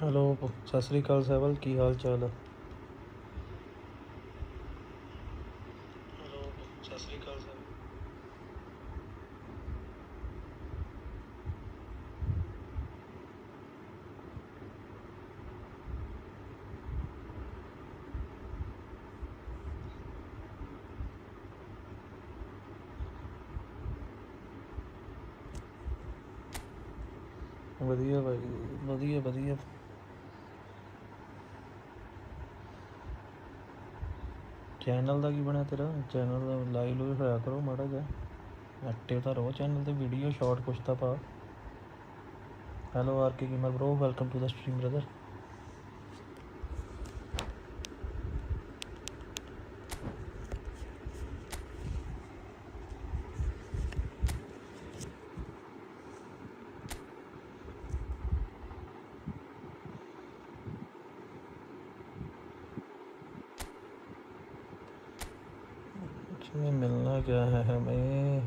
Hello सत श्री अकाल सैवल की हाल चाल है। हेलो सत श्री अकाल सैवल। वधिया भाई वधिया वधिया। चैनल का की बनया तेरा? चैनल का लाइव लूव होया करो माड़ा जा, एक्टिव तो रहो चैनल ते, वीडियो शॉर्ट कुछ तो पा। Hello R K gamer bro, welcome to the stream brother. मिलना क्या है हमें?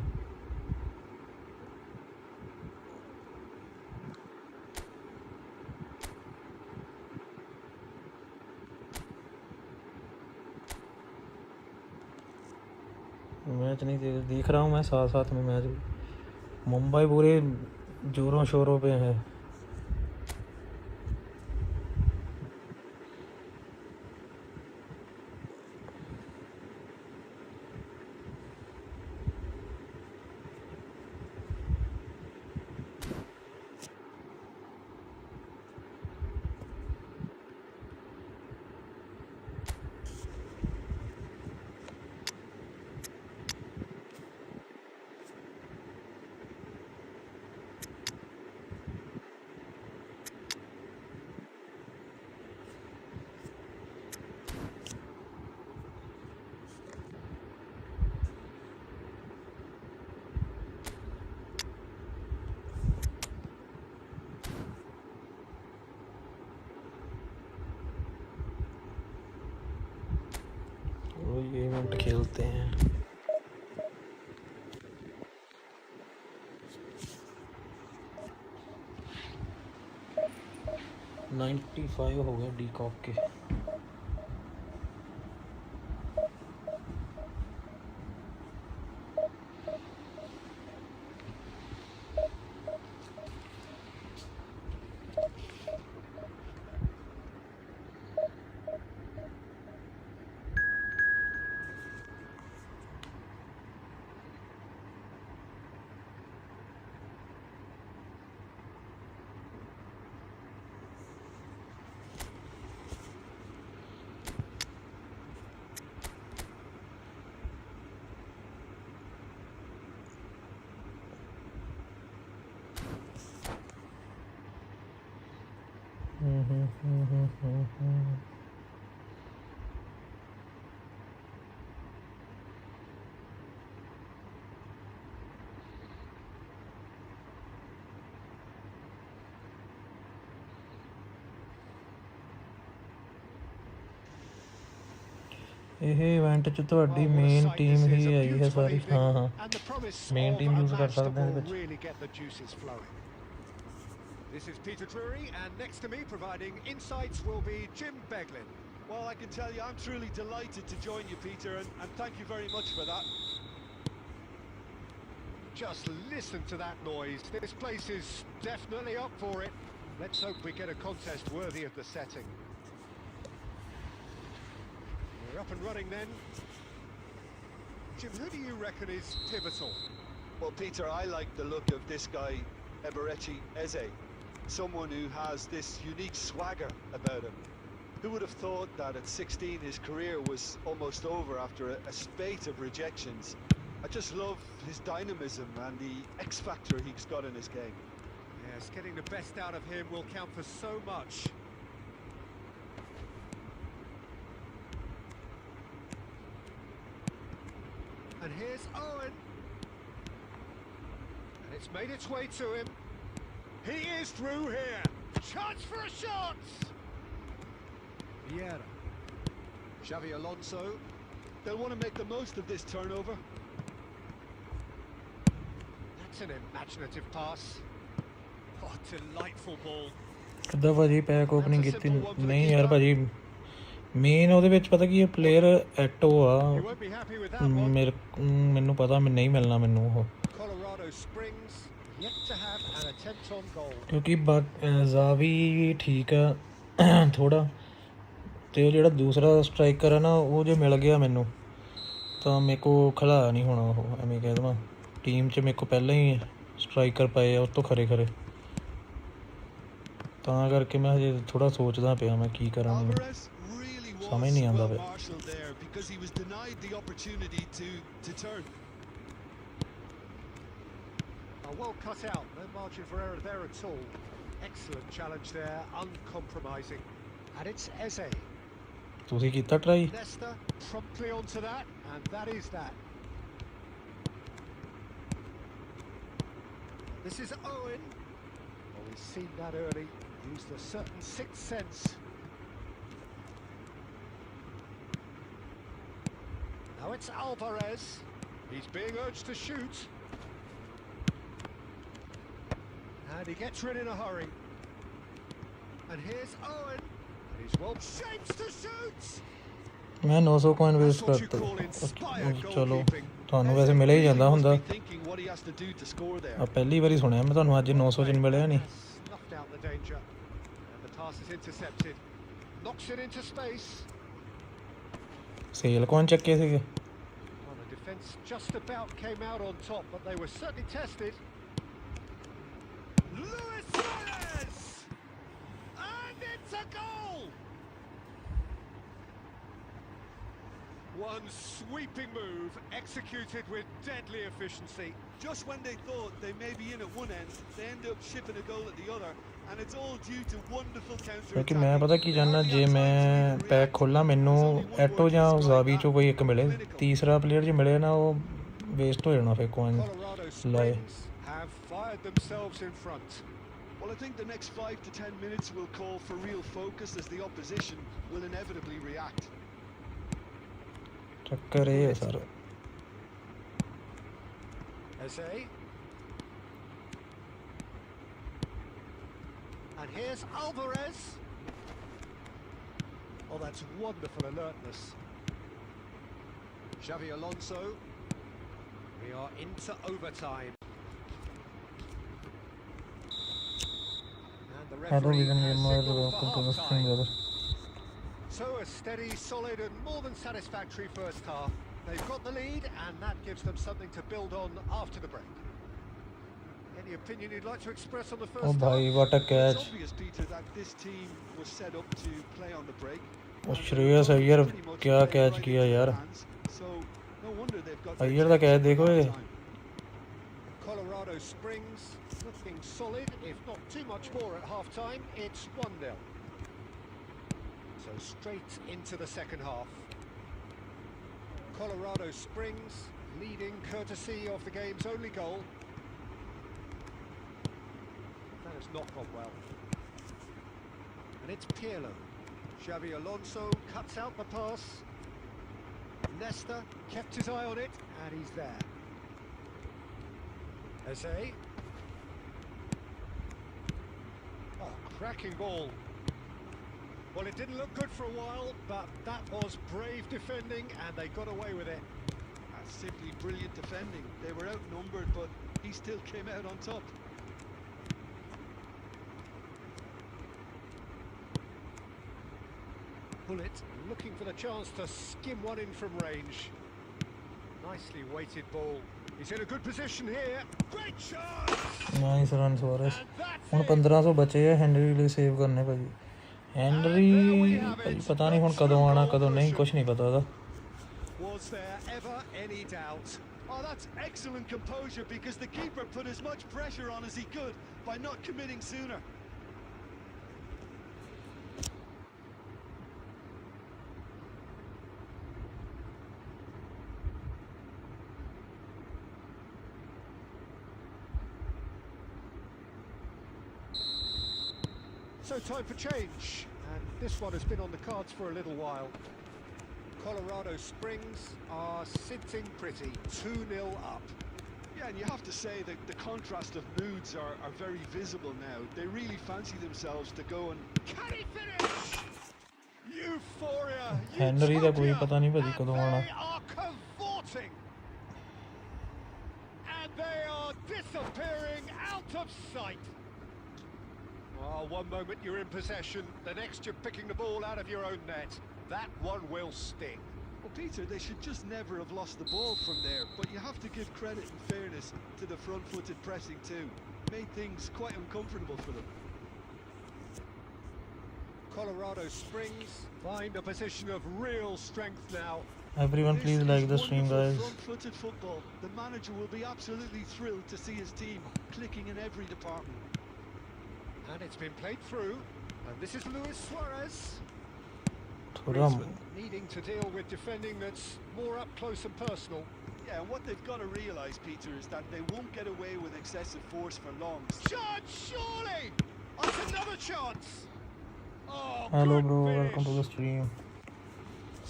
मैच नहीं देख रहा हूँ मैं, साथ साथ में मैच। मुंबई पूरे जोरों शोरों पे है। ये इवेंट खेलते हैं। $95 हो गए डी कॉक के। ਇਹ ਇਵੈਂਟ 'ਚ ਤੁਹਾਡੀ ਮੇਨ ਟੀਮ ਹੀ ਆਈ ਹੈ ਸਾਰੀ। ਹਾਂ ਹਾਂ, ਮੇਨ ਟੀਮ ਯੂਜ਼ ਕਰ ਸਕਦੇ ਹਾਂ ਇਹਦੇ ਵਿੱਚ। This is Peter Drury, and next to me providing insights will be Jim Beglin. Well, I can tell you I'm truly delighted to join you, Peter, and thank you very much for that. Just listen to that noise. This place is definitely up for it. Let's hope we get a contest worthy of the setting. We're up and running then. Jim, who do you reckon is pivotal? Well, Peter, I like the look of this guy, Eberechi Eze. Someone who has this unique swagger about him. Who would have thought that at 16 his career was almost over after a spate of rejections? I just love his dynamism and the X factor he's got in his game. Yes, getting the best out of him will count for so much. And here's Owen. And it's made its way to him. He is through here. Chance for a shot! Vieira. Xavi Alonso. They'll want to make the most of this turnover. That's an imaginative pass. Oh, delightful ball. ਕਿੱਦਾਂ ਭਾਜੀ pack opening ਕੀਤੀ ਨਹੀਂ ਯਾਰ ਭਾਜੀ main ਉਹਦੇ ਵਿੱਚ ਪਤਾ ਕੀ player ਐਟੋ ਆ You won't be happy with that one. ਮੈਨੂੰ ਪਤਾ ਨਹੀਂ ਮਿਲਣਾ ਮੈਨੂੰ ਉਹ Colorado Springs yet to have an attempt on goal. ਕਿਉਂਕਿ ਜ਼ਾਵੀ ਠੀਕ ਆ ਥੋੜ੍ਹਾ ਅਤੇ ਉਹ ਜਿਹੜਾ ਦੂਸਰਾ ਸਟਰਾਈਕਰ ਆ ਨਾ ਉਹ ਜੇ ਮਿਲ ਗਿਆ ਮੈਨੂੰ ਤਾਂ ਮੇਰੇ ਕੋਲ ਖਿਲਾਇਆ ਨਹੀਂ ਹੋਣਾ ਉਹ ਐਵੇਂ ਕਹਿ ਦੇਵਾਂ ਟੀਮ 'ਚ ਮੇਰੇ ਕੋਲ ਪਹਿਲਾਂ ਹੀ ਸਟਰਾਈਕਰ ਪਏ ਆ ਉਸ ਤੋਂ ਖਰੇ ਤਾਂ ਕਰਕੇ ਮੈਂ ਹਜੇ ਥੋੜ੍ਹਾ ਸੋਚਦਾ ਪਿਆ ਮੈਂ ਕੀ ਕਰਾਂ ਮੈਨੂੰ ਸਮਝ ਨਹੀਂ ਆਉਂਦਾ ਪਿਆ Well cut out, no margin for error there at all. Excellent challenge there, uncompromising. And it's Eze. ਤੁਸੀਂ ਕੀਤਾ try Nesta promptly onto that, and that is that. This is Owen. Well, we've seen that early. Used a certain sixth sense. Now it's Alvarez. He's being urged to shoot. And he gets rid in a hurry. And here's Owen. And he's well shapes to shoot. ਮੈਂ 900 coin waste ਕਰਤਾ ਚਲੋ ਤੁਹਾਨੂੰ ਵੈਸੇ ਮਿਲਿਆ ਹੀ ਜਾਂਦਾ ਹੁੰਦਾ ਆ ਪਹਿਲੀ ਵਾਰੀ ਸੁਣਿਆ ਮੈਂ ਤੁਹਾਨੂੰ ਅੱਜ 900 ਚ ਮਿਲਿਆ ਨਹੀਂ ਸੇਲ ਕੋਇਨ ਚੱਕੇ ਸੀਗੇ One sweeping move executed with deadly efficiency. Just when they thought they may be in at one end, they end up shipping a goal at the other, and it's all due to wonderful counter-attack. ਕਿਉਂਕਿ ਮੈਂ ਪਤਾ ਕੀ ਚਾਹੁੰਦਾ ਜੇ ਮੈਂ pack ਖੋਲਾਂ ਮੈਨੂੰ ਐਟੋ ਜਾਂ ਜ਼ਾਵੀ ਚੋਂ ਕੋਈ ਇੱਕ ਮਿਲੇ ਤੀਸਰਾ ਪਲੇਅਰ ਜੇ ਮਿਲੇ ਨਾ ਉਹ ਵੇਸਟ ਹੋ ਜਾਣਾ ਫਿਰ ਕੋਇਨ ਲਾਏ Well, I think the next 5 to 10 minutes will call for real focus as the opposition will inevitably react. ਚੱਕਰ ਇਹ ਹੈ sir And here's Alvarez. Oh, that's wonderful alertness. Xavi Alonso. We are into overtime. And the referee has signaled for half-time. So a steady, solid and more than satisfactory first half. They've got the lead and that gives them something to build on after the break. Any opinion you'd like to express on the first half? Oh bhai, what a catch. It's obvious, Peter, that this team was set up to play on the break. Oh Shreyas Iyer kya catch kiya yaar. So no wonder they've got Iyer da catch dekho ye. Colorado Springs looking solid, if not too much more at half time. It's 1-0. So straight into the second half. Colorado Springs leading courtesy of the game's only goal. That has not gone well. And it's Pirlo. Xavi Alonso cuts out the pass. Nesta kept his eye on it and he's there. Eze. Oh, cracking ball. Well, it didn't look good for a while, but that was brave defending and they got away with it. That's simply brilliant defending. They were outnumbered, but he still came out on top. Bullet looking for the chance to skim one in from range. Nicely weighted ball. He's in a good position here. Great shot! Nice run Suarez. ਹੁਣ 1500 ਬਚੇ ਆ Henry ਲਈ save ਕਰਨੇ ਭਾਜੀ Henry ਭਾਜੀ ਪਤਾ ਨਹੀਂ ਹੁਣ ਕਦੋਂ ਆਣਾ ਕਦੋਂ ਨਹੀਂ ਕੁਝ ਨਹੀਂ ਪਤਾ ਉਹਦਾ Was there ever any doubt? Oh, that's excellent composure because the keeper put as much pressure on as he could by not committing sooner. So time for change, and this one has been on the cards for a little while. Colorado Springs are sitting pretty, 2-0 up. Yeah, and you have to say that the contrast of moods are very visible now. They really fancy themselves to go and... Can he finish? Euphoria! Henry ਦਾ ਕੋਈ ਪਤਾ ਨਹੀਂ ਭਾਜੀ And ਕਦੋਂ ਆਉਣਾ they are cavorting. And they are disappearing out of sight. Oh, one moment you're in possession, the next you're picking the ball out of your own net. That one will sting. Well, Peter, they should just never have lost the ball from there, but you have to give credit and fairness to the front-footed pressing too. Made things quite uncomfortable for them. Colorado Springs find a position of real strength now. everyone This please is like the stream wonderful guys front-footed football. The manager will be absolutely thrilled to see his team clicking in every department. And it's been played through. And this is Luis Suarez. ਥੋੜਾ Griezmann needing to deal with defending that's more up close and personal. Yeah, and what they've got to realise, Peter, is that they won't get away with excessive force for long. Chance, surely! That's another chance! Oh, hello good bro finish. welcome to the stream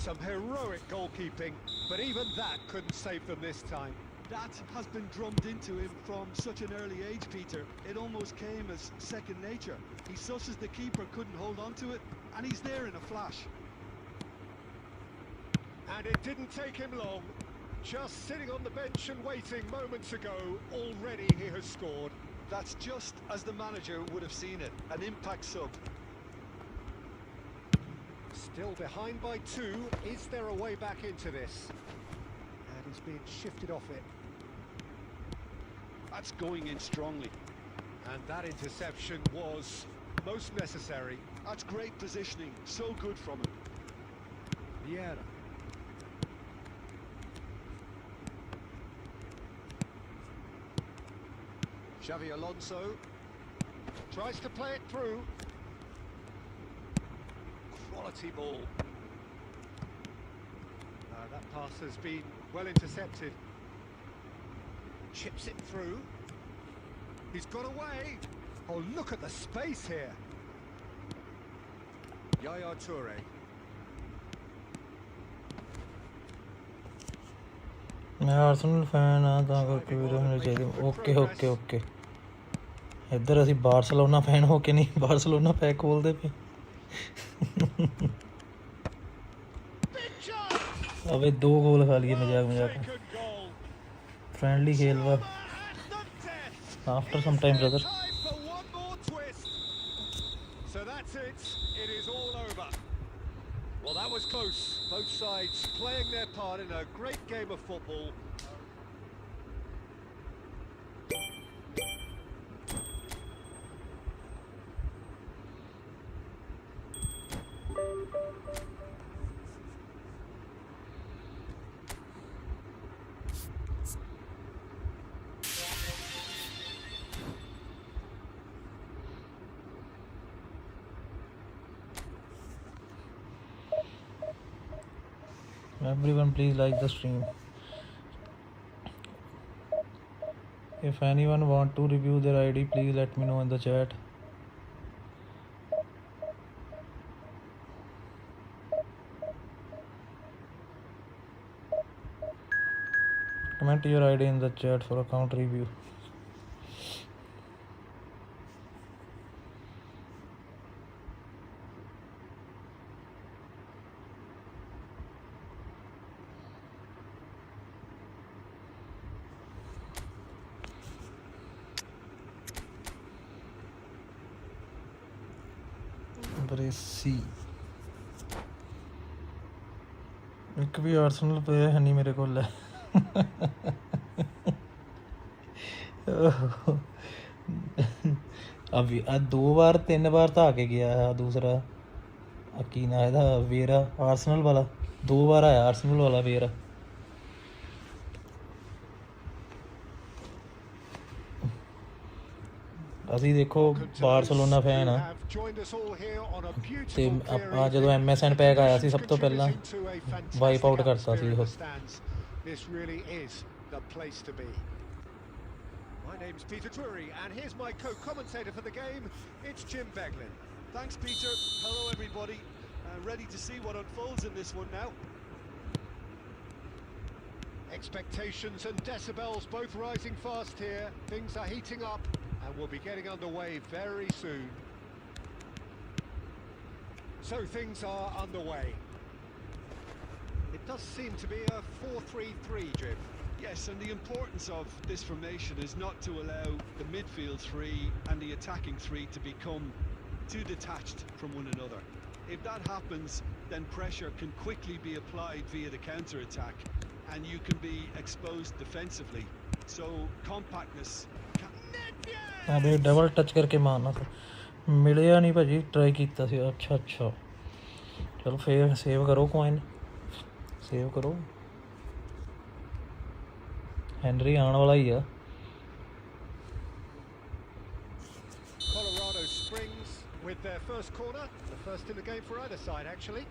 Some heroic goalkeeping, but even that couldn't save them this time. That has been drummed into him from such an early age, Peter. It almost came as second nature. He susses the keeper couldn't hold on to it, and he's there in a flash. And it didn't take him long. Just sitting on the bench and waiting moments ago, already he has scored. That's just as the manager would have seen it. An impact sub. Still behind by 2. Is there a way back into this? And he's being shifted off it. That's going in strongly. And that interception was most necessary. That's great positioning. So good from him. Vieira. Xavi Alonso tries to play it through. Quality ball. That pass has been well intercepted. Chips it through. He's got away. Oh, look at the space here. Yaya Toure. ਮੈਂ ਆਰਸਨਲ fan ਆ ਤਾਂ ਕਰਕੇ video ਹੋਣੀ ਚਾਹੀਦੀ okay okay okay ਇੱਧਰ ਅਸੀਂ Barcelona fan ਹੋ ਕੇ ਨਹੀਂ ਬਾਰਸਲੋਨਾ ਪੈਕ ਖੋਲਦੇ ਪਏ ਅਵੇ 2 ਗੋਲ ਖਾ ਲਈਏ ਮਜ਼ਾਕ ਫ੍ਰੈਂਡਲੀ ਖੇਲ ਵਾ after some time brother So that's it. It is all over. Well, that was close. Both sides playing their part in a great game of football. everyone please like the stream if anyone want to review their ID please let me know in the chat comment your ID in the chat for account review ਬਰੇਸੀ ਇੱਕ ਵੀ ਆਰਸਨਲ ਪਿਆ ਹੈ ਨਹੀਂ ਮੇਰੇ ਕੋਲ ਅਭੀ ਆ 2 ਵਾਰ 3 ਵਾਰ ਤਾਂ ਆ ਕੇ ਗਿਆ ਹੈ ਦੂਸਰਾ ਕੀ ਨਾ ਇਹਦਾ ਵੇਰਾ ਆਰਸਨਲ ਵਾਲਾ 2 ਵਾਰ ਆਇਆ ਆਰਸਨਲ ਵਾਲਾ ਵੇਰਾ ਅਸੀਂ ਦੇਖੋ ਬਾਰਸਲੋਨਾ ਫੈਨ ਆ ਤੇ ਆਪਾਂ ਜਦੋਂ MSN ਪੈਕ ਆਇਆ ਸੀ ਸਭ ਤੋਂ ਪਹਿਲਾਂ ਵਾਈਪ ਆਊਟ ਕਰਤਾ ਸੀ ਉਹ My name's Peter Drury and here's my co-commentator for the game. It's Jim Beglin. Thanks, Peter. Hello, everybody. Ready to see what unfolds in this one now. Expectations and decibels both rising fast here. Things are heating up and we'll be getting underway very soon. So things are underway. It does seem to be a 4-3-3, Jim. Yes, and the importance of this formation is not to allow the midfield three and the attacking three to become too detached from one another. If that happens, then pressure can quickly be applied via the counter-attack, and you can be exposed defensively. So compactness हाँ भाई double touch करके मारना था, मिलिया नहीं भाजी, try किया सी। अच्छा अच्छा चलो फिर सेव करो, कॉइन सेव करो। हेनरी आने वाला ही है। Colorado Springs with their first corner, the first in the game for either side actually.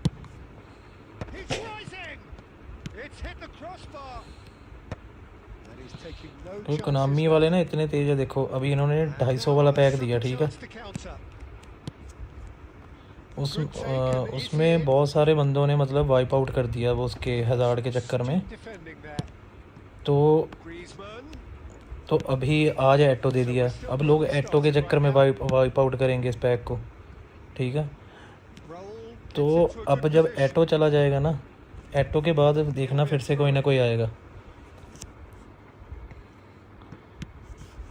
He's rising! It's hit the crossbar. And he's taking no तो chances. कोनामी वाले ना इतने तेज है, देखो अभी इन्होंने 250 वाला पैक दिया, ठीक है। उसमें बहुत सारे बंदों ने मतलब वाइप आउट कर दिया वो उसके हज़ार्ड के चक्कर में। तो अभी आज एटो दे दिया, अब लोग एटो के चक्कर में वाइप आउट करेंगे इस पैक को, ठीक है। तो अब जब एटो चला जाएगा ना, एटो के बाद देखना फिर से कोई ना कोई आएगा,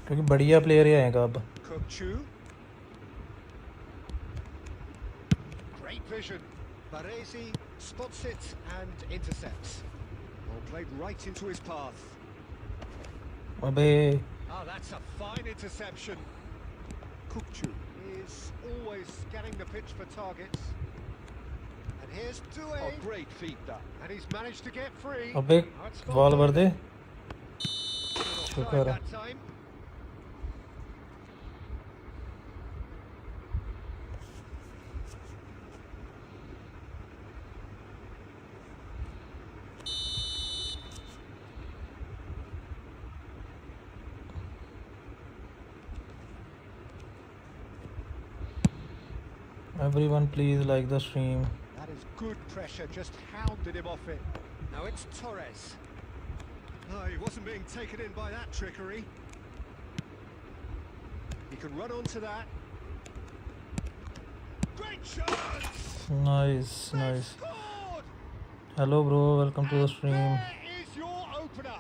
क्योंकि बढ़िया प्लेयर ही आएगा अब। Great vision. Baresi spots it and intercepts. Well played right into his path. अबे Oh, that's a fine interception. Kukcu is always scanning the pitch for targets. And here's Due. Oh, great feat that. And he's managed to get free. अबे ball भर दे, Offside शुक्र है। that time. Everyone please like the stream. That is good pressure, just hounded him off it. Now it's Torres. No, he wasn't being taken in by that trickery. He can run onto that. Great chance! Nice, nice. Scored! Hello bro, welcome to the stream. There is your opener.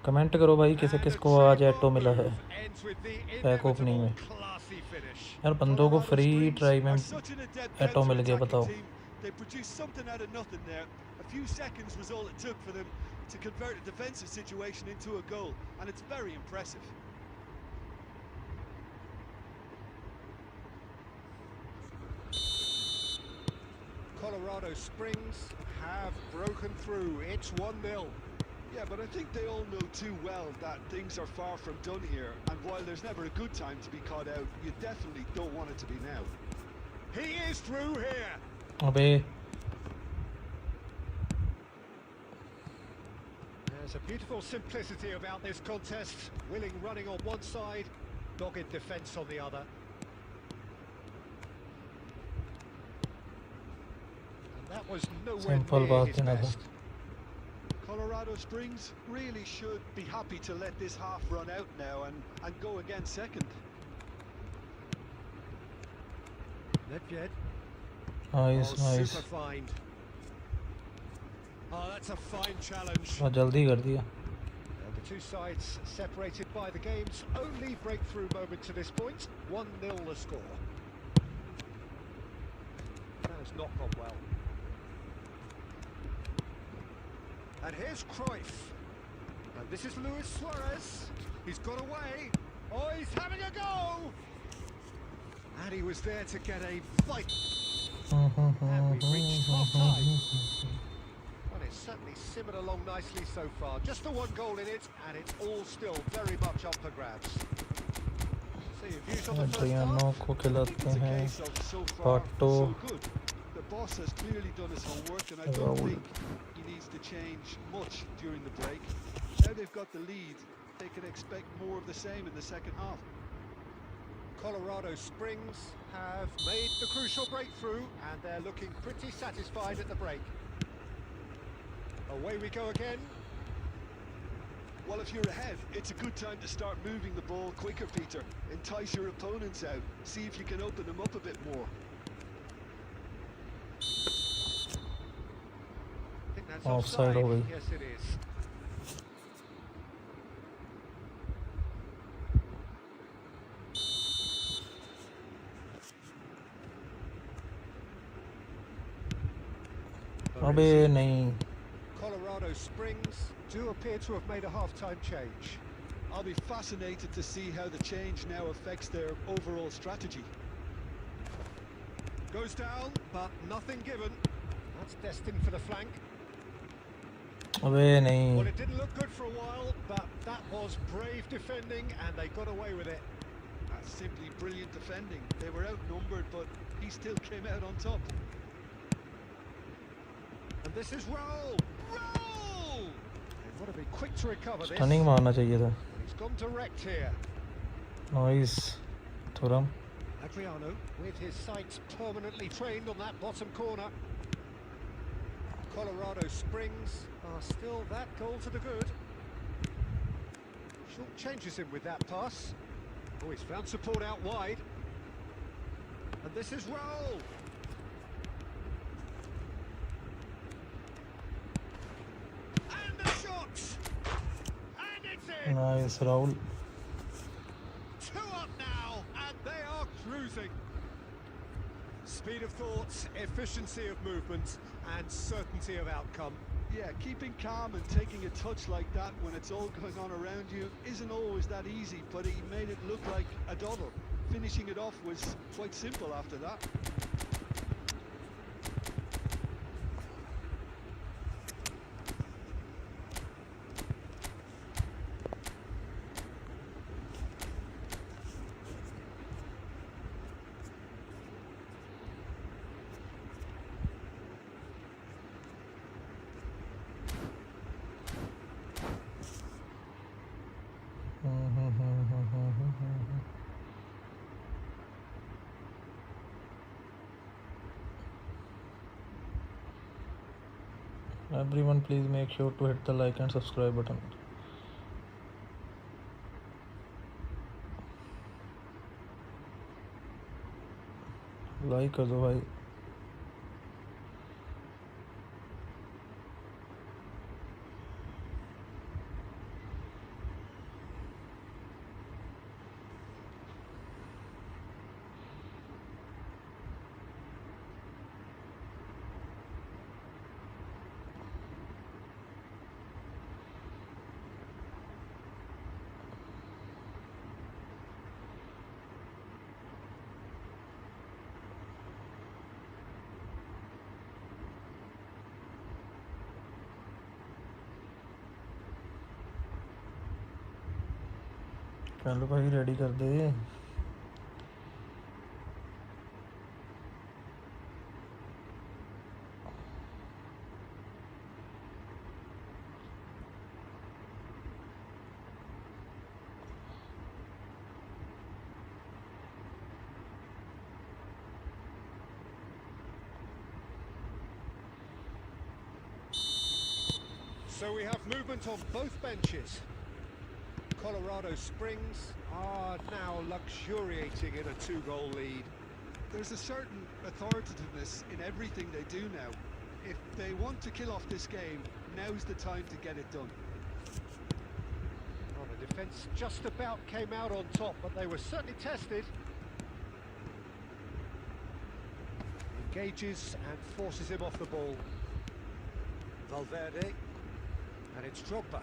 Comment करो भाई किसे किसको आज एटो मिला है Ends with the pack opening में। inevitable classy finish. यार बंदों को फ्री ट्राई में Such an adept एटो मिल गया, बताओ। counter-attacking team. They produced something out of nothing there. A few seconds was all it took for them to convert a defensive situation into a goal, and it's very impressive. Colorado Springs have broken through. It's 1-0. Yeah, but I think they all know too well that things are far from done here, and while there's never a good time to be caught out, you definitely don't want it to be now. He is through here. अबे There's a beautiful simplicity about this contest. Willing running on one side, dogged defence on the other. And that was nowhere Simple near बात his है ना। best. Colorado Springs really should be happy to let this half run out now and go again second. Nedved. Nice nice, Super find. Oh, that's a fine challenge. बहुत जल्दी कर दिया। And the two sides separated by the game's only breakthrough moment to this point. 1-0 the score. That has not gone well. And here's Cruyff. And this is Luis Suarez. He's got away. Oh, he's having a go! And he was there to get a fight. And we've reached half-time. Well, it's certainly simmered along nicely so far. Just the one goal in it, and it's all still very much up for grabs. So your views on the first Adriano half? को खिलाते It's a हैं case of so far, पाटो। so good. The boss has clearly done his homework, and I don't Raul. think he needs to change much during the break. Now they've got the lead, they can expect more of the same in the second half. Colorado Springs have made the crucial breakthrough, and they're looking pretty satisfied at the break. Away we go again. Well, if you're ahead, it's a good time to start moving the ball quicker, Peter. Entice your opponents out. See if you can open them up a bit more. I think that's Offside हो गई. Yes, it is. अबे नहीं. Colorado Springs do appear to have made a half-time change. I'll be fascinated to see how the change now affects their overall strategy. Goes down, but nothing given. That's destined for the flank. अबे नहीं. Well, it didn't look good for a while, but that was brave defending, and they got away with it. That's simply brilliant defending. They were outnumbered, but he still came out on top. And this is roll! Roll! They've got to be quick to recover this. Stunning मारना चाहिए था. He's gone direct here. Nice. Thuram. Adriano with his sights permanently trained on that bottom corner. Colorado Springs are still that goal to the good. Short changes him with that pass. Oh, he's found support out wide. And this is roll. And the shot. And it's in. Nice Raul. 2 up now, and they are cruising. Speed of thought, efficiency of movement, and certainty of outcome. Yeah, keeping calm and taking a touch like that when it's all going on around you isn't always that easy, but he made it look like a doddle. Finishing it off was quite simple after that. Everyone please make sure to hit the like and subscribe button. Like कर दो भाई. चलो भाई ready कर दे. So we have movement on both benches. Colorado Springs are now luxuriating in a 2-goal lead. There's a certain authoritativeness in everything they do now. If they want to kill off this game, now's the time to get it done. Well, the defence just about came out on top, but they were certainly tested. Engages and forces him off the ball. Valverde, and it's Drogba.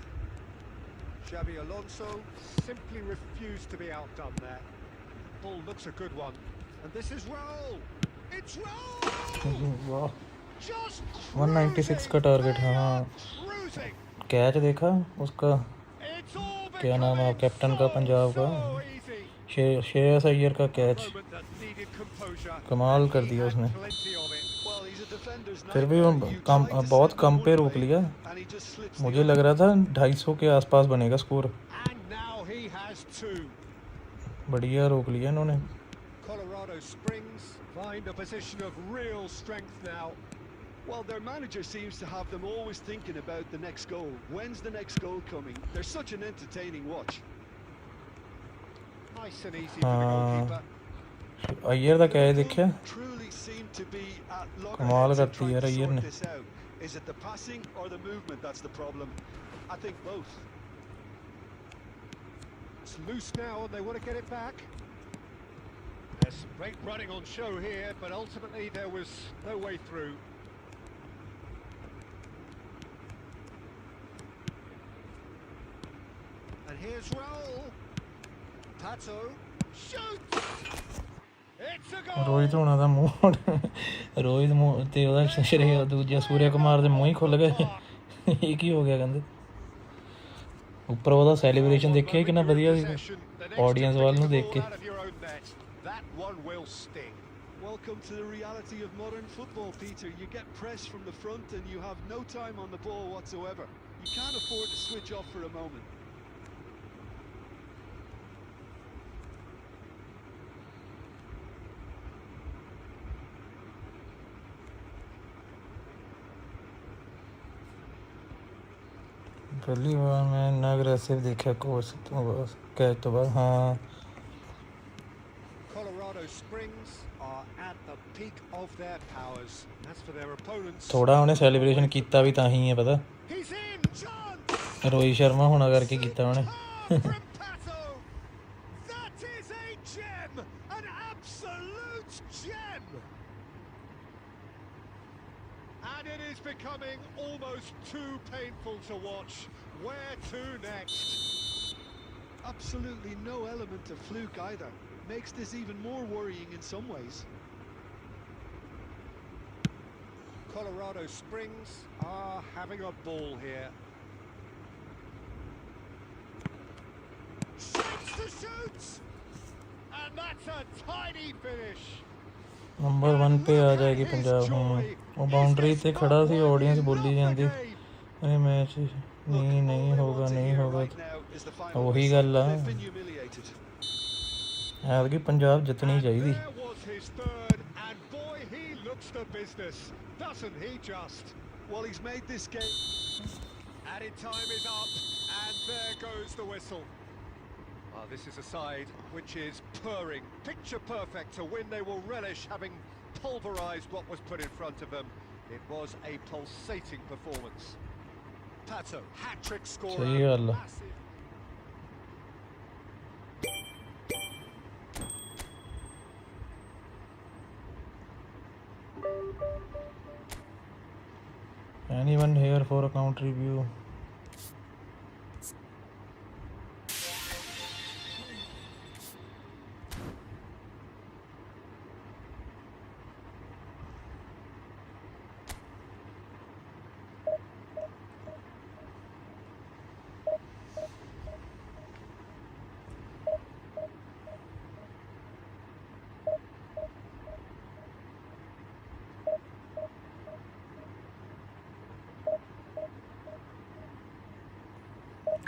Xabi Alonso simply refused to be outdone there. Ball looks a good one. And this is roll! It's roll! वाह. Just 196 का target. हाँ. cruising. Catch देखा उसका. It's all क्या नाम है captain का पंजाब का. so easy. श्रेयस अय्यर का catch. Moment that needed composure. कमाल कर दिया He had उसने. plenty of it. Well, he's a defender's फिर भी nightmare. You come try to बहुत send कम him पे one रोक way, लिया. and he just slips मुझे the लग other. रहा था 250 के आसपास बनेगा score. And now he has 2. बढ़िया रोक लिया इन्होंने. Colorado Springs find a position of real strength now. Well, their manager seems to have them always thinking about the next goal. When's the next goal coming? They're such an entertaining watch. Nice and easy for the goalkeeper. Iyer का क्या है देखिए Truly seem to be at कमाल loggerheads in करती trying है to Iyer sort ने this out. Is it the passing or the movement that's the problem? I think both. It's loose now and they want to get it back. There's great running on show here, but ultimately there was no way through. And here's Raul. Pato shoots. It's a goal. Rohit होना ਦਾ ਮੂੰਹ रोहित ਮੂੰਹ ਤੇ ਉਹਦਾ ਸ਼ਰੀਰ ਦੂਜਾ ਸੂਰਿਆ ਕੁਮਾਰ ਦੇ ਮੂੰਹ ਹੀ ਖੁੱਲ ਗਏ ਇਹ ਕੀ ਹੋ ਗਿਆ ਕਹਿੰਦੇ ਉੱਪਰ ਉਹਦਾ ਸੈਲੀਬ੍ਰੇਸ਼ਨ ਦੇਖਿਆ ਕਿੰਨਾ ਵਧੀਆ ਸੀ ਆਡੀਅנס ਵੱਲ ਨੂੰ ਦੇਖ ਕੇ That one will sting. Welcome to the reality of modern football, Peter. You get pressed from the front and you have no time on the ball whatsoever. You can't afford to switch off for a moment. पहली बार मैं इतना aggressive देखा coach तो बस catch तो बाद हाँ Colorado Springs are at the peak of their powers. As for their opponents, थोड़ा उन्हें सेलिब्रेशन किया भी तां ही है पता he's in. Chance. Rohit Sharma होना करके किया उन्हें From Pato. That is a gem, an absolute gem. And it is becoming almost too painful to watch. Where to next? Absolutely no element of fluke either. Makes this even more worrying in some ways. Colorado Springs are having a ball here. Shoots the shoots! And that's a tiny finish. Number 1 पे आ जाएगी पंजाब वो boundary से खड़ा सी audience बोली जाती अरे match नहीं होगा वही गल आ ऐतकी पंजाब जितनी चाहिए There was his third, and boy, he looks the business, doesn't he just? Well, he's made this game. Added time is up, and there goes the whistle. This is a side which is purring, picture perfect to win. They will relish having pulverised what was put in front of them. It was a pulsating performance. Pato, hat-trick scorer. सही गल आ Massive. anyone here for a counter review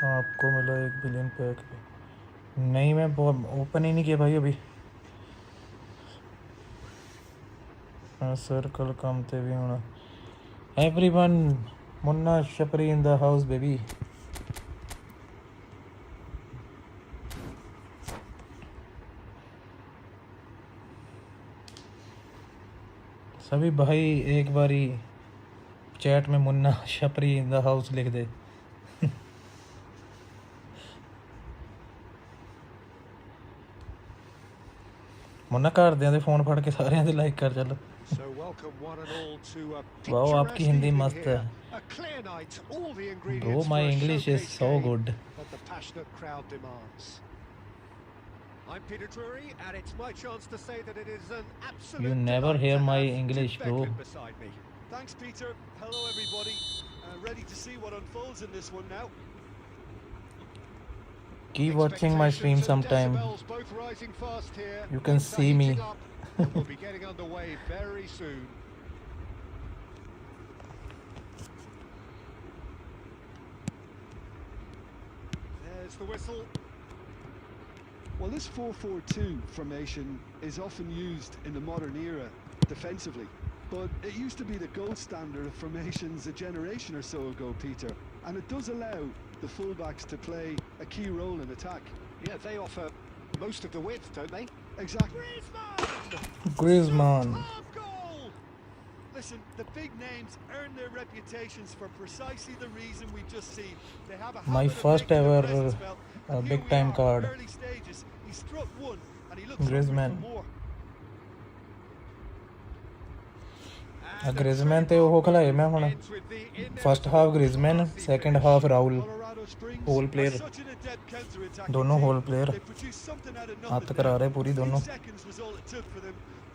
आपको मिला 1 billion pack नहीं मैं open ही नहीं किया भाई अभी सर्कल काम ते भी होना everyone Munna Shapri in the house baby सभी भाई एक बारी चैट में Munna Shapri in the house लिख दे मुन्ना घरदियां दे फोन फड़ के सारियां दे लाइक कर चल So welcome one and all to a wow आपकी picturesque हिंदी evening मस्त here. है A clear night, all the Bro, ingredients my for a English is showcase so game good. that the passionate crowd demands. I'm Peter Drury, and it's my chance to say that it is an absolute You never delight hear to my have English, bro. Beckham beside me. Thanks, Peter. Hello, everybody. Ready to see what unfolds in this one now. Keep watching my stream sometime. Decibels both rising fast here. You can Things are see me. heating up, and we'll be getting underway very soon. There's the whistle. Well, this 4-4-2 formation is often used in the modern era defensively. but it used to be the gold standard of formations a generation or so ago, Peter. And it does allow the fullbacks to play a key role in attack. Yeah, they offer most of the width, don't they? Exactly. Griezmann. Superb goal! Listen, the big names earn their reputations for precisely the reason we've just seen. They have a My habit of first making their ever presence felt. And here big we time are, card. early stages. He struck one and he looks hungry Griezmann. for more. Griezmann ਤੇ ਉਹ ਖਿਲਾਏ ਮੈਂ ਹੁਣ first half Griezmann second half Raul whole player ਦੋਨੋਂ whole player ਹੱਥ ਕਰਾ ਰਹੇ ਪੂਰੀ ਦੋਨੋਂ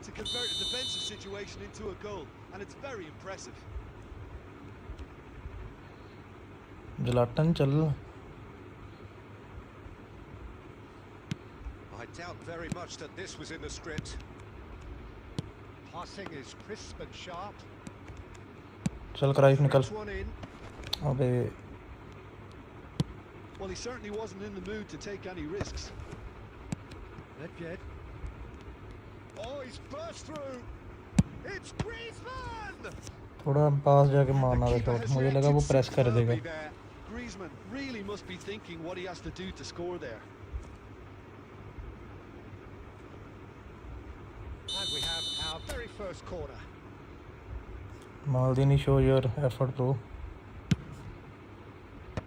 To convert a defensive situation into a goal, and it's very impressive. ਜਲਾਟਨ ਚੱਲ I doubt very much that this was in the script. Passing is crisp and sharp. ਚੱਲ ਕਰਾਈਫ ਨਿਕਲ Gets one in. ਅਬੇ Well, he certainly wasn't in the mood to take any risks. Nedved. Oh, he's burst through. It's Griezmann. थोड़ा पास जाके मारना था The keeper shot has मुझे लगा वो reacted press कर देगा superbly there. Griezmann really must be thinking what he has to do to score there. And we have our very first corner. Maldini show your effort bro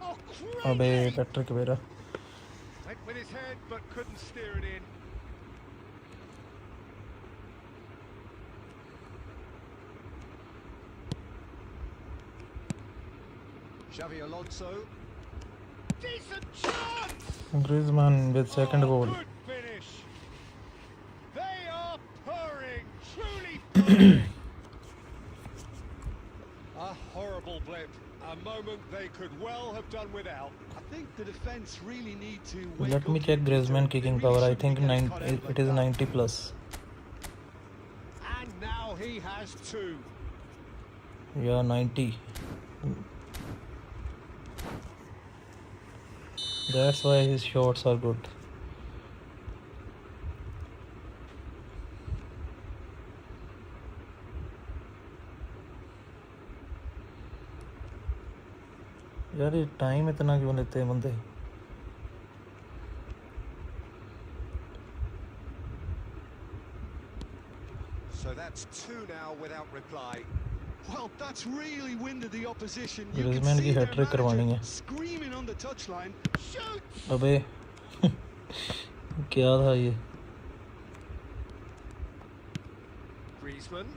Oh, अबे great! Patrick Vieira Went with his head but couldn't steer it in. Xavi Alonso. Decent chance! Griezmann with second goal Good finish. They are purring, truly purring. A horrible blip. A moment they could well have done without. I think the defence really need to Let me check Griezmann kicking power. I think it is 90 plus. And now he has two. Yeah, 90. That's why his shots are good. यार ये time इतना क्यों लेते हैं बंदे So that's two now without reply. Well, that's really winded the opposition. You Griezmann can की see their hat-trick करवानी manager है screaming on the touchline. Shoot! अबे क्या था ये Griezmann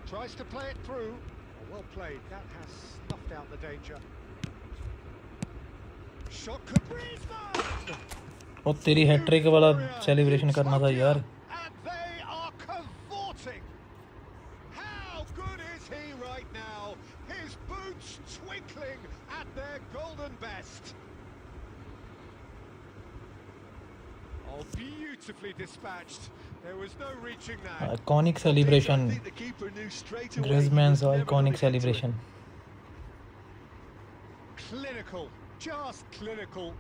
tries to play it through. Oh, well played. That has snuffed out the danger. Shot could Griezmann! और तेरी hat trick वाला सेलिब्रेशन करना था यार And they are cavorting. How good is he right now? His boots twinkling at their golden best. Oh, beautifully dispatched. There was no reaching that. Iconic celebration I think the keeper knew straight away he ग्रिजमैन्स was never iconic gonna get to it. Celebration Clinical, just clinical.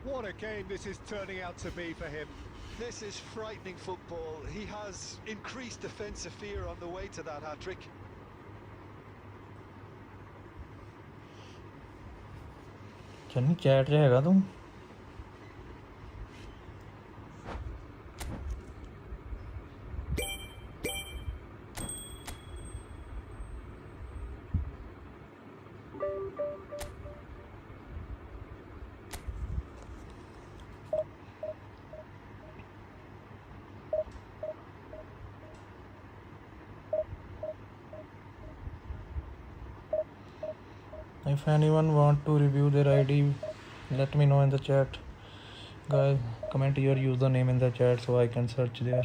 What a game this is turning out to be for him. This is frightening football. He has increased defensive fear on the way to that hat-trick. Channi chat च हैगा तू If anyone want to review their ID, let me know in the chat. Guys, comment your username in the chat so I can search there.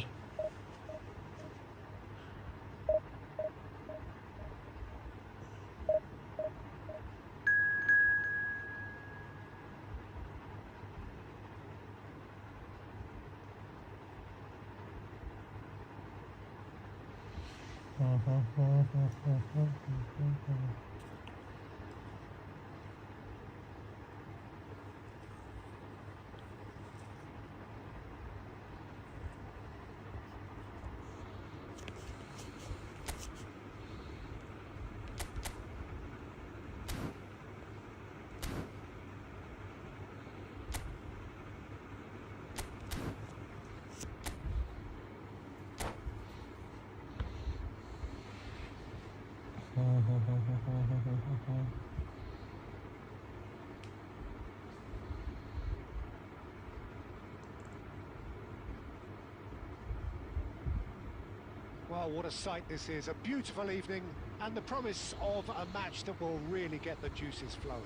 Oh, what a sight this is. A beautiful evening and the promise of a match that will really get the juices flowing.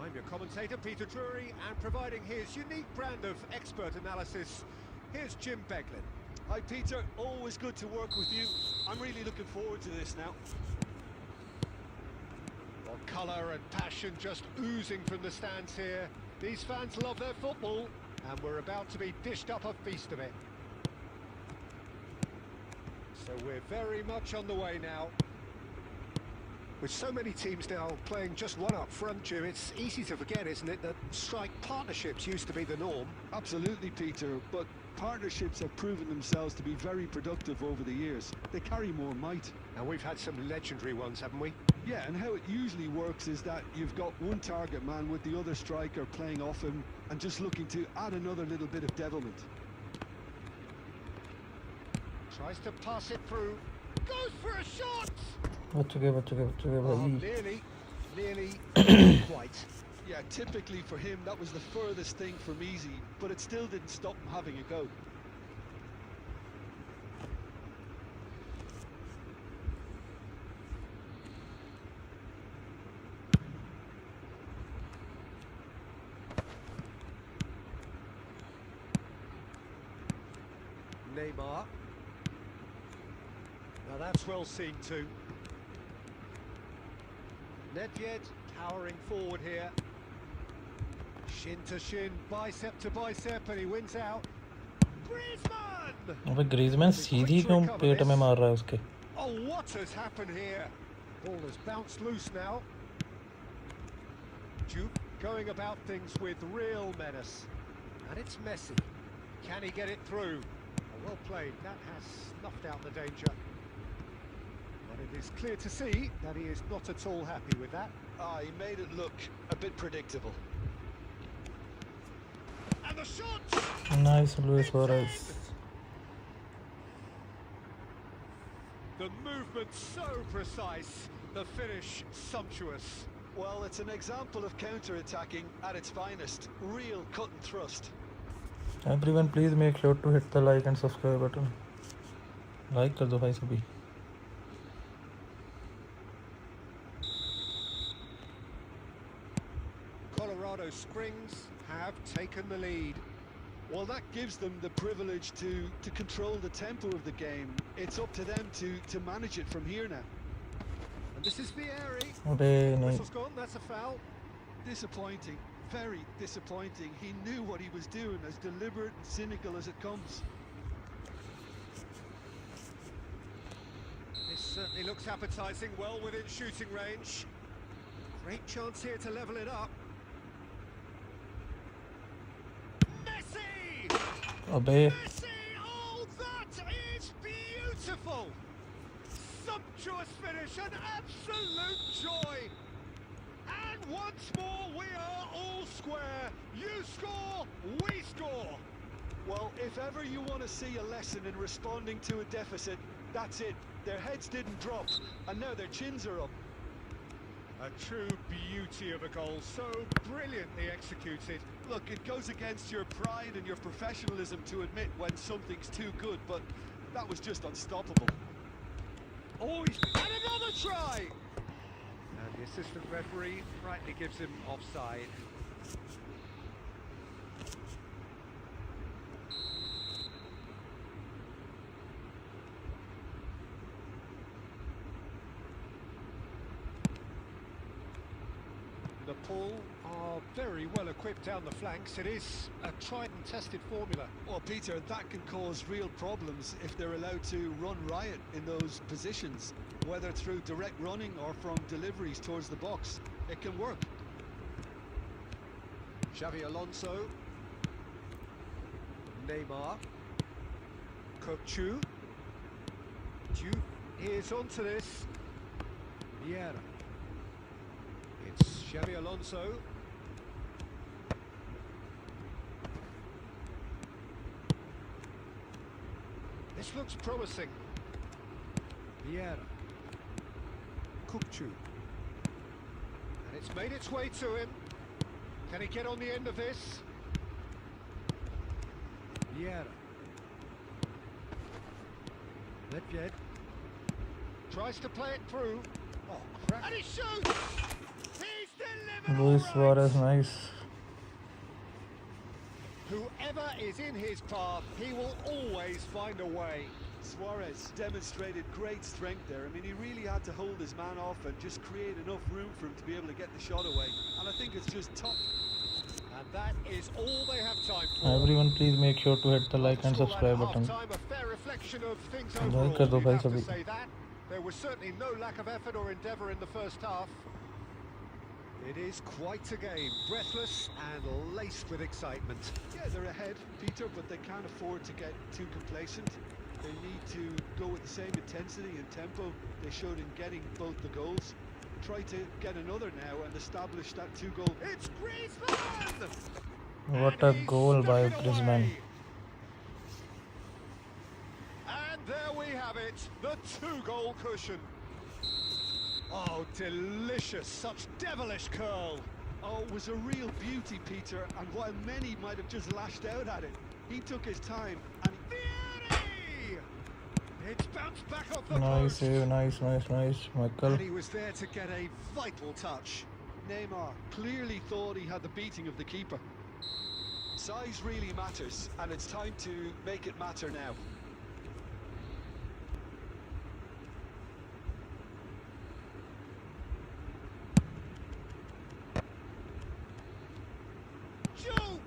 I'm your commentator, Peter Drury, and providing his unique brand of expert analysis, here's Jim Beglin. Hi Peter, always good to work with you. I'm really looking forward to this now. Well, colour and passion just oozing from the stands here. These fans love their football, and we're about to be dished up a feast of it. So we're very much on the way now. With so many teams now playing just one up front, Jim, it's easy to forget, isn't it, that strike partnerships used to be the norm. Absolutely, Peter, but partnerships have proven themselves to be very productive over the years. They carry more might. And we've had some legendary ones, haven't we? Yeah, and how it usually works is that you've got one target man with the other striker playing off him and just looking to add another little bit of devilment. Tries to pass it through. Goes for a shot! भाई Nearly, quite. Yeah, typically for him that was the furthest thing from easy, but it still didn't stop him having a go. Neymar. Now that's well seen too. Nedved towering forward here. Shin to shin, bicep to bicep, and he wins out. Griezmann! अबे Griezmann सीधी क्यों पेट में मार रहा है उसके? Oh, what has happened here? Ball has bounced loose now. Duke going about things with real menace. And it's Messi. Can he get it through? Oh, well played. That has snuffed out the danger. But it is clear to see that he is not at all happy with that. He made it look a bit predictable. And the shot! Nice, Luis Suarez. The movement so precise, the finish sumptuous. Well, it's an example of counter-attacking at its finest. Real cut and thrust. Everyone, please make sure to hit the like and subscribe button. Like कर दो भाई सभी. Colorado Springs have taken the lead. Well, that gives them the privilege to control the tempo of the game. It's up to them to manage it from here now. And this is Vieri. अबे नहीं. Whistle's gone, that's a foul. Disappointing, very disappointing. He knew what he was doing, as deliberate and cynical as it comes. This certainly looks appetising, well within shooting range. Great chance here to level it up. Messi! अबे Messi! Oh, that is beautiful! Sumptuous finish, an absolute joy! And once more, we are all square. You score, we score. Well, if ever you want to see a lesson in responding to a deficit, that's it. Their heads didn't drop, and now their chins are up. A true beauty of a goal, so brilliantly executed. Look, it goes against your pride and your professionalism to admit when something's too good, but that was just unstoppable. Oh, and another try! And the assistant referee rightly gives him offside. Nepal are very well equipped down the flanks. It is a tried and tested formula. Well, Peter, that can cause real problems if they're allowed to run riot in those positions, whether through direct running or from deliveries towards the box. It can work. Xavi Alonso. Neymar. Kokchu. Duke is onto this. Vieira. It's Xavi Alonso. This looks promising. Vieira. Kokchu. And it's made its way to him. Can he get on the end of this? Vieira. Nedved tries to play it through. Oh, crap. And he shoots! He's delivered Luis all Suarez, right. nice. Whoever is in his path, he will always find a way. Suarez demonstrated great strength there. I mean, he really had to hold his man off and just create enough room for him to be able to get the shot away. And I think it's just top. And that is all they have time for. Everyone please make sure to hit the like and After all, subscribe at button. half-time, a fair reflection of things Like overall, कर दो you'd भाई have to सभी. say that. There was certainly no lack of effort or endeavour in the first half. It is quite a game, breathless and laced with excitement. Yeah, they're ahead, Peter, but they can't afford to get too complacent. They need to go with the same intensity and tempo they showed in getting both the goals. Try to get another now and establish that 2-goal. It's Griezmann! What And a he's goal stuck by it away. Griezmann. And there we have it, the 2-goal cushion. Oh, delicious, such devilish curl. Oh, it was a real beauty, Peter, and while many might have just lashed out at it, he took his time and Vieri! It's bounced back off the Nice post. save, nice, Michael. And he was there to get a vital touch. Neymar clearly thought he had the beating of the keeper. Size really matters, and it's time to make it matter now. Joe!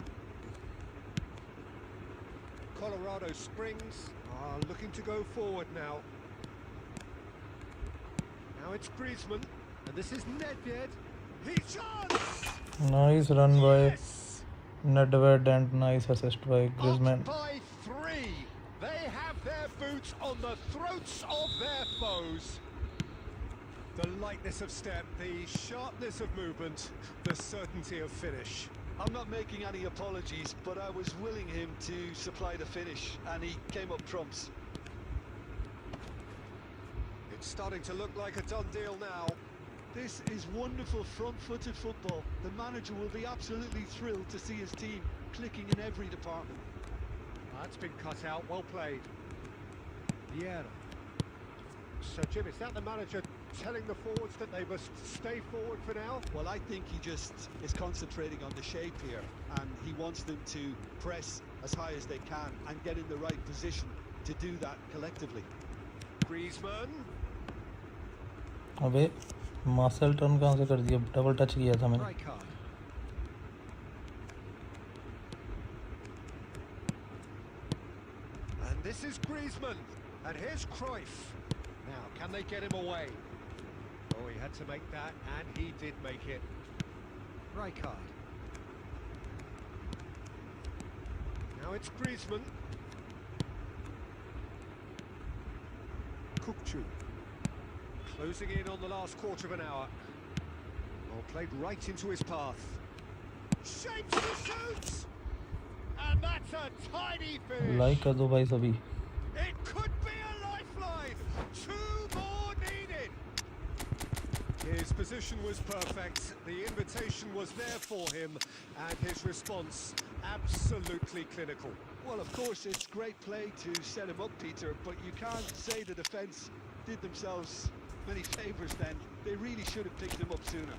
Colorado Springs are looking to go forward now. Now it's Griezmann, and this is Nedved. He's chance! Nice run by Yes! Nedved and nice assist by Up Griezmann. by 3. They have their boots on the throats of their foes. The lightness of step, the sharpness of movement, the certainty of finish. I'm not making any apologies, but I was willing him to supply the finish, and he came up trumps. It's starting to look like a done deal now. This is wonderful front-footed football. The manager will be absolutely thrilled to see his team clicking in every department. That's been cut out, well played. Vieira. So Jim, is that the manager telling the forwards that they must stay forward for now? Well, I think he just is concentrating on the shape here, and he wants them to press as high as they can and get in the right position to do that collectively. Griezmann. अबे martial turn कहाँ से कर दिया? Double touch किया था मैंने. Rijkaard. And this is Griezmann. And here's Cruyff. Now, can they get him away? Oh, he had to make that, and he did make it. Rijkaard. Now it's Griezmann. Kukçu. Closing in on the last quarter of an hour. Well, played right into his path. Shapes the shoots! And that's a tidy finish. Like कर दो भाई सभी. It could be a lifeline. 2 more needed. His position was perfect. The invitation was there for him, and his response absolutely clinical. Well, of course, it's great play to set him up, Peter, but you can't say the defence did themselves many favours then. They really should have picked him up sooner.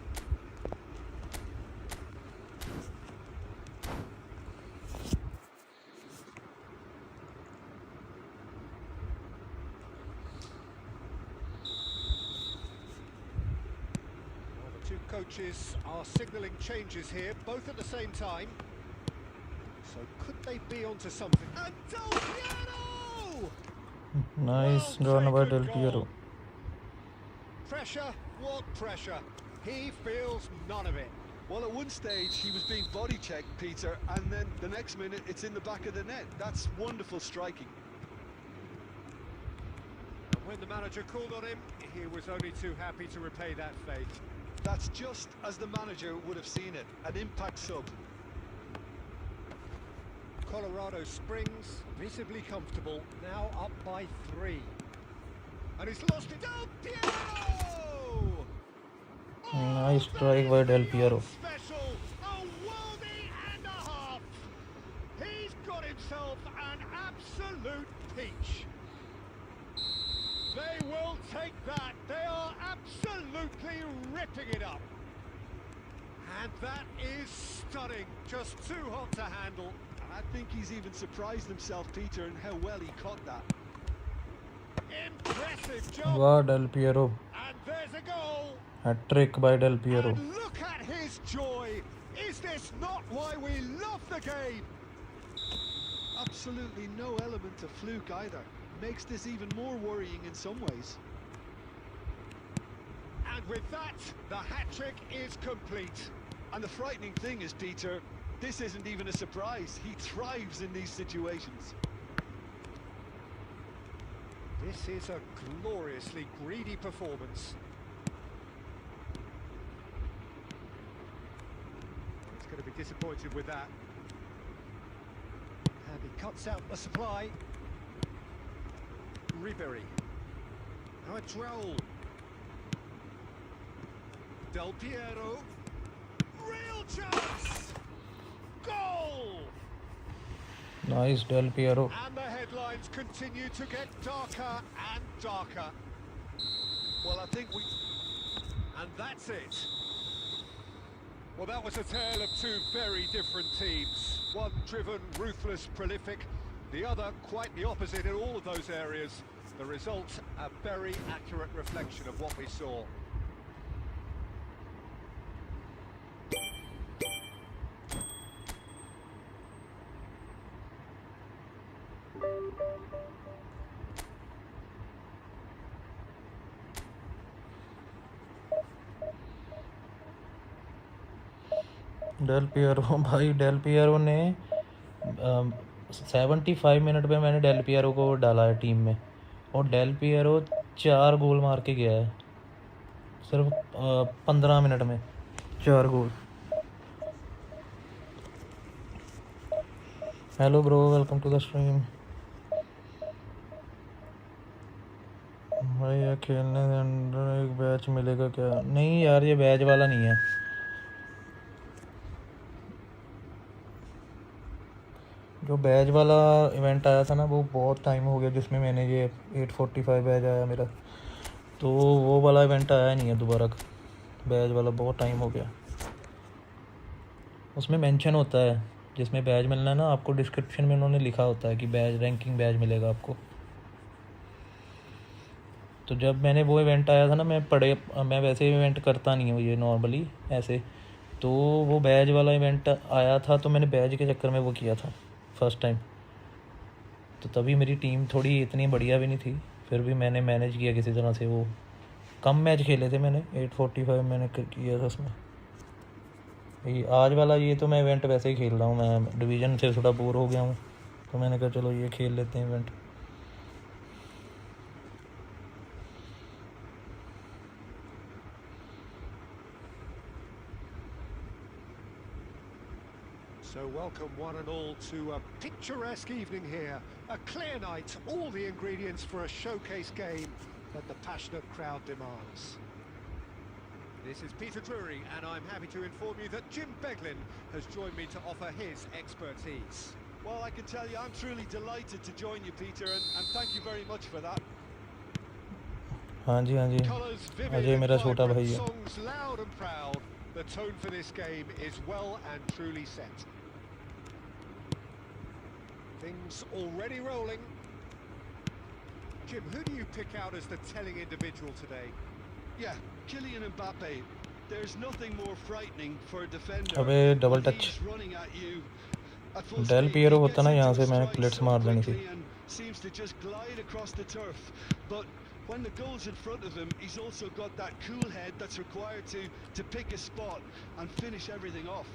Well, the two coaches are signalling changes here, both at the same time. So could they be onto something? And Del Piero! Nice Well run by taken Del Piero. goal. Pressure, what pressure? He feels none of it. Well, at one stage, he was being body-checked, Peter, and then the next minute, it's in the back of the net. That's wonderful striking. And when the manager called on him, he was only too happy to repay that fate. That's just as the manager would have seen it, an impact sub. Colorado Springs, visibly comfortable, now up by 3. And he's lost it. Del Piero! Nice strike by Del Piero. Special, a worldie and a half. He's got himself an absolute peach. They will take that. They are absolutely ripping it up. And that is stunning. Just too hot to handle. I think he's even surprised himself, Peter, in how well he caught that. Impressive job. Wow, Del Piero. And there's a goal. A trick by Del Piero. And look at his joy. Is this not why we love the game? Absolutely no element of fluke either. Makes this even more worrying in some ways. And with that, the hat-trick is complete. And the frightening thing is, Peter, this isn't even a surprise. He thrives in these situations. This is a gloriously greedy performance. He's going to be disappointed with that. And he cuts out the supply. Ribery. Now a Droll. Del Piero. Real chance! Goal! Nice, Del Piero. And the headlines continue to get darker and darker. Well, I think we... And that's it. Well, that was a tale of two very different teams. One driven, ruthless, prolific. The other quite the opposite in all of those areas. The result, a very accurate reflection of what we saw. Del Piero भाई, Del Piro ने 75 minute पे मैंने Del Piero को डाला है team में, और Del Piero 4 गोल मार के गया है सिर्फ 15 मिनट में, 4 goal. Hello bro, welcome to the stream. भाई ये खेलने के अंदर एक बैच मिलेगा क्या? नहीं यार, ये बैच वाला नहीं है। जो बैच वाला इवेंट आया था ना, वो बहुत टाइम हो गया जिसमें मैंने ये 845 बैच आया मेरा, तो वो वाला इवेंट आया नहीं है दोबारा। बैच वाला बहुत टाइम हो गया। उसमें मेंशन होता है जिसमें बैच मिलना है ना, आपको डिस्क्रिप्शन में उन्होंने लिखा होता है कि बैच रैंकिंग बैच मिलेगा आपको। तो जब मैंने वो इवेंट आया था ना, मैं वैसे इवेंट करता नहीं हूँ ये नॉर्मली ऐसे, तो वो बैच वाला इवेंट आया था तो मैंने बैच के चक्कर में वो किया था फर्स्ट टाइम। तो तभी मेरी टीम थोड़ी इतनी बढ़िया भी नहीं थी, फिर भी मैंने मैनेज किया किसी तरह से। वो कम मैच खेले थे मैंने, 845 मैंने किया था उसमें। ये आज वाला ये तो मैं इवेंट वैसे ही खेल रहा हूँ, मैं डिवीज़न से थोड़ा बोर हो गया हूँ, तो मैंने कहा चलो ये खेल लेते हैं event. So welcome one and all to a picturesque evening here. A clear night, all the ingredients for a showcase game that the passionate crowd demands. This is Peter Drury, and I'm happy to inform you that Jim Beglin has joined me to offer his expertise. Well, I can tell you I'm truly delighted to join you, Peter, and thank you very much for that. हाँ जी, हाँ जी, Colours vivid Ajay and मेरा छोटा vibrant, भाई है। songs loud and proud. The tone for this game is well and truly set. Things already rolling. Jim, who do you pick out as the telling individual today? Yeah, Kylian Mbappe. There's nothing more frightening for a defender. अबे double when touch. he's running at you at full Del speed. Piero He होता gets ना, into यहाँ the से मैंने stride plates so मार देनी थी। quickly and seems to just glide across the turf. But when the goal's in front of him, he's also got that cool head that's required to pick a spot and finish everything off.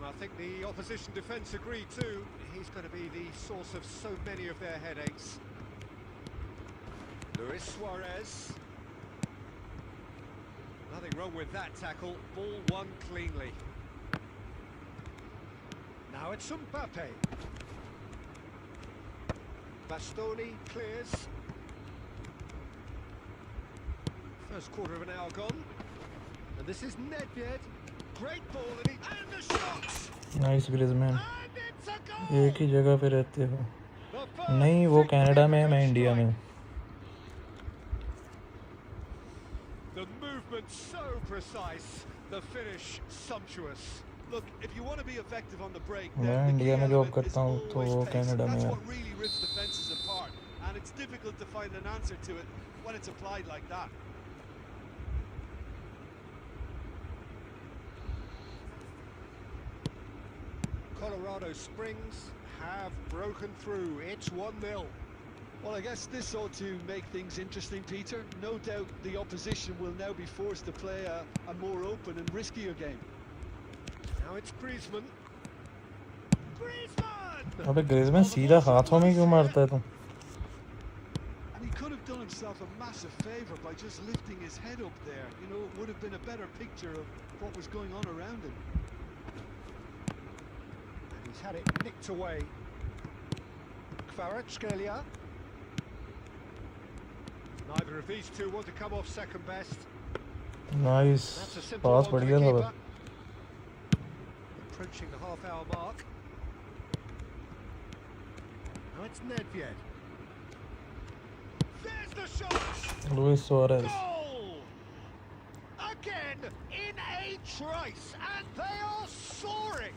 I think the opposition defence agreed too. He's going to be the source of so many of their headaches. Luis Suarez. Nothing wrong with that tackle. Ball won cleanly. Now it's Mbappe. Bastoni clears. First quarter of an hour gone. And this is Nedved. Great ball and the shots. Nice Griezmann. And it's a goal. एक ही जगह पे रहते हो? The first नहीं, वो 6 Canada में है, मैं minutes इंडिया में हूँ। so precise. The finish sumptuous. Look, if you want to be effective on the break, मैं then the इंडिया key में जॉब element is करता हूँ तो always वो pace. कनाडा में That's है. what really rips defenses apart, and it's difficult to find an answer to it when it's applied like that. Colorado Springs have broken through. It's 1-0. Well, I guess this ought to make things interesting, Peter. No doubt the opposition will now be forced to play a more open and riskier game. Now it's Griezmann. Griezmann! अबे Griezmann सीधा हाथों में क्यों मारता है तुम? And he could have done himself a massive favour by just lifting his head up there. You know, it would have been a better picture of what was going on around him. And he's had it nicked away. Kvaratskhelia. Neither of these two want to come off second best. Nice That's a simple pass one for बढ़िया the था keeper. बस. Approaching the half-hour mark. Now it's Nedved. There's the shot! Luis Suarez. Goal! Again in a trice, and they are soaring!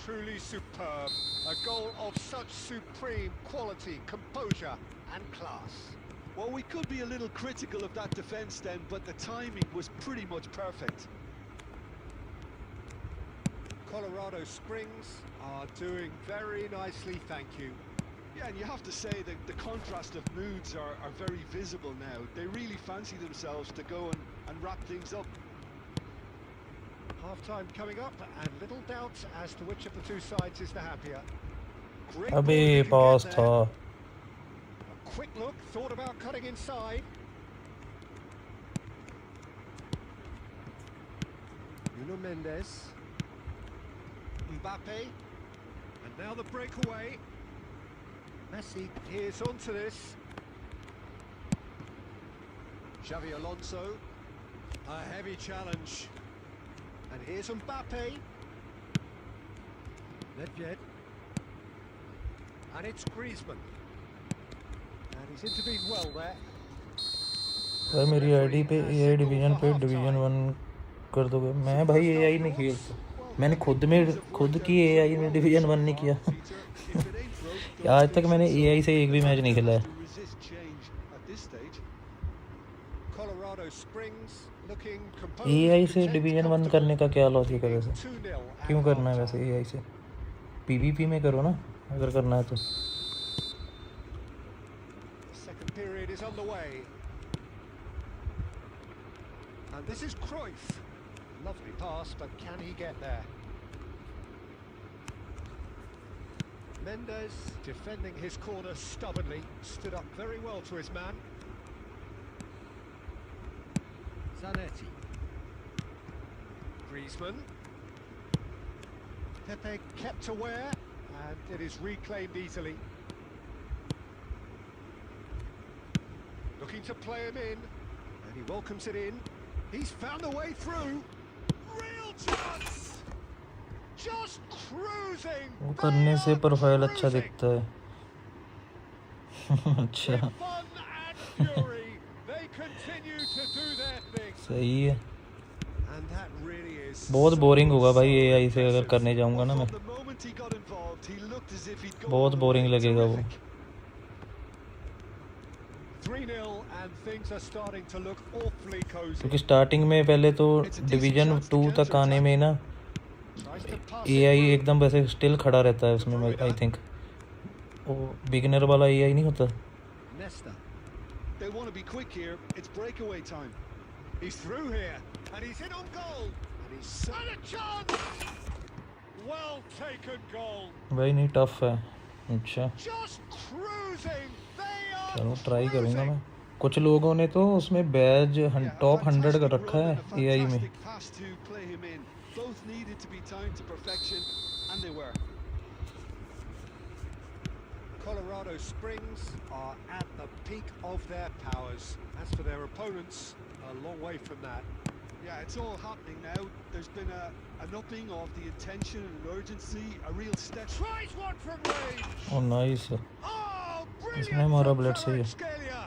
Truly superb. A goal of such supreme quality, composure and class. Well, we could be a little critical of that defence then, but the timing was pretty much perfect. Colorado Springs are doing very nicely, thank you. Yeah, and you have to say that the contrast of moods are very visible now. They really fancy themselves to go and wrap things up. Half-time coming up, and little doubt as to which of the two sides is the happier. Great अबे ball if you pass get था. there. A quick look, thought about cutting inside. Nuno Mendes. Mbappe. And now the breakaway. Messi here's onto this. Xavi Alonso. A heavy challenge. And here's Mbappe. Nedved. And it's Griezmann. And he's intervened well there. भाई मेरी ID पे AI division पे division 1 कर दोगे? मैं भाई AI नहीं खेलता. मैंने खुद की एआई में डिवीजन 1 नहीं किया. आज तक मैंने एआई से एक भी मैच नहीं खेला है. Colorado Springs looking composed. AI से डिवीजन 1 करने का क्या लॉजिक है वैसे? क्यों करना है वैसे एआई से? पीवीपी में करो ना अगर करना है तो. Second period is underway. And this is Cruyff. Lovely pass, but can he get there? Mendes defending his corner stubbornly, stood up very well to his man. Zanetti. Griezmann. Pepe kept aware, and it is reclaimed easily. Looking to play him in, and he welcomes it in. He's found a way through. Real chance! Just cruising! वो करने से profile अच्छा Cruising. दिखता है. अच्छा With fun and fury, they continue to do their thing. सही है. And that really is बहुत बोरिंग होगा भाई एआई से अगर करने जाऊंगा ना मैं. From the moment he got involved, he looked as if he'd gone बहुत all the बोरिंग way. लगेगा वो. Terrific. 3-0 and things are starting to look awfully cozy. क्योंकि स्टार्टिंग में पहले तो डिवीजन 2 तक आने में ना Tries to pass AI it एकदम वैसे स्टिल खड़ा रहता है उसमें. आई थिंक वो बिगिनर वाला एआई नहीं होता. through. Nesta. They want to be quick here. It's breakaway time. He's through here, and he's in on goal. And he's had a chance. Well taken goal. भाई नहीं tough है. अच्छा Just cruising. They are चलो try करूँगा cruising. मैं. कुछ लोगों ने तो उसमें बैज Yeah, टॉप a 100 का fantastic रखा run है and a एआई में. fantastic pass to play him in. Both needed to be timed to perfection, and they were. Colorado Springs are at the peak of their powers. As for their opponents, a long way from that. Yeah, it's all happening now. There's been an upping of the intention and urgency, a real step. Tries one from range. Oh nice. Oh, brilliant इसमें हमारा from blood सही है. Kvaratskhelia.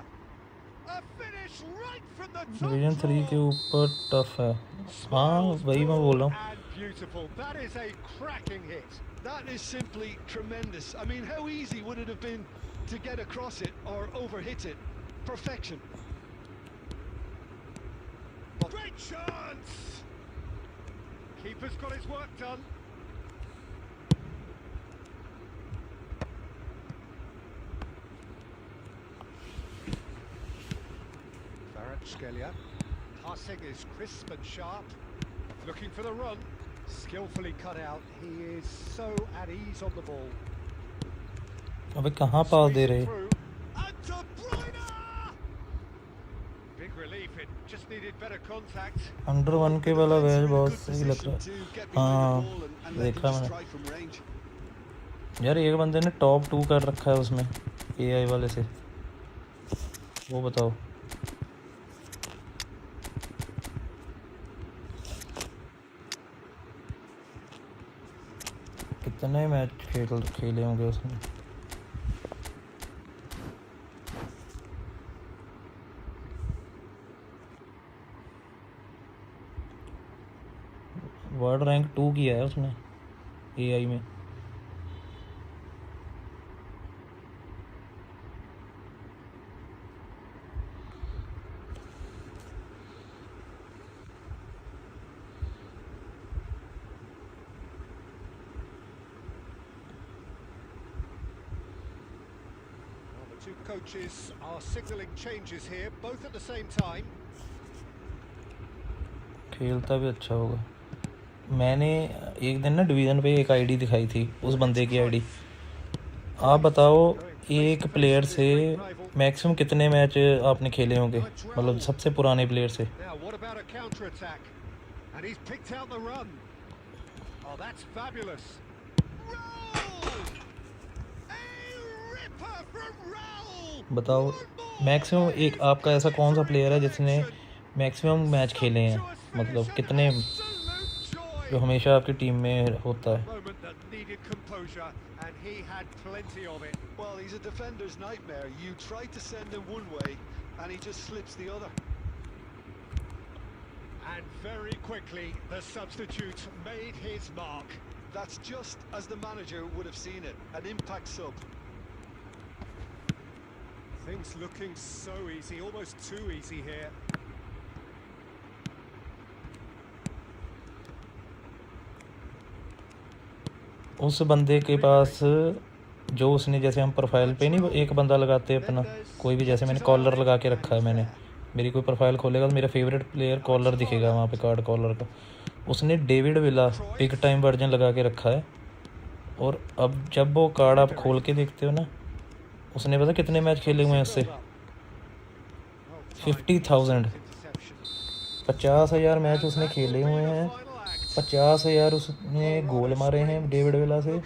A finish right from division 3 के ऊपर tough है। हाँ वही मैं बोल रहा हूँ। And beautiful. That is a cracking hit. That is simply tremendous. I mean, how easy would it have been to get across it or overhit it? Perfection. Great chance. Keeper's got his work done. Scalia. Passing is crisp and sharp. Looking for the run. Skillfully cut out. He is so at ease on the ball. अबे कहाँ पास दे रहे? And De Bruyne! Big relief. It just needed better contact. Under 1K वाला match बहुत सही लग रहा है। हाँ देखा मैंने। यार एक बंदे ने टॉप 2 कर रखा है उसमें AI वाले से। वो बताओ। कितने मैच खेले होंगे उसने। वर्ल्ड रैंक 2 किया है उसने AI में। Two coaches are signalling changes here, both at the same time. खेलता भी अच्छा होगा। मैंने एक दिन ना डिवीज़न पे एक आईडी दिखाई थी, उस बंदे की आईडी। आप बताओ एक प्लेयर से मैक्सिमम कितने मैच आपने खेले होंगे, मतलब सबसे पुराने प्लेयर से। Now what about a counter attack? And he's picked out the run. Oh, that's fabulous. Roll! A ripper from Raul! बताओ मैक्सिमम एक आपका ऐसा कौन सा प्लेयर है जिसने मैक्सिमम मैच खेले हैं, मतलब कितने, जो हमेशा आपकी टीम में होता है। Moment that needed composure, and he had plenty of it. Well, he's a defender's nightmare. You try to send him one way, and he just slips the other. And very quickly, the substitute made his mark. That's just as the manager would have seen it, an impact sub. Things looking so easy, almost too easy here. उस बंदे के पास जो उसने, जैसे हम profile पे नहीं एक बंदा लगाते हैं अपना, कोई भी, जैसे मैंने कॉलर लगा के रखा है, मैंने मेरी कोई प्रोफाइल खोलेगा तो मेरा फेवरेट प्लेयर कॉलर दिखेगा वहाँ पे, कार्ड कॉलर का। उसने David villa big time version लगा के रखा है, और अब जब वो कार्ड आप खोल के देखते हो ना, उसने पता कितने मैच खेले हुए हैं उससे? 50,000 50,000 मैच उसने खेले हुए हैं। 50,000 उसने गोल मारे हैं डेविड विला से,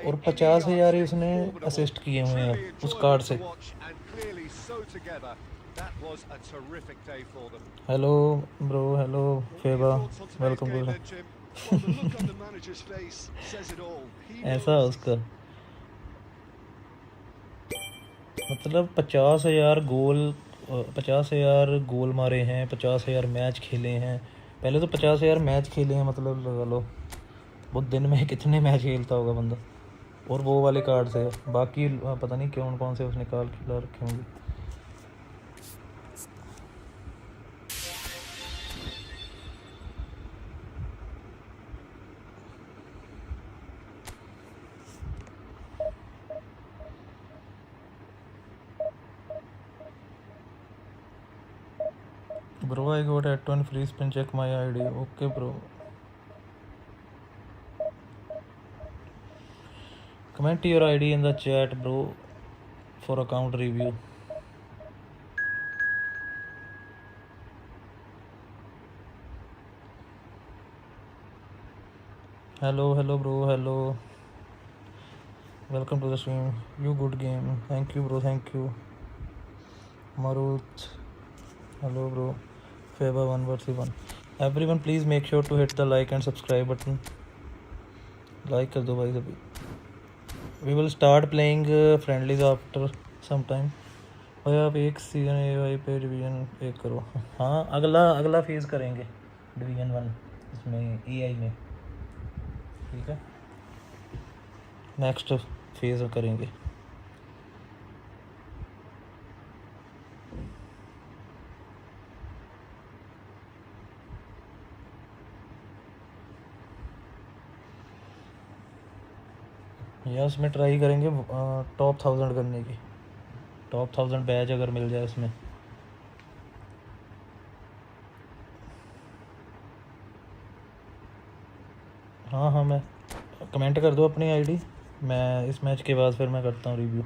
और 50,000 ही उसने असिस्ट किए हुए हैं उस कार्ड से। हेलो ब्रो, हेलो फेबा, वेलकम टू। ऐसा उसका मतलब 50,000 गोल मारे हैं, 50,000 मैच खेले हैं। पहले तो 50,000 मैच खेले हैं, मतलब लगा लो वो दिन में कितने मैच खेलता होगा बंदा। और वो वाले कार्ड से, बाकी पता नहीं कौन कौन से उसने कार्ड खिला रखे होंगे। Bro, I got at one free spin. Check my ID. Okay, bro. Comment your ID in the chat, bro, for account review. Hello, bro. Hello. Welcome to the stream. You good game. Thank you, bro. Thank you. Marut. Hello, bro. Feba 1/1. Everyone, please make sure to hit the like and subscribe button. Like कर दो भाई सभी। We will start playing friendlies after some time. भाई आप एक season AI पे division एक करो। हाँ अगला फेज़ करेंगे डिवीज़न 1 इसमें AI में, ठीक है, नेक्स्ट फेज़ करेंगे। या उसमें ट्राई करेंगे टॉप 1000 करने की, टॉप 1000 बैच अगर मिल जाए उसमें। हाँ हाँ, मैं कमेंट कर दो अपनी आईडी, मैं इस मैच के बाद फिर मैं करता हूँ review.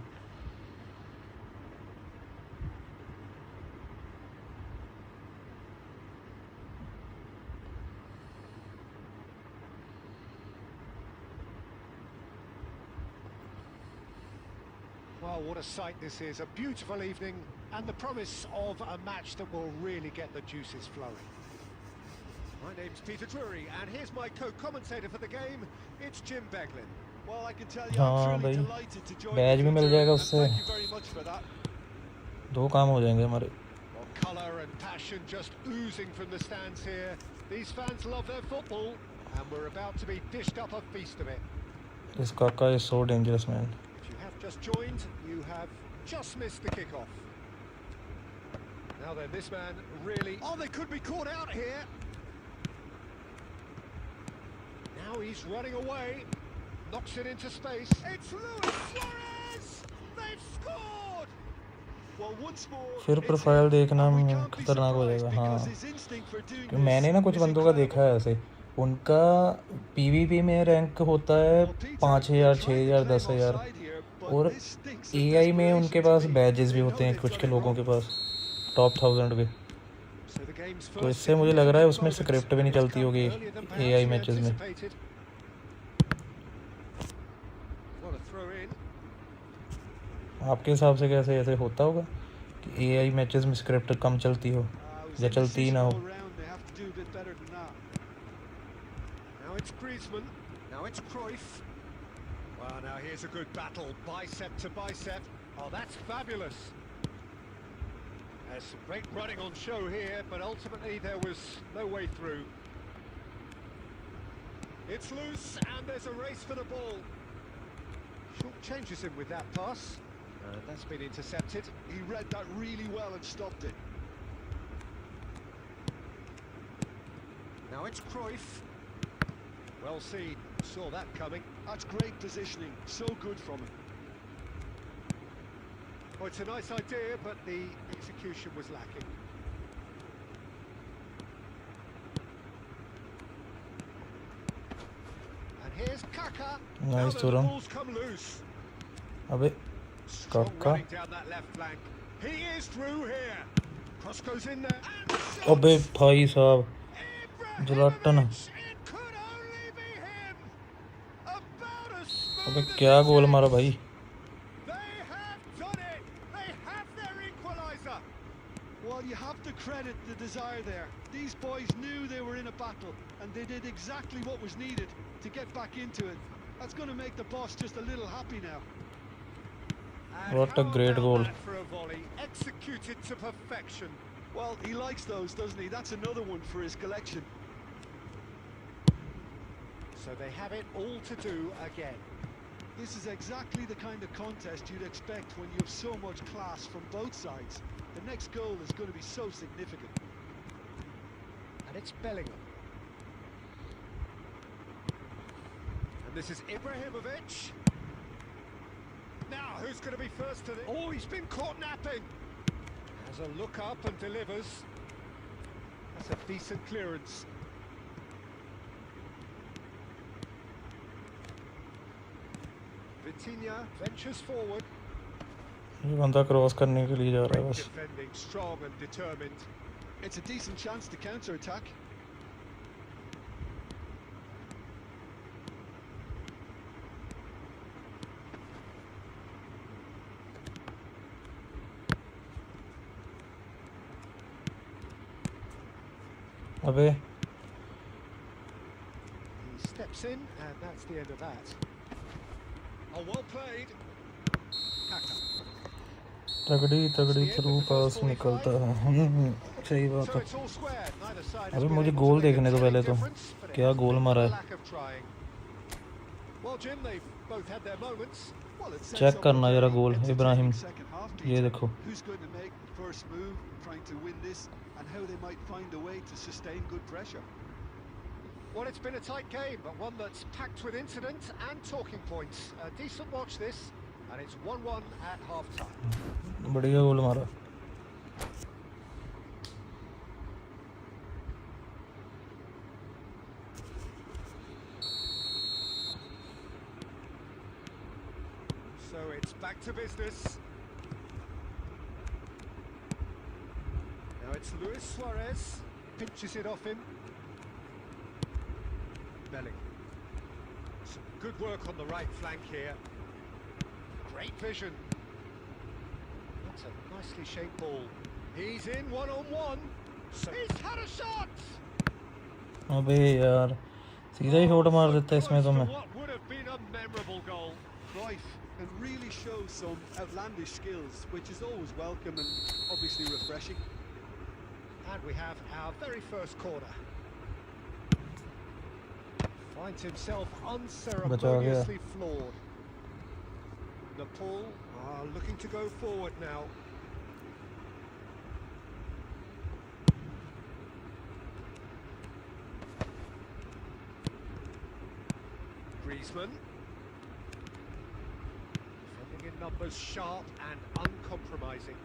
Well, what a sight this is. A beautiful evening and the promise of a match that will really get the juices flowing. My name's Peter Drury and here's my co-commentator for the game. It's Jim Beglin. Well, I can tell you, हाँ I'm भाई, truly delighted to join batch भी मिल जाएगा and उससे, thank you very much for that. 2 काम हो जाएंगे हमारे। Well, colour and passion just oozing from the stands here. These fans love their football and we're about to be dished up a feast of it. This Kaka is so dangerous, man. If you have just joined, you have just missed the kickoff. Now then, this man really... Oh, they could be caught out here. Now he's running away. Knocks it into space. It's Luis Suarez! They've scored! Well, once more, फिर it's profile him, देखना and we can't be खतरनाक हो surprised जाएगा। हाँ, because his instinct for doing कि this मैंने ना कुछ is बंदों का देखा है incredible. ऐसे, उनका PvP में रैंक होता है Well, Peter, 5000, they're trying to 6000, claim 10,000, offside here, but और this stinks of AI में desperation उनके to पास me. बैजेस भी They होते know हैं they've कुछ done के it लोगों wrong. के पास टॉप 1000 के। So the game's तो first इससे मुझे लग रहा है उसमें स्क्रिप्ट भी नहीं It's चलती come होगी earlier than perhaps AI we matches में। anticipated. What a throw in. आपके हिसाब से कैसे ऐसे होता होगा कि AI मैचेस में स्क्रिप्ट कम चलती हो It was या चलती ही ना indecision हो? all round. They have to do a bit better than that. Now it's Griezmann. Now it's Cruyff. Well, now here's a good battle, bicep to bicep. Oh, that's fabulous. There's some great running on show here, but ultimately there was no way through. It's loose, and there's a race for the ball. Short changes him with that pass. That's been intercepted. He read that really well and stopped it. Now it's Cruyff. Well seen. Saw that coming. That's great positioning. So good from him. Oh, it's a nice idea, but the execution was lacking. And here's Kaka. Now Nice the to run. ball's come loose. अबे Strong Kaka. running down that left flank. He is through here. Cross goes in there. And अबे shot. भाई साहब, Zlatan. Ibrahimovic. It could only be him. About as अबे smooth as क्या it goal gets. मारा भाई। They have done it. They have their equaliser. Well, you have to credit the desire there. These boys knew they were in a battle, and they did exactly what was needed to get back into it. That's going to make the boss just a little happy now. And What a how great about goal. that for a volley, executed to perfection. Well, he likes those, doesn't he? That's another one for his collection. So they have it all to do again. This is exactly the kind of contest you'd expect when you have so much class from both sides. The next goal is going to be so significant. And it's Bellingham. And this is Ibrahimovic. Now, who's going to be first to the... Oh, he's been caught napping. Has a look up and delivers. That's a decent clearance. Vitinha ventures forward. ये बंदा cross करने के लिए जा रहा है Great बस। defending, strong and determined. It's a decent chance to counter-attack. अबे He steps in, and that's the end of that. Oh, well played. Kaka. तगड़ी तगड़ी It's the through end of the pass first निकलता 45. है। सही बात So है। it's all square. Neither side has अभी been मुझे able goal to make a देखने दो telling पहले तो, difference, but it क्या hasn't गोल been मारा for है। lack of trying. Well, Jim, they've both had their moments. Well, it sets check up a करना जरा very गोल इब्राहिम, entertaining second half, ये Peter. देखो। Who's going to make the first move, trying to win this, and how they might find a way to sustain good pressure. Well, it's been a tight game, but one that's packed with incident and talking points. A decent watch this, and it's 1-1 at half-time. बढ़िया गोल मारा। So it's back to business. Now it's Luis Suarez, pinches it off him. Belling. Some good work on the right flank here. Great vision. That's a nicely shaped ball. He's in one-on-one. So he's had a shot! अबे यार सीधा ही shot मार देता है इसमें तो मैं। What would have been a memorable goal. Cruyff can really show some outlandish skills, which is always welcome and obviously refreshing. And we have our very first corner. Finds himself unceremoniously floored. Nepal are looking to go forward now. Griezmann. Defending in numbers, sharp and uncompromising.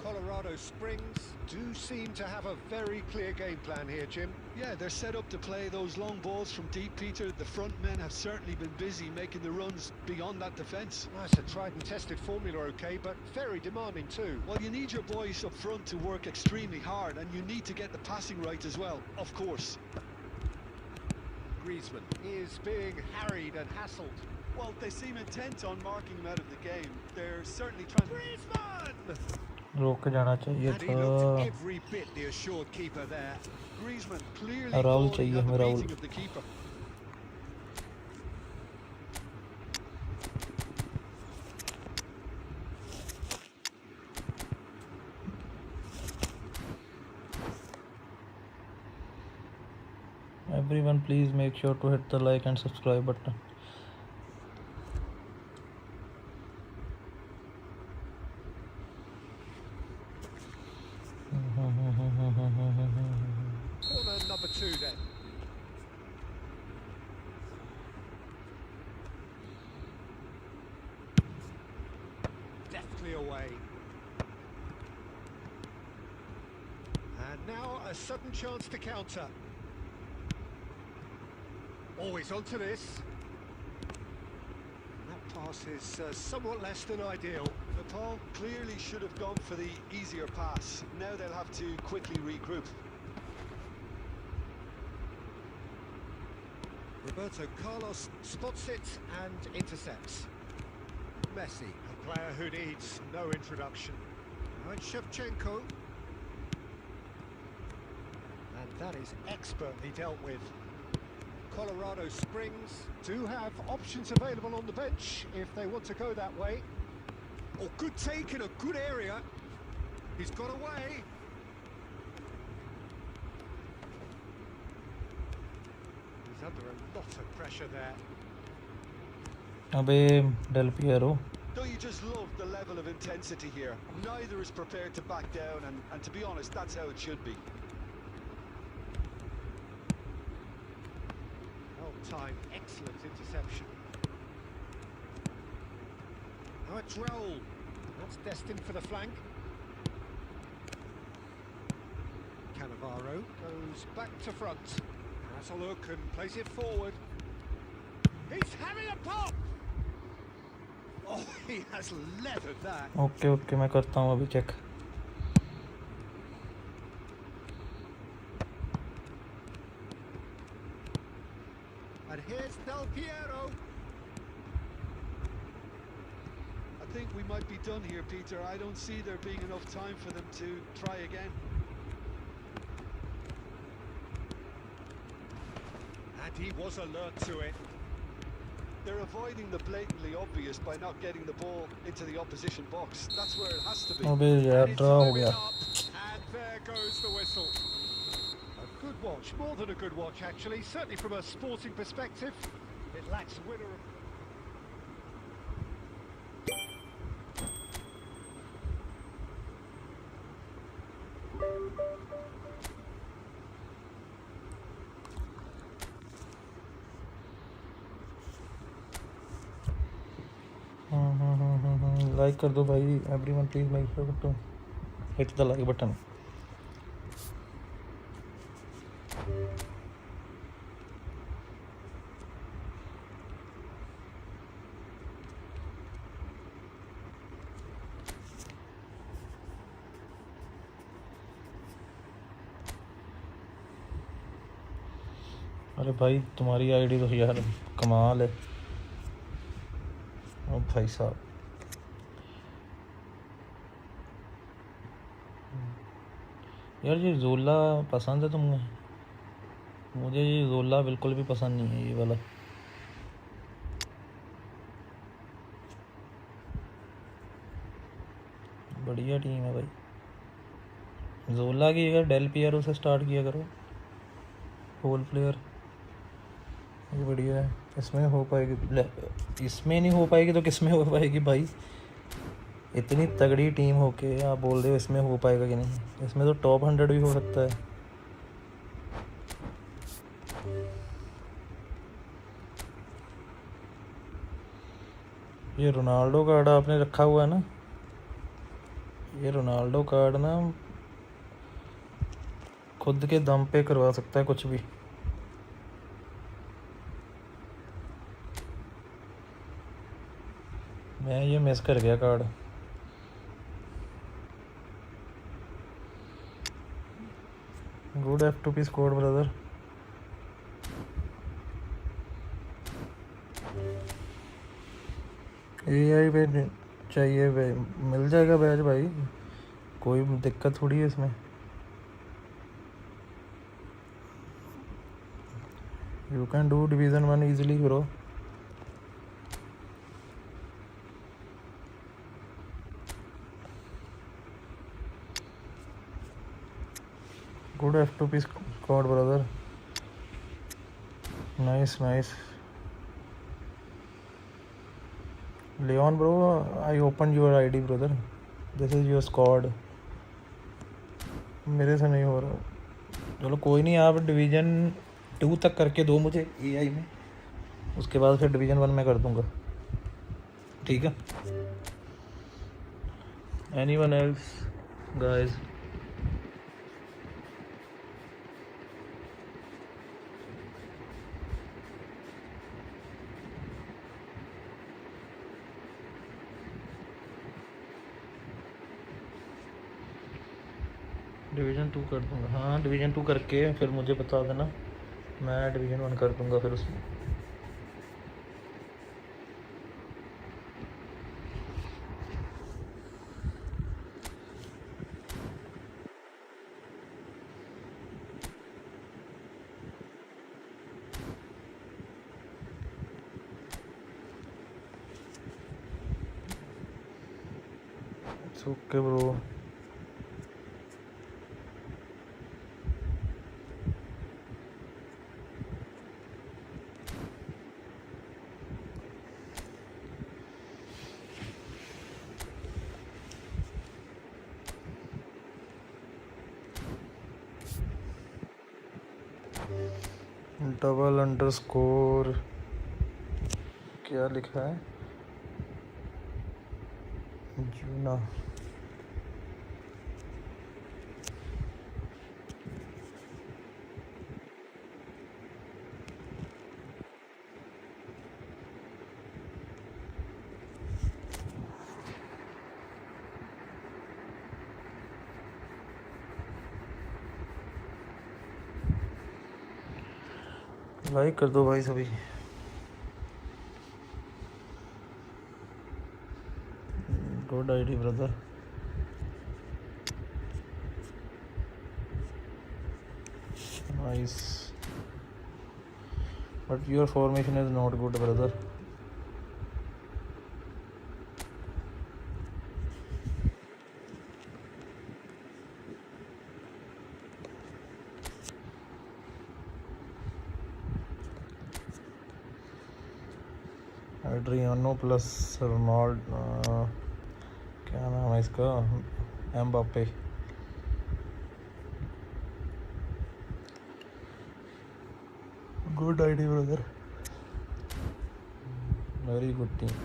Colorado Springs do seem to have a very clear game plan here, Jim. Yeah, they're set up to play those long balls from deep, Peter. The front men have certainly been busy making the runs beyond that defence. That's a tried and tested formula, okay, but very demanding too. Well, you need your boys up front to work extremely hard, and you need to get the passing right as well, of course. Griezmann is being harried and hassled. Well, they seem intent on marking him out of the game. They're certainly trying... Griezmann! रोक जाना चाहिए And he looked था। every bit the assured keeper there. Griezmann clearly Raul calling चाहिए out हमें, the Raul। beating of the keeper. Everyone please make sure to hit the like and subscribe button. Corner number 2 then. Deftly away. And now a sudden chance to counter. Always onto this. That pass is somewhat less than ideal. Nepal clearly should have gone for the easier pass. Now they'll have to quickly regroup. Roberto Carlos spots it and intercepts. Messi, a player who needs no introduction. Now it's Shevchenko. And that is expertly dealt with. Colorado Springs do have options available on the bench if they want to go that way. Oh, good take in a good area. He's got away. He's under a lot of pressure there. अबे Del Piero. Don't you just love the level of intensity here? Neither is prepared to back down, and to be honest, that's how it should be. Time, excellent interception. Now it's Raul. That's destined for the flank. Cannavaro goes back to front. Has a look and plays it forward. He's having a pop! Oh, he has leathered that. Okay okay मैं करता हूँ अभी check. And here's Del Piero. I think we might be done here, Peter. I don't see there being enough time for them to try again. And he was alert to it. They're avoiding the blatantly obvious by not getting the ball into the opposition box. That's where it has to be. अबे यार And it's draw हो timing गया. up, and there goes the whistle. A good watch, more than a good watch actually, certainly from a sporting perspective. It lacks a winner. Like कर दो भाई, everyone please make sure to hit the like button. अरे भाई तुम्हारी ID तो यार कमाल है. ओ भाई साहब, यार ये जोला पसंद है तुम्हें? मुझे ये जोला बिल्कुल भी पसंद नहीं है, ये वाला. बढ़िया टीम है भाई. जोला की अगर डेल पियरो से स्टार्ट किया करो, होल प्लेयर. ये बढ़िया है. इसमें हो पाएगी, इसमें नहीं हो पाएगी तो किस में हो पाएगी भाई? इतनी तगड़ी टीम होके आप बोल रहे हो इसमें हो पाएगा कि नहीं? इसमें तो टॉप 100 भी हो सकता है. ये रोनाल्डो कार्ड आपने रखा हुआ है ना? ये रोनाल्डो कार्ड ना खुद के दम पे करवा सकता है कुछ भी. मैं ये मिस कर गया card. Good F2P score brother. AI पे चाहिए भाई, मिल जाएगा बैच भाई, कोई दिक्कत थोड़ी है इसमें. You can do division 1 easily bro. Good F2P squad brother. Nice. Leon bro, I opened your ID brother. This is your squad. मेरे से नहीं हो रहा. चलो कोई नहीं, आप डिवीज़न 2 तक करके दो मुझे AI में, उसके बाद फिर डिवीज़न 1 में कर दूंगा. ठीक है? Anyone else guys? डिवीज़न 2 कर दूंगा. हाँ डिवीज़न 2 करके फिर मुझे बता देना, मैं डिवीज़न 1 कर दूंगा फिर उसमें. It's okay bro. Double underscore क्या लिखा है? जूना. लाइक कर दो भाई सभी. Good ID brother. Nice, but your formation is not good brother. Adriano plus Ronald क्या नाम है इसका, Mbappe. Good idea brother, very good team.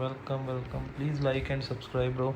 Welcome welcome, please like and subscribe bro.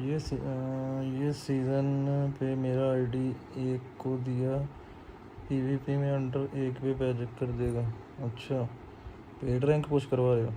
ये सीज़न पे मेरा आईडी 1 को दिया, पीवीपी में अंडर 1 पे पैच कर देगा। अच्छा, पेड रैंक पुश करवा रहे हो।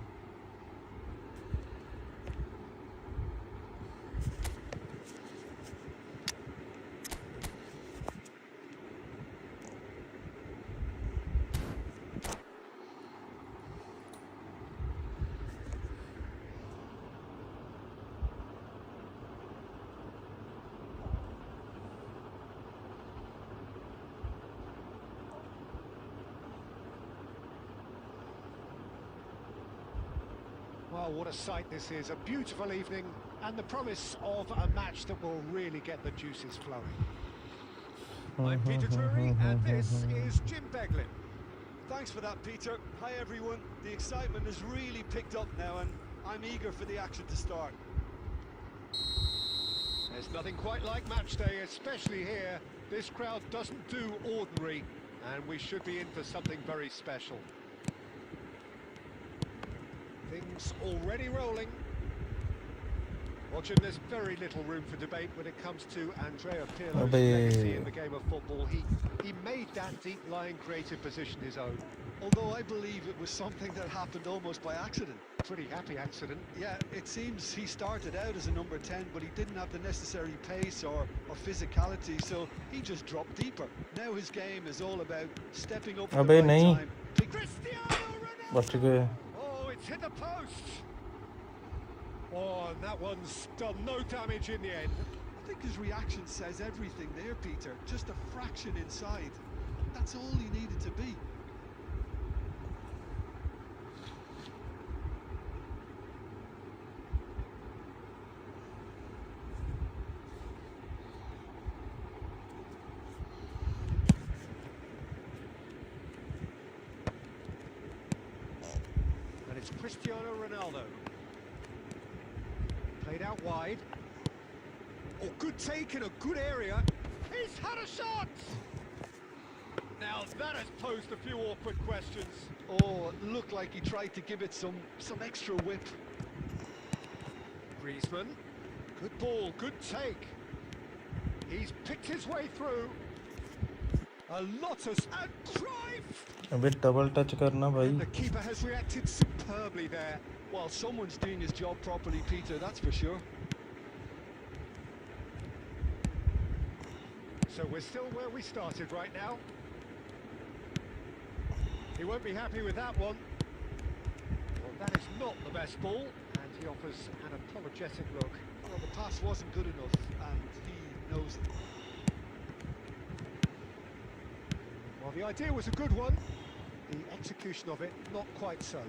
Well, what a sight this is. A beautiful evening and the promise of a match that will really get the juices flowing. I'm Peter Drury and this is Jim Beglin. Thanks for that, Peter. Hi everyone. The excitement has really picked up now and I'm eager for the action to start. There's nothing quite like match day, especially here. This crowd doesn't do ordinary and we should be in for something very special. Things already rolling. Watching, there's very little room for debate when it comes to Andrea Pirlo's legacy in the game of football. He made that deep-lying creative position his own. Although I believe it was something that happened almost by accident. Pretty happy accident. Yeah, it seems he started out as a number 10, but he didn't have the necessary pace or physicality, so he just dropped deeper. Now his game is all about stepping up at the right time. Cristiano Ronaldo! Oh, it's hit the post! Oh, and that one's done no damage in the end. I think his reaction says everything there, Peter. Just a fraction inside. That's all he needed to be. And it's Cristiano Ronaldo. Played out wide. Oh, good take in a good area. He's had a shot! Now that has posed a few awkward questions. Oh, it looked like he tried to give it some extra whip. Griezmann. Good ball, good take. He's picked his way through. A lot of... And Cruyff! A bit double touch karna bhai. And the keeper has reacted superbly there. Well, someone's doing his job properly, Peter, that's for sure. So we're still where we started right now. He won't be happy with that one. best ball, and he offers an apologetic look. Well, the pass wasn't good enough, and he knows it. Well, the idea was a good one. The execution of it, not quite so.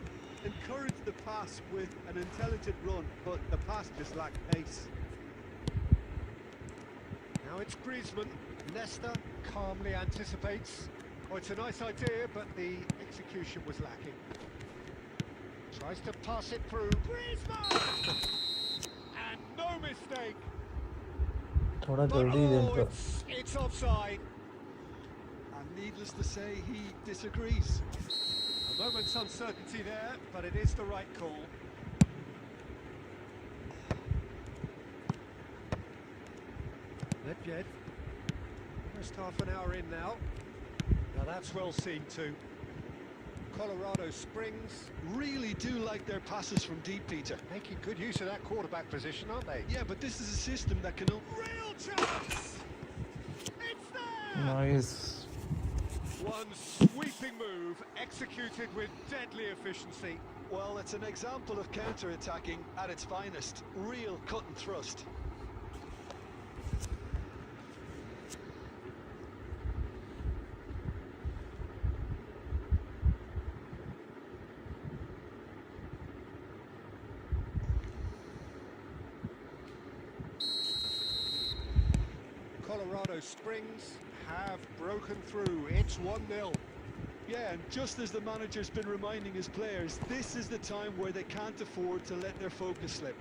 Encouraged the pass with an intelligent run, but the pass just lacked pace. Now it's Griezmann. Nesta calmly anticipates. Oh, it's a nice idea, but the execution was lacking. Tries to pass it through. Griezmann! And no mistake. थोड़ा But जल्दी दे oh, इनको it's offside. And needless to say, he disagrees. A moment's uncertainty there, but it is the right call. Nedved. First half an hour in now. Now that's well seen too. Colorado Springs Really do like their passes from deep, Peter. making good use of that quarterback position, aren't they? Yeah, but this is a system that can... Real chance! It's there! Nice One sweeping move, executed with deadly efficiency. Well, it's an example of counter-attacking at its finest. Real cut and thrust. Colorado Springs have broken through. It's 1-0. Yeah, and just as the manager's been reminding his players, this is the time where they can't afford to let their focus slip.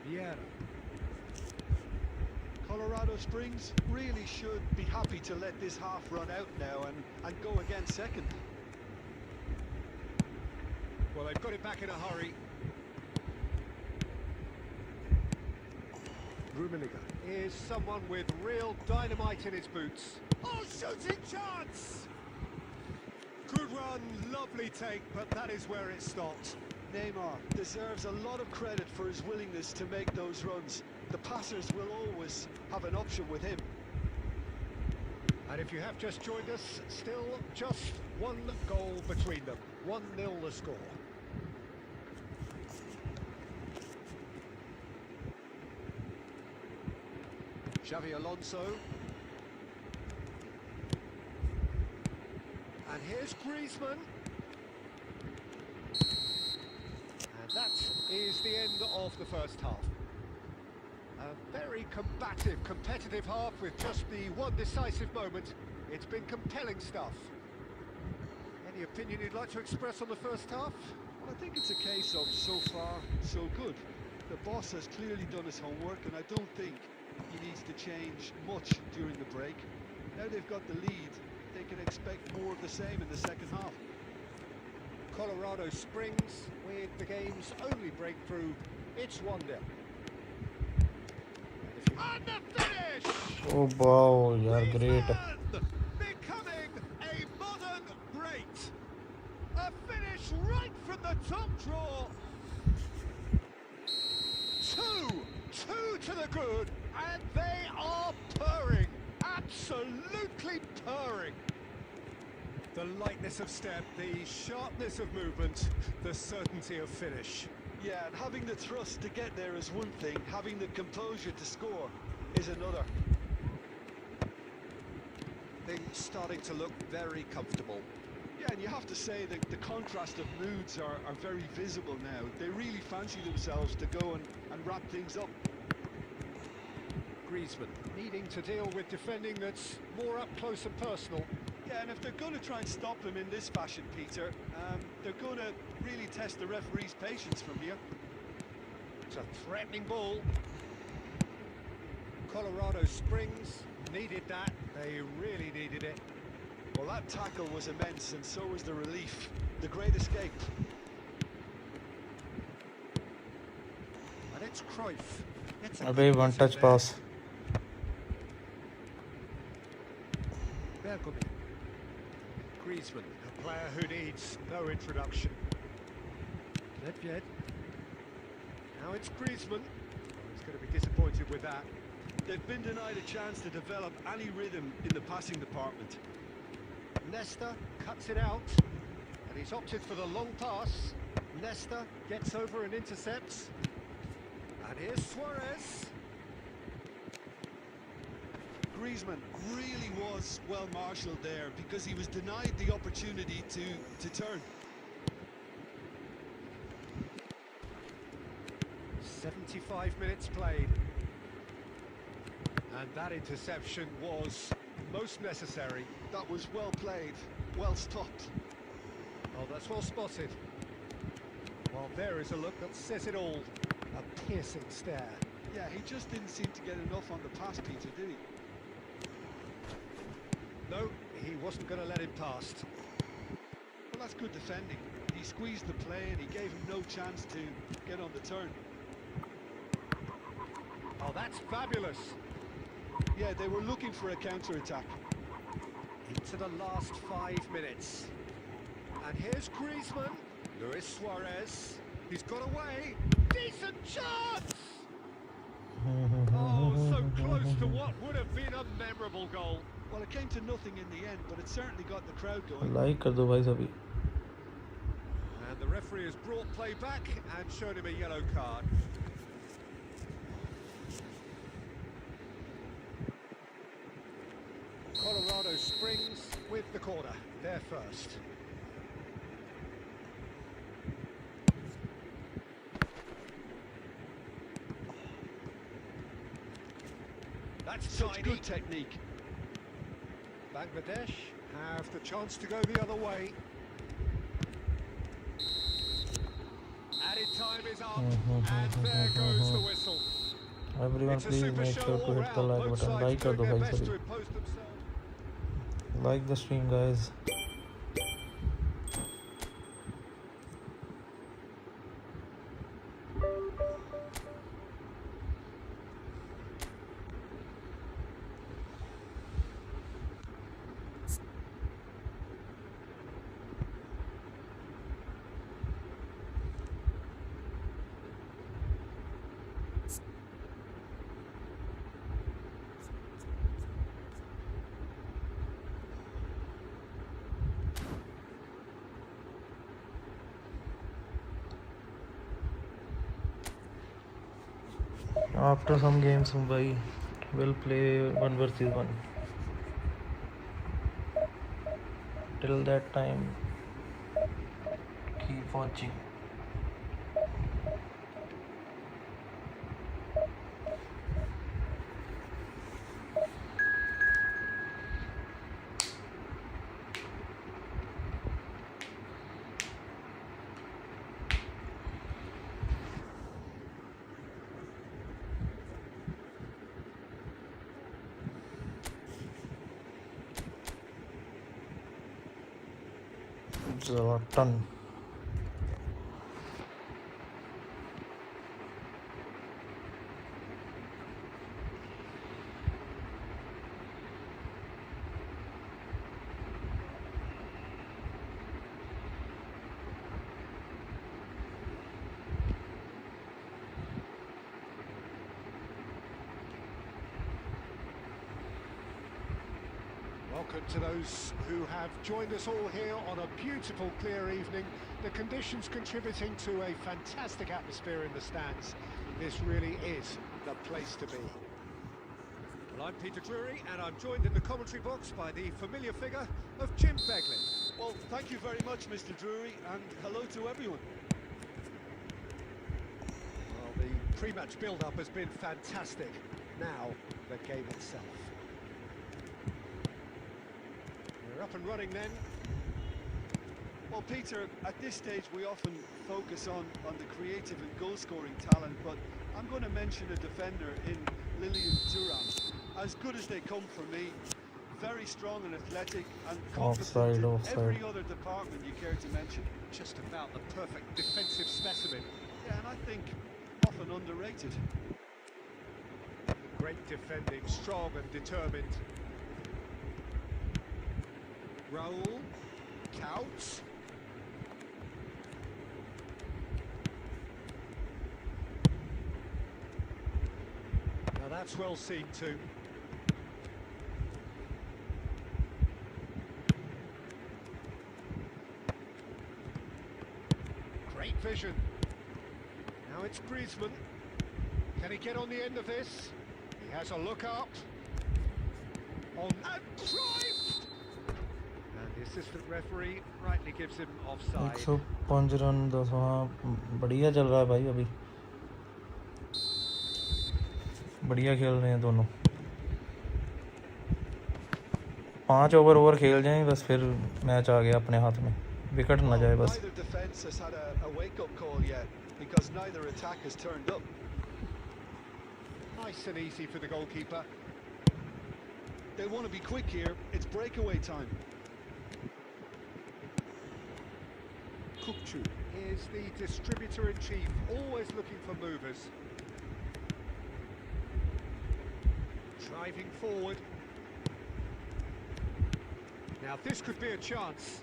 Vieira. Colorado Springs really should be happy to let this half run out now and go again second. Well, they've got it back in a hurry. Rummenigge is someone with real dynamite in his boots. Oh, shooting chance! Good run, lovely take, but that is where it stopped. Neymar deserves a lot of credit for his willingness to make those runs. The passers will always have an option with him. And if you have just joined us, still just one goal between them. 1-0 the score. Xavi Alonso. And here's Griezmann. And that is the end of the first half. A very combative, competitive half with just the one decisive moment. It's been compelling stuff. Any opinion you'd like to express on the first half? Well, I think it's a case of so far, so good. The boss has clearly done his homework, and I don't think he needs to change much during the break. Now they've got the lead, they can expect more of the same in the second half. Colorado Springs with the game's only breakthrough. It's 1-0. And the finish! Oh wow यार great Griezmann becoming a modern great. A finish right from the top draw. Two to the good, and they are purring. Absolutely purring. The lightness of step, the sharpness of movement, the certainty of finish. Yeah, and having the thrust to get there is one thing, having the composure to score is another. Things starting to look very comfortable. Yeah, and you have to say that the contrast of moods are very visible now. They really fancy themselves to go and wrap things up. Griezmann needing to deal with defending that's more up close and personal. Yeah, and if they're going to try and stop him in this fashion, Peter, they're going to really test the referee's patience from here. It's a threatening ball. Colorado Springs needed that. They really needed it. Well, that tackle was immense, and so was the relief. The great escape. And it's Cruyff. It's a अबे one touch pass Bergami. Griezmann, a player who needs no introduction. Nedved. Now it's Griezmann. He's going to be disappointed with that. They've been denied a chance to develop any rhythm in the passing department. Nesta cuts it out, and he's opted for the long pass. Nesta gets over and intercepts. And here's Suarez. Griezmann really was well marshalled there because he was denied the opportunity to turn. 75 minutes played. And that interception was most necessary. That was well played, well stopped. Oh, that's well spotted. Well, there is a look that says it all. A piercing stare. Yeah, he just didn't seem to get enough on the pass, Peter, did he? No, he wasn't going to let him past. Well, that's good defending. He squeezed the play and he gave him no chance to get on the turn. Oh, that's fabulous. Yeah, they were looking for a counter-attack. Into the last 5 minutes. And here's Griezmann. Luis Suarez. He's got away. Decent chance! Oh, so close to what would have been a memorable goal. Well, it came to nothing in the end, but it certainly got the crowd going. Like कर दो भाई सभी. And the referee has brought play back and shown him a yellow card. Colorado Springs with the corner. They're first. That's Such tiny. good technique. Bangladesh have the chance to go the other way. Added time is up, and there goes the whistle. Everyone It's a please super make show sure to all hit the round. like Both button. sides Like कर doing दो their भाई best सभी. to impose themselves. Like the stream guys. After some games, Mumbai will play 1 versus 1. Till that time, keep watching. Zlatan. Welcome to those who have joined us all here on a beautiful, clear evening. The conditions contributing to a fantastic atmosphere in the stands. This really is the place to be. Well, I'm Peter Drury, and I'm joined in the commentary box by the familiar figure of Jim Beglin. Well, thank you very much, Mr. Drury, and hello to everyone. Well, the pre-match build-up has been fantastic. Now, the game itself. We're up and running then. Well, Peter, at this stage we often focus on the creative and goal-scoring talent, but I'm going to mention a defender in Lilian Thuram. As good as they come for me, very strong and athletic and competent in every other department you care to mention. Just about the perfect defensive specimen. Yeah, and I think often underrated. Great defending, strong and determined. Raul, Couts. Now that's well seen too. Great vision. Now it's Griezmann. Can he get on the end of this? He has a look up. On and Cruyff! And the assistant referee rightly gives him offside. 105 run 200 हाँ बढ़िया चल रहा है भाई अभी बढ़िया खेल रहे हैं दोनों 5 ओवर खेल जाएं बस फिर मैच आ गया अपने हाथ में विकेट ना जाए बस Neither defence has had a wake-up call yet because neither attack has turned up. Nice and easy for the goalkeeper. They want to be quick here. It's breakaway time. Kukcu is the distributor-in-chief, always looking for movers. Driving forward. Now this could be a chance.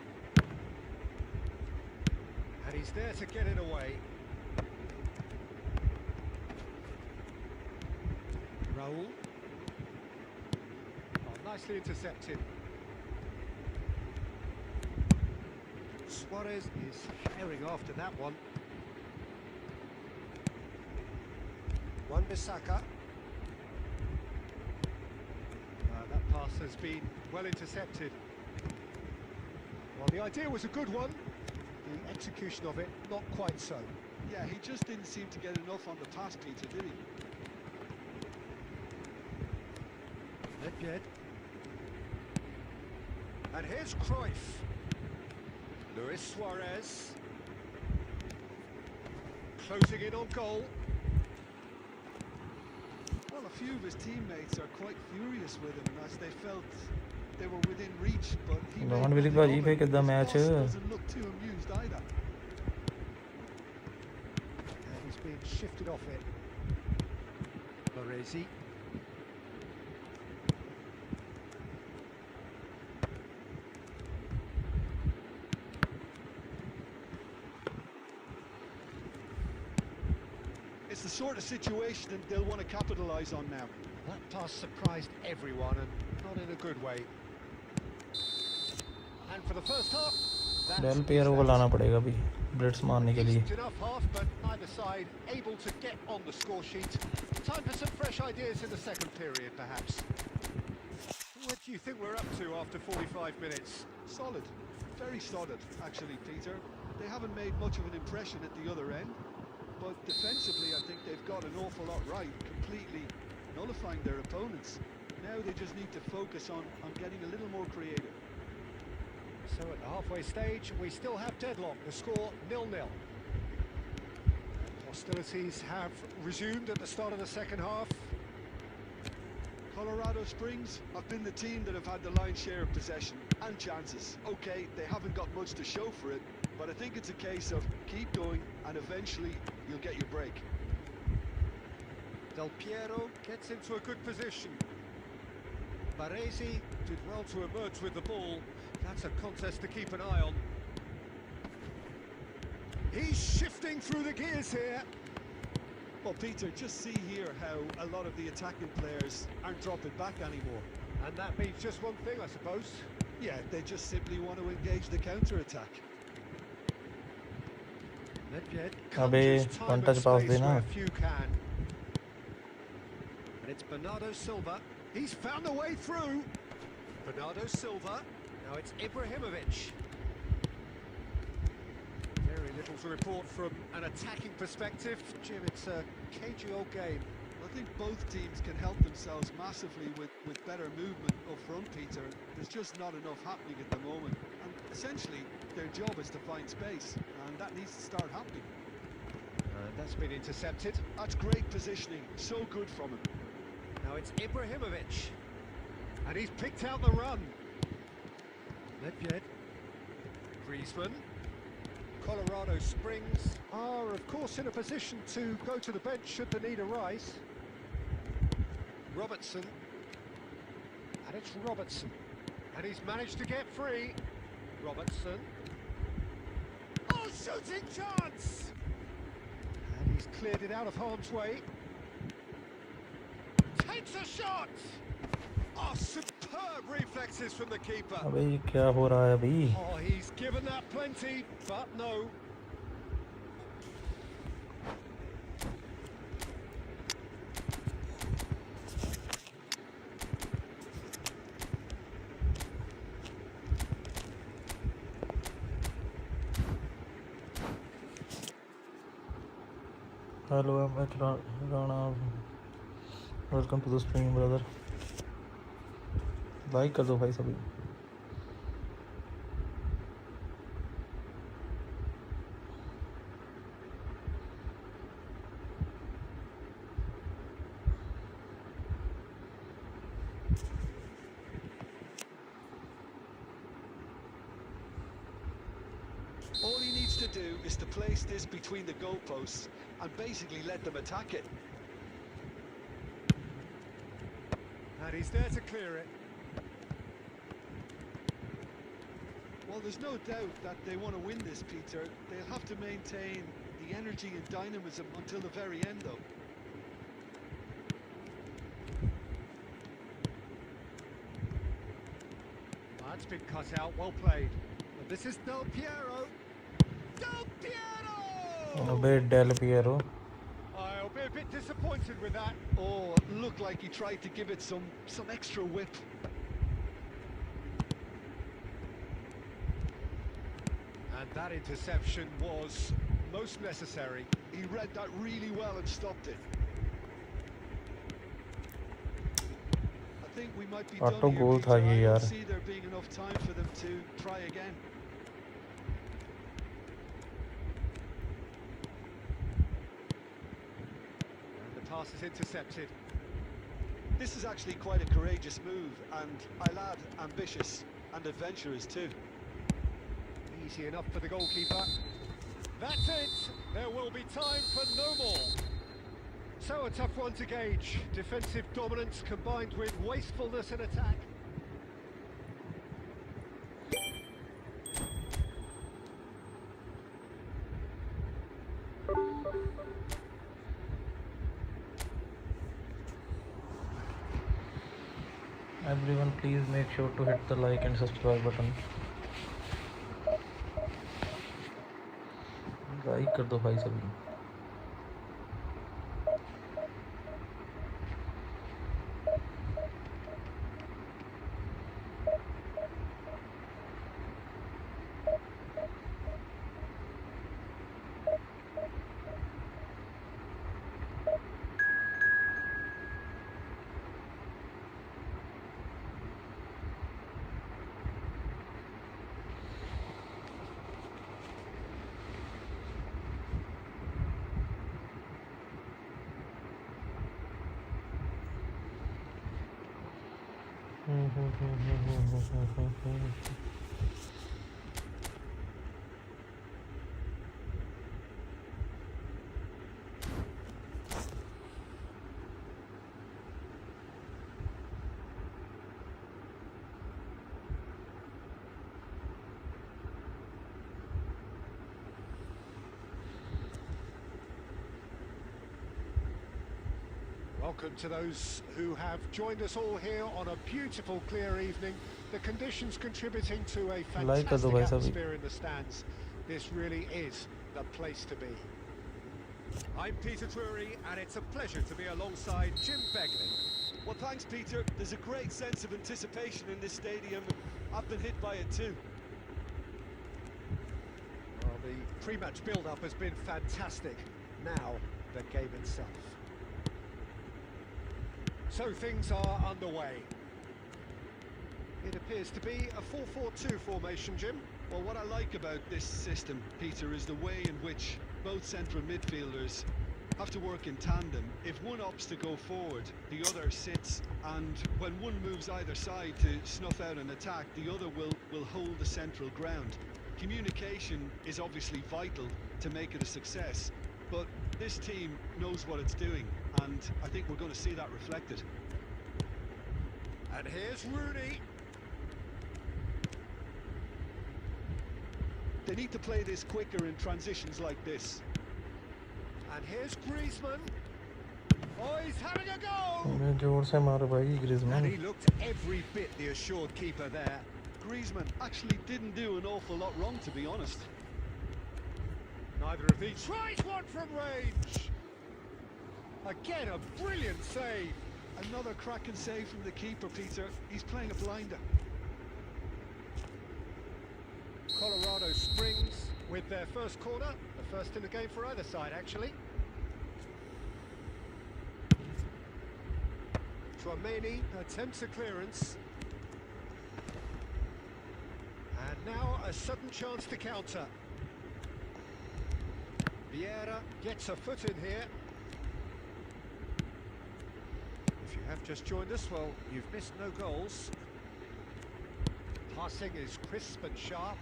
And he's there to get it away. Raul. Oh, nicely intercepted. Suarez is herring after that one. Wan-Bissaka. That pass has been well intercepted. Well, the idea was a good one. The execution of it, not quite so. Yeah, he just didn't seem to get enough on the pass, Peter, did he? Nedved. And here's Cruyff. Luis Suarez. Closing in on goal. Well, a few of his teammates are quite furious with him as they felt they were within reach, but he Lawan Vili bhaji fe kidda match doesn't look too amused either. And he's being shifted off it. Baresi. It's the sort of situation that they'll want to capitalise on now. That pass surprised everyone and not in a good way. And for the first half, Del Piero को लाना पड़ेगा अभी Blitz मारने के लिए decent enough half, but neither side able to get on the score sheet. Time for some fresh ideas in the second period, perhaps. What do you think we're up to after 45 minutes? Solid, very solid, actually, Peter. They haven't made much of an impression at the other end, but defensively I think they've got an awful lot right, completely nullifying their opponents. Now they just need to focus on getting a little more creative. So at the halfway stage, we still have deadlock. The score 0-0. Hostilities have resumed at the start of the second half. Colorado Springs have been the team that have had the lion's share of possession and chances. Okay, they haven't got much to show for it, but I think it's a case of keep going and eventually you'll get your break. Del Piero gets into a good position. Baresi did well to emerge with the ball. That's a contest to keep an eye on. He's shifting through the gears here. Well, Peter, just see here how a lot of the attacking players aren't dropping back anymore. And that means just one thing, I suppose. Yeah, they just simply want to engage the counter-attack. Nedved अबे conjures time one and touch pass space देना where few can. And it's Bernardo Silva. He's found a way through. Bernardo Silva. Now it's Ibrahimovic. Very little to report from an attacking perspective. Jim, it's a cagey old game. I think both teams can help themselves massively with better movement up front, Peter. There's just not enough happening at the moment. And essentially, their job is to find space, and that needs to start happening. That's been intercepted. That's great positioning. So good from him. Now it's Ibrahimovic. And he's picked out the run. Nedved. Griezmann. Colorado Springs are, of course, in a position to go to the bench should the need arise. Robertson. And it's Robertson. And he's managed to get free. Robertson. Oh, shooting chance! And he's cleared it out of harm's way. Takes a shot! Oh, superb reflexes from the keeper. अबे ये क्या हो रहा है अभी Oh, he's given that plenty, but no. Hello, I'm at Rana. Welcome to the stream, brother. Like कर दो भाई सभी. All he needs to do is to place this between the goalposts and basically let them attack it. And he's there to clear it. Well, there's no doubt that they want to win this, Peter. They'll have to maintain the energy and dynamism until the very end, though. That's been cut out, well played. And this is Del Piero. Del Piero! Bit Del Piero. I'll be a bit disappointed with that. Oh, looked like he tried to give it some extra whip. And that interception was most necessary. He read that really well and stopped it. I think we might be done Auto here, goal Peter. था ये I यार. don't see there being enough time for them to try again. And the pass is intercepted. This is actually quite a courageous move, and I'll add ambitious and adventurous too. Easy enough for the goalkeeper. That's it. There will be time for no more. So a tough one to gauge. Defensive dominance combined with wastefulness in attack. Everyone, please make sure to hit the like and subscribe button. Like कर दो भाई सभी. Welcome to those who have joined us all here on a beautiful, clear evening. The conditions contributing to a Like कर दो fantastic भाई सभी. atmosphere in the stands. This really is the place to be. I'm Peter Drury, and it's a pleasure to be alongside Jim Begley. Well, thanks, Peter. There's a great sense of anticipation in this stadium. I've been hit by it too. Well, the pre-match build-up has been fantastic. Now, the game itself. So things are underway. It appears to be a 4-4-2 formation, Jim. Well, what I like about this system, Peter, is the way in which both central midfielders have to work in tandem. If one opts to go forward, the other sits, and when one moves either side to snuff out an attack, the other will hold the central ground. Communication is obviously vital to make it a success, but this team knows what it's doing, and I think we're going to see that reflected. And here's Rooney. They need to play this quicker in transitions like this. And here's Griezmann. Oh, he's having a go! जोर से मारो भाई And Griezmann. he looked every bit the assured keeper there. Griezmann actually didn't do an awful lot wrong, to be honest. Neither of these tries one from range. Again, a brilliant save. Another cracking save from the keeper, Peter. He's playing a blinder. Colorado Springs with their first corner, the first in the game for either side, actually. Chouameni attempts a clearance. And now a sudden chance to counter. Vieira gets a foot in here. If you have just joined us, well, you've missed no goals. Passing is crisp and sharp.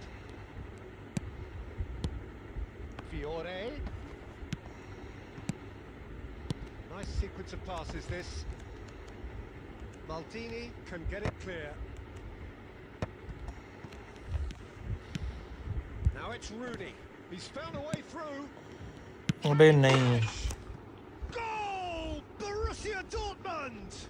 Fiore. Nice sequence of passes this. Maldini can get it clear. Now it's Rooney. He's found a way through. अबे नहीं. Goal! Borussia Dortmund!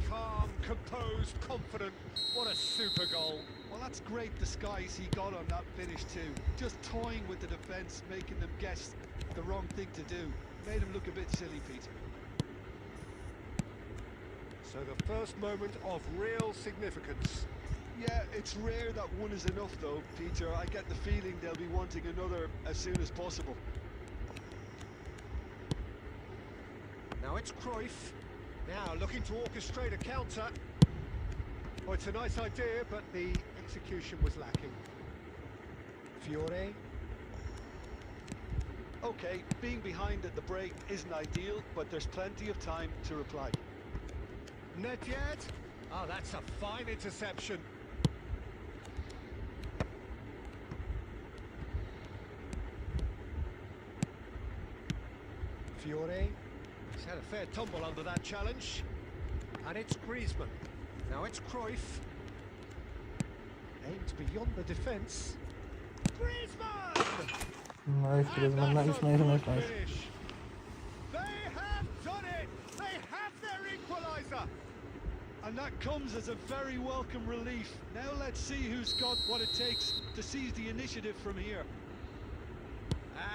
Calm, composed, confident. What a super goal. Well, that's great disguise he got on that finish too. Just toying with the defence, making them guess the wrong thing to do. Made him look a bit silly, Peter. So the first moment of real significance. Yeah, it's rare that one is enough though, Peter. I get the feeling they'll be wanting another as soon as possible. Now it's Cruyff. Now looking to orchestrate a counter. Oh, it's a nice idea, but the execution was lacking. Fiore. Okay, being behind at the break isn't ideal, but there's plenty of time to reply. Net yet? Oh, that's a fine interception. Fiore. He's had a fair tumble under that challenge. And it's Griezmann. Now it's Cruyff. Aimed beyond the defence. Griezmann! Nice, Griezmann. Nice. Finish. They have done it! They have their equaliser! And that comes as a very welcome relief. Now let's see who's got what it takes to seize the initiative from here.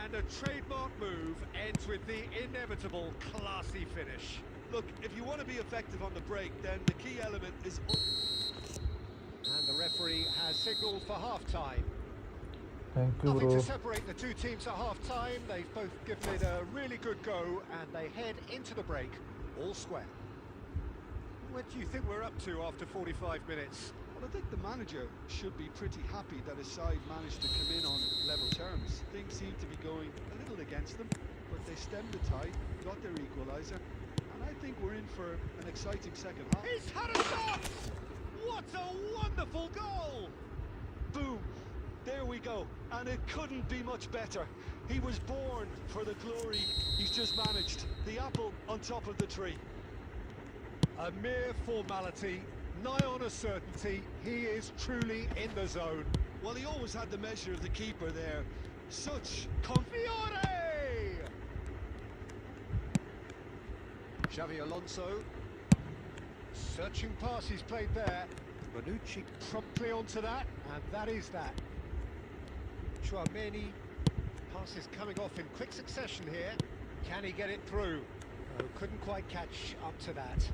And a trademark move ends with the inevitable classy finish. Look, if you want to be effective on the break, then the key element is... And the referee has signalled for half-time. Thank you, Nothing bro. to separate the two teams at half-time. They've both given it a really good go, and they head into the break all square. What do you think we're up to after 45 minutes? Well, I think the manager should be pretty happy that his side managed to come in on level terms. Things seem to be going a little against them, but they stemmed the tide, got their equaliser, and I think we're in for an exciting second half. He's had a shot! What a wonderful goal! Boom! There we go, and it couldn't be much better. He was born for the glory he's just managed. The apple on top of the tree. A mere formality, nigh on a certainty. He is truly in the zone. Well, he always had the measure of the keeper there. Such Fiore! Xavi Alonso. Searching pass he's played there. Bonucci promptly onto that, and that is that. Chouameni. Pass is coming off in quick succession here. Can he get it through? Oh, couldn't quite catch up to that.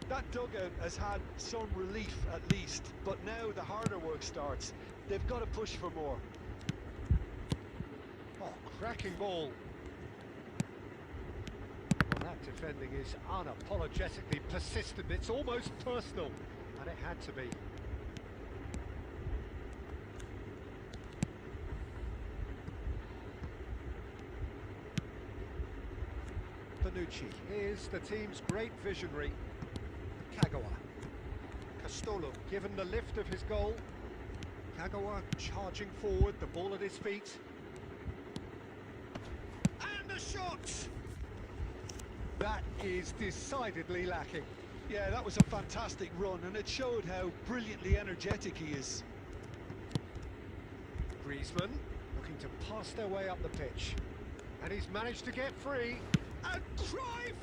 That dugout has had some relief at least, but now the harder work starts. They've got to push for more. Oh, cracking ball. Well, that defending is unapologetically persistent. It's almost personal, and it had to be. Bonucci is the team's great visionary. Kagawa. Castolo given the lift of his goal. Kagawa charging forward, the ball at his feet. And the shot! That is decidedly lacking. Yeah, that was a fantastic run, and it showed how brilliantly energetic he is. Griezmann looking to pass their way up the pitch. And he's managed to get free. And Cruyff!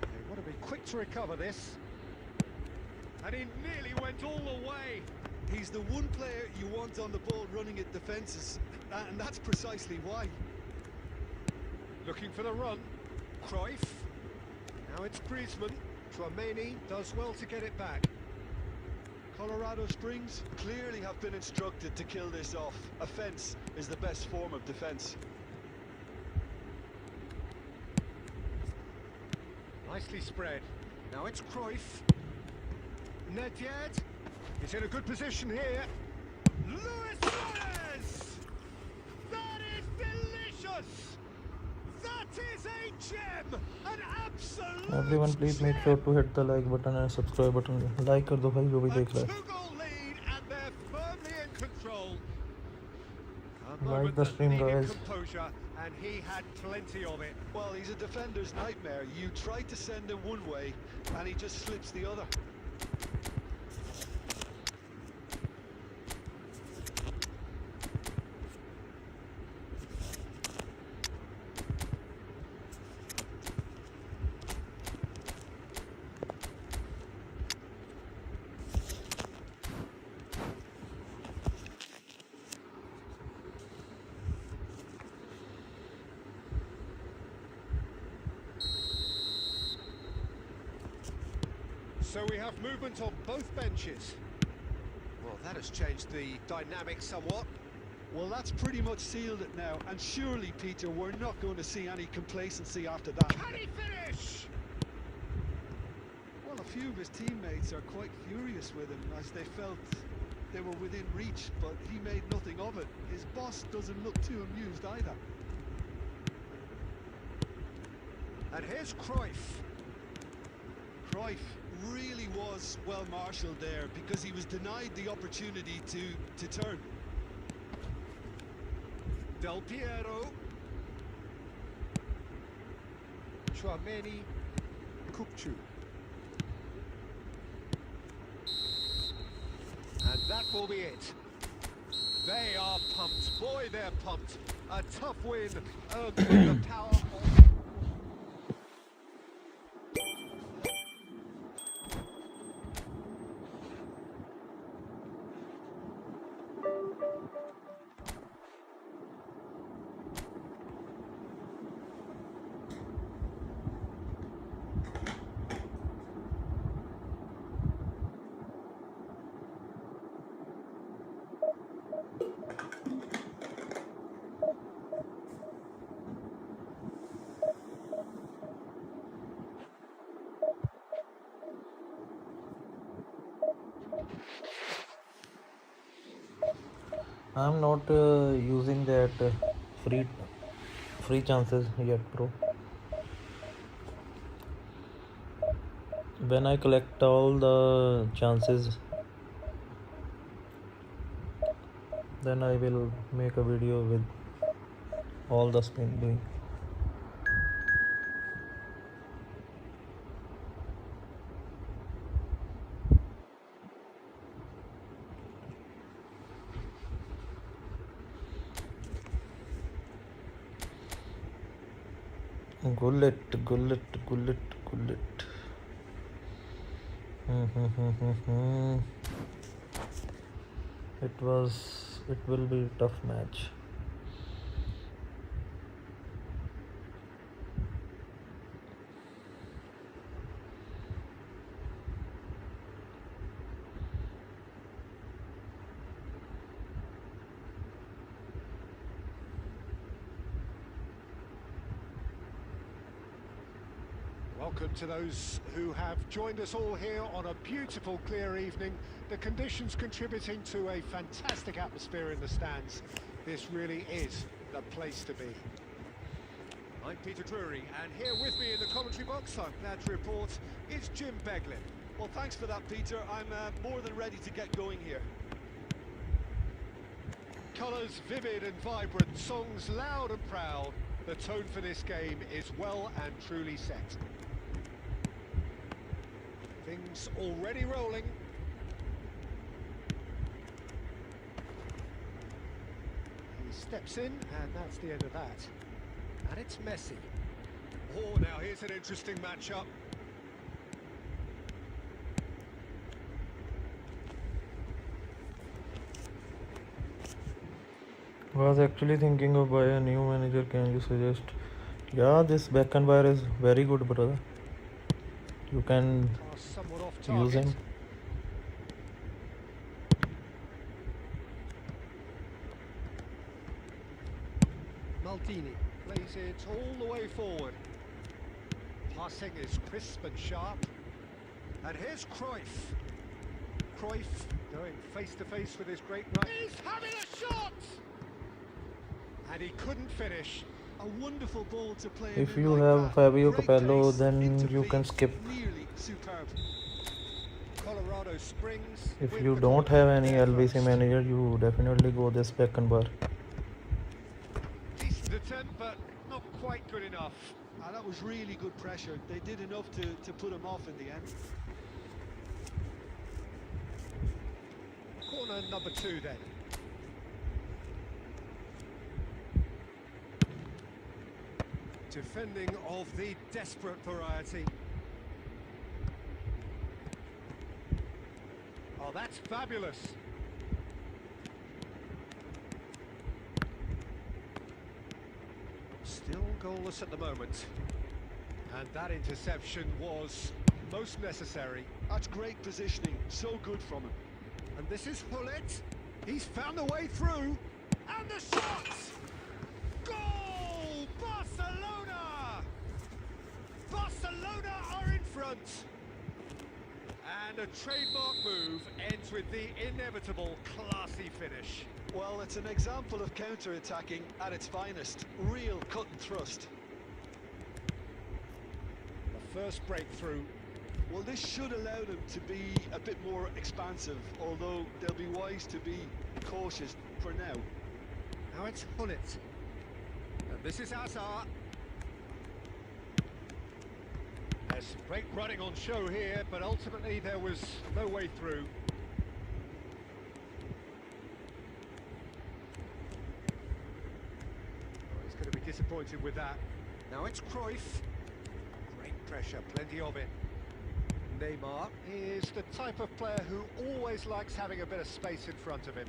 They want to be quick to recover this. And he nearly went all the way. He's the one player you want on the ball running at defences, and that's precisely why. Looking for the run. Cruyff. Now it's Griezmann. Chouameni does well to get it back. Colorado Springs clearly have been instructed to kill this off. Offense is the best form of defense. Nicely spread. Now it's Cruyff. Nedved. He's in a good position here. Luis Suarez! That is delicious! That is a gem! An absolute Everyone please make sure to hit the like button and subscribe button. Like कर दो भाई जो भी A देख रहा है. two-goal lead and they're firmly in control. A Like moment the that stream, needed guys. composure, and he had plenty of it. Well, he's a defender's nightmare. You try to send him one way, and he just slips the other. So we have movement on both benches. Well, that has changed the dynamic somewhat. Well, that's pretty much sealed it now. And surely, Peter, we're not going to see any complacency after that. Can he finish? Well, a few of his teammates are quite furious with him as they felt they were within reach, but he made nothing of it. His boss doesn't look too amused either. And here's Cruyff. Cruyff really was well marshalled there because he was denied the opportunity to turn. Del Piero. Chouameni. Kupchu. And that will be it. They are pumped. Boy, they're pumped. A tough win earned with the power of... I'm not using that free chances yet, bro. When I collect all the chances, then I will make a video with all the spin doing. Gullet, gullet, gullet, gullet. It will be a tough match. Welcome to those who have joined us all here on a beautiful, clear evening. The conditions contributing to a fantastic atmosphere in the stands. This really is the place to be. I'm Peter Drury, and here with me in the commentary box, I'm glad to report, is Jim Beglin. Well, thanks for that, Peter. I'm more than ready to get going here. Colours vivid and vibrant, songs loud and proud. The tone for this game is well and truly set. Things already rolling. He steps in, and that's the end of that. And it's Messi. Oh, now here's an interesting matchup. Was actually thinking of buy a new manager. Can you suggest? Yeah, this Beckenbauer is very good, brother. You can Somewhat off use target. him. Maldini plays it all the way forward. Passing is crisp and sharp. And here's Cruyff. Cruyff going face to face with his great right. He's having a shot! And he couldn't finish. A wonderful ball to play. If in you like have that. Fabio Great Capello, pace, then into you can feet, skip. Nearly superb. Colorado Springs. If with you the don't goal have any there LBC first. manager, you definitely go this Beckenbauer. Decent attempt, but not quite good enough. That was really good pressure. They did enough to put him off in the end. Corner number 2 then. Defending of the desperate variety. Oh, that's fabulous. Still goalless at the moment. And that interception was most necessary. That's great positioning. So good from him. And this is Hullet. He's found a way through. And the shot! Goal! Barcelona! Barcelona are in front. And a trademark move ends with the inevitable classy finish. Well, it's an example of counter-attacking at its finest. Real cut and thrust. The first breakthrough. Well, this should allow them to be a bit more expansive, although they'll be wise to be cautious for now. Now it's Hullet. And this is Hazard. There's great running on show here, but ultimately there was no way through. Oh, he's going to be disappointed with that. Now it's Cruyff. Great pressure, plenty of it. Neymar is the type of player who always likes having a bit of space in front of him.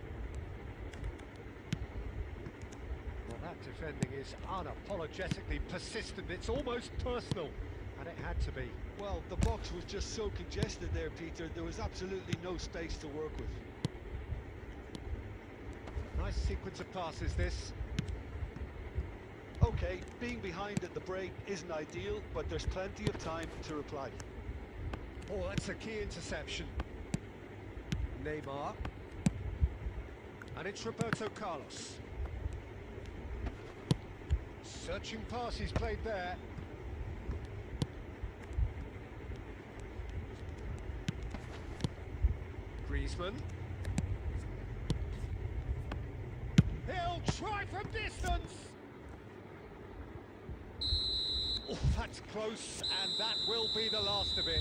Well, that defending is unapologetically persistent. It's almost personal, and it had to be. Well, the box was just so congested there, Peter. There was absolutely no space to work with. Nice sequence of passes, this. Okay, being behind at the break isn't ideal, but there's plenty of time to reply. Oh, that's a key interception. Neymar. And it's Roberto Carlos. Searching pass he's played there. Griezmann. He'll try from distance. Oh, that's close, and that will be the last of it.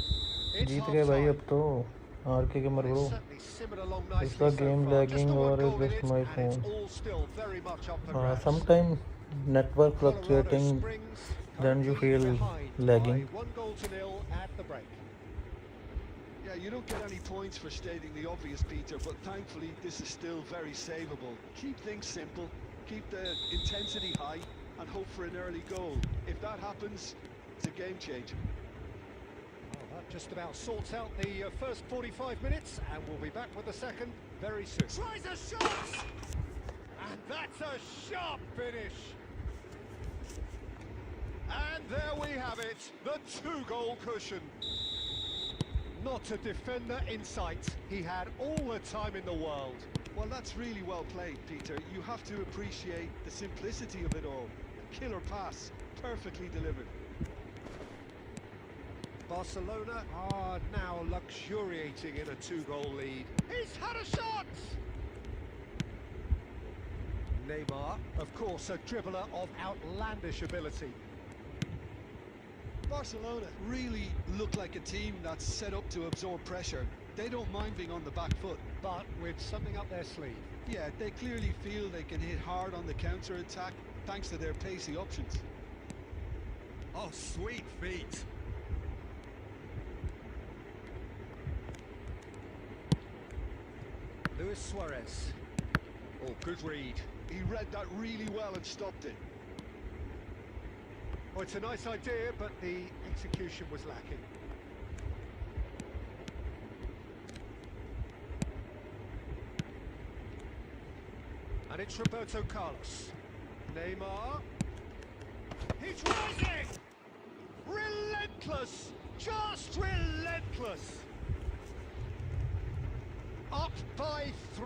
It's जीत गए भाई half-time. अब तो are के मर It's bro certainly simmered along nicely Is the so game far. Just lagging the one or is goal in just it, my and it's phone? all still very much up for grabs. Sometimes network Colorado fluctuating, Springs then you currently feel behind lagging. by 1-0 at the break. Yeah, you don't get any points for stating the obvious, Peter, but thankfully this is still very savable. Keep things simple, keep the intensity high, and hope for an early goal. If that happens, it's a game changer. Well, that just about sorts out the first 45 minutes, and we'll be back with the second very soon. Tries a shot! And that's a sharp finish. And there we have it, the 2-goal cushion. Not a defender in sight. He had all the time in the world. Well, that's really well played, Peter. You have to appreciate the simplicity of it all. A killer pass, perfectly delivered. Barcelona are now luxuriating in a 2-goal lead. He's had a shot! Neymar, of course, a dribbler of outlandish ability. Barcelona really look like a team that's set up to absorb pressure. They don't mind being on the back foot. But with something up their sleeve. Yeah, they clearly feel they can hit hard on the counter-attack thanks to their pacey options. Oh, sweet feet. Luis Suarez. Oh, good read. He read that really well and stopped it. Oh, it's a nice idea, but the execution was lacking. And it's Roberto Carlos. Neymar. He's rising! Relentless! Just relentless! Up by 3.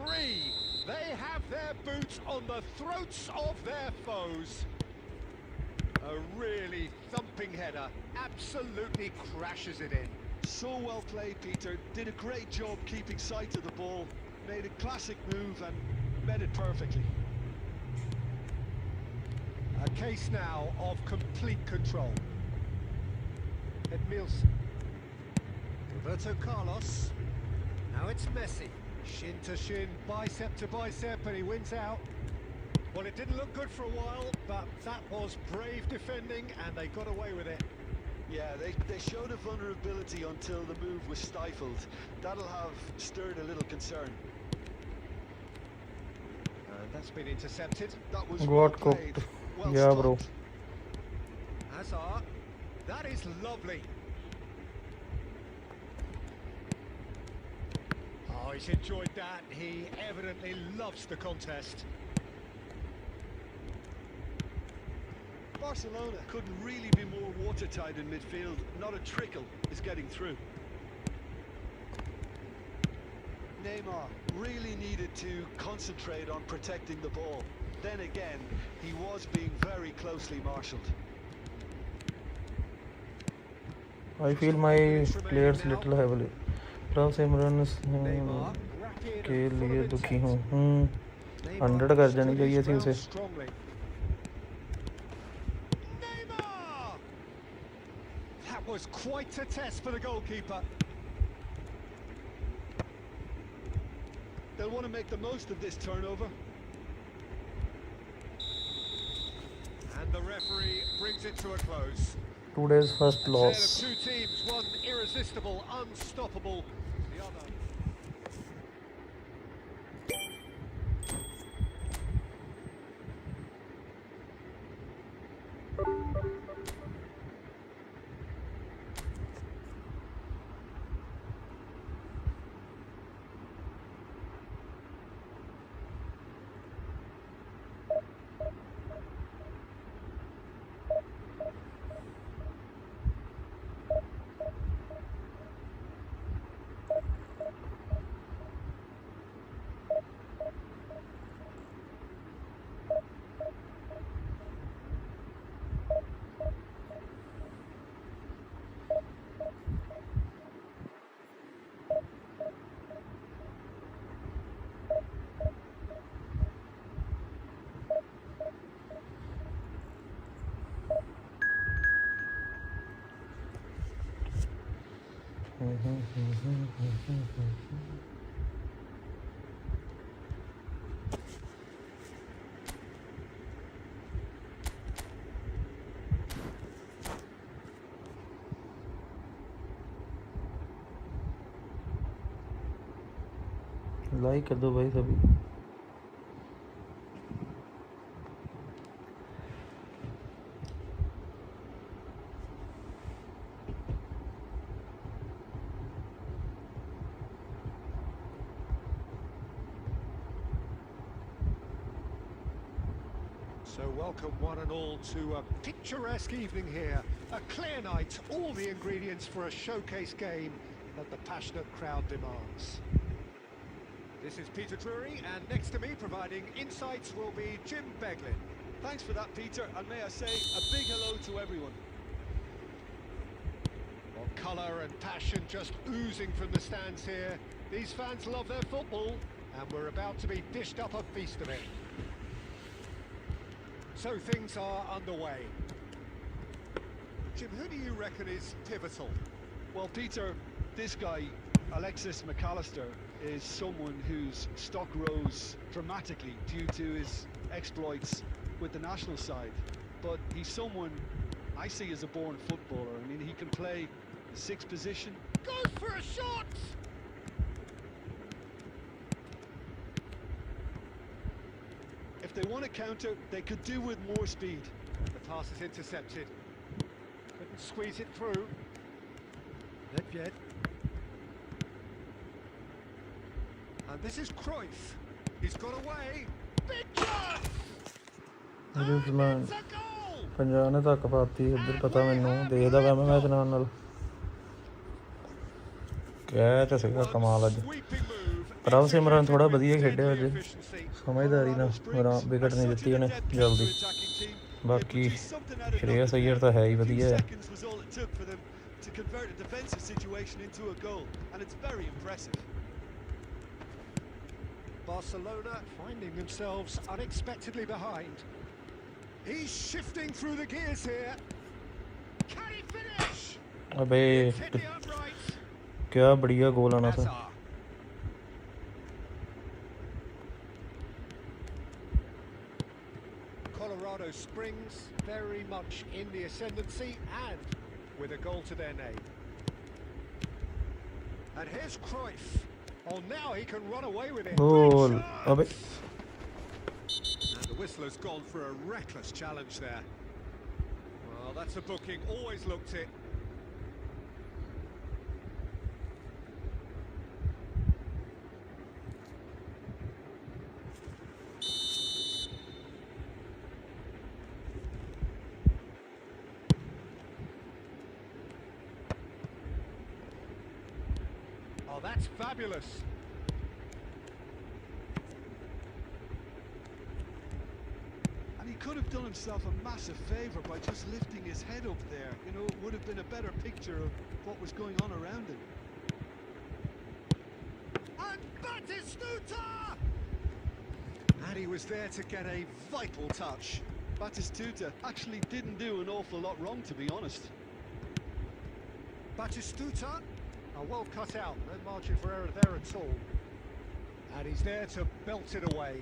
They have their boots on the throats of their foes. A really thumping header. Absolutely crashes it in. So well played, Peter. Did a great job keeping sight of the ball. Made a classic move and met it perfectly. A case now of complete control. Edmilson. Roberto Carlos. Now it's Messi. Shin to shin, bicep to bicep, and he wins out. Well, it didn't look good for a while, but that was brave defending, and they got away with it. Yeah, they showed a vulnerability until the move was stifled. That'll have stirred a little concern. That's been intercepted. That was Got well played. cooked. Well Yeah, bro. stopped. Hazard. That is lovely. Oh, he's enjoyed that. He evidently loves the contest. Barcelona couldn't really be more watertight in midfield. Not a trickle is getting through. Neymar really needed to concentrate on protecting the ball. Then again, he was being very closely marshalled. I feel my players little heavily. Love Simran Neymar, rapid के and full लिए of दुखी intent. हूँ 100 कर जानी stood चाहिए his थी ground उसे strongly. Neymar! That was quite a test for the goalkeeper. They'll want to make the most of this turnover. And the referee brings it to a close. today's first A tale of loss two teams, one irresistible, unstoppable, the other. Like कर दो भाई सभी So welcome one and all to a picturesque evening here. A clear night, all the ingredients for a showcase game that the passionate crowd demands. This is Peter Drury, and next to me providing insights will be Jim Beglin. Thanks for that, Peter, and may I say a big hello to everyone. Well, colour and passion just oozing from the stands here. These fans love their football, and we're about to be dished up a feast of it. So things are underway. Jim, who do you reckon is pivotal? Well, Peter, this guy, Alexis McAllister, is someone whose stock rose dramatically due to his exploits with the national side. But he's someone I see as a born footballer. I mean, he can play the sixth position. Goes for a shot! If they want to counter, they could do with more speed. And the pass is intercepted. Couldn't squeeze it through. Nedved. And this is Cruyff. He's got away. Big chance! It is man It's a goal! 50 ਨੇ ਧੱਕ ਪਾਤੀ ਇੱਧਰ ਪਤਾ ਮੈਨੂੰ ਦੇਖਦਾ ਪਿਆ ਮੈਂ match ਨਾਲ ਕੈਚ ਸੀਗਾ ਕਮਾਲ ਅੱਜ ਪ੍ਰਭ ਸਿਮਰਨ ਥੋੜਾ ਵਧੀਆ ਖੇਡਿਆ ਅੱਜ ਸਮਝਦਾਰੀ ਨਾਲ ਵਿਕਟ ਨਹੀਂ ਦਿੱਤੀ ਉਹਨੇ ਜਲਦੀ ਬਾਕੀ ਸ਼੍ਰੇਯਸ ਅਈਅਰ ਤਾਂ ਹੈ ਹੀ ਵਧੀਆ ਹੈ to convert a defensive situation into a goal, and it's very impressive. Barcelona finding themselves unexpectedly behind. He's shifting through the gears here. Can he finish? अबे Hit the upright. क्या बढ़िया गोल आना था Colorado Springs very much in the ascendancy and with a goal to their name. And here's Cruyff. Oh, now he can run away with it. गोल अबे And the whistler's gone for a reckless challenge there. Well, that's a booking. Always looked it. Oh, that's fabulous. And he could have done himself a massive favour by just lifting his head up there. You know, it would have been a better picture of what was going on around him. And Batistuta! And he was there to get a vital touch. Batistuta actually didn't do an awful lot wrong, to be honest. Batistuta, well cut out, no margin for error there at all. And he's there to belt it away.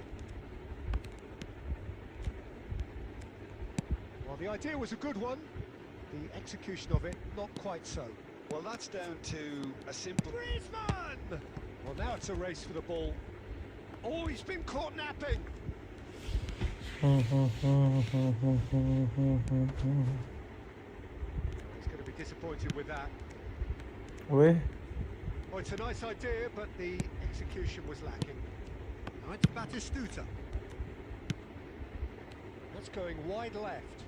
Well, the idea was a good one. The execution of it, not quite so. Well, that's down to a simple... Griezmann! Well, now it's a race for the ball. Oh, he's been caught napping. He's going to be disappointed with that. ओए Oh, it's a nice idea, but the execution was lacking. Now it's Batistuta. That's going wide left.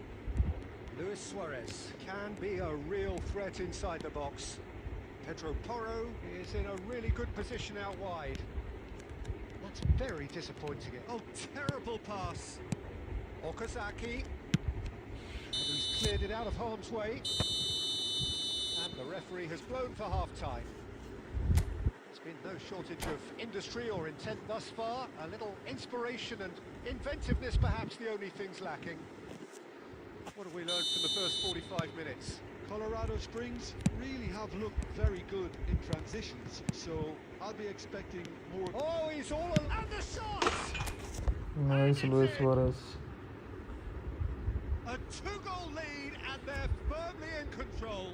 Luis Suarez can be a real threat inside the box. Pedro Porro is in a really good position out wide. That's very disappointing. Oh, terrible pass. Okazaki. And he's cleared it out of harm's way. And the referee has blown for half-time. There's been no shortage of industry or intent thus far. A little inspiration and inventiveness perhaps the only things lacking. What have we learned from the first 45 minutes? Colorado Springs really have looked very good in transitions, so I'll be expecting more... Oh, he's all alone. And the shot! Nice Luis Suarez A two-goal lead and they're firmly in control.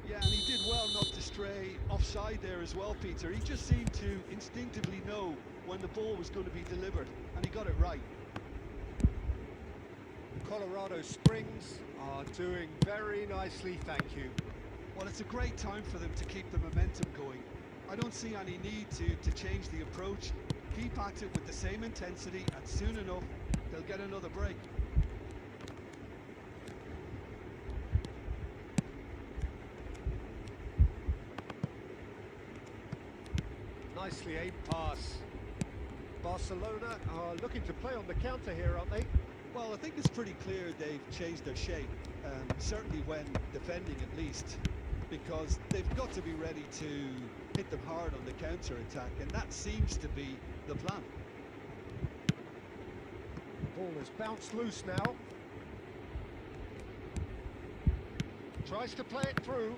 Yeah, and he did well not to stray offside there as well, Peter. He just seemed to instinctively know when the ball was going to be delivered, and he got it right. Colorado Springs are doing very nicely, thank you. Well, it's a great time for them to keep the momentum going. I don't see any need to change the approach. Keep at it with the same intensity, and soon enough, they'll get another break. Nicely aimed pass. Barcelona are looking to play on the counter here, aren't they? Well, I think it's pretty clear they've changed their shape, certainly when defending at least, because they've got to be ready to hit them hard on the counter-attack, and that seems to be the plan. The ball has bounced loose now. Tries to play it through.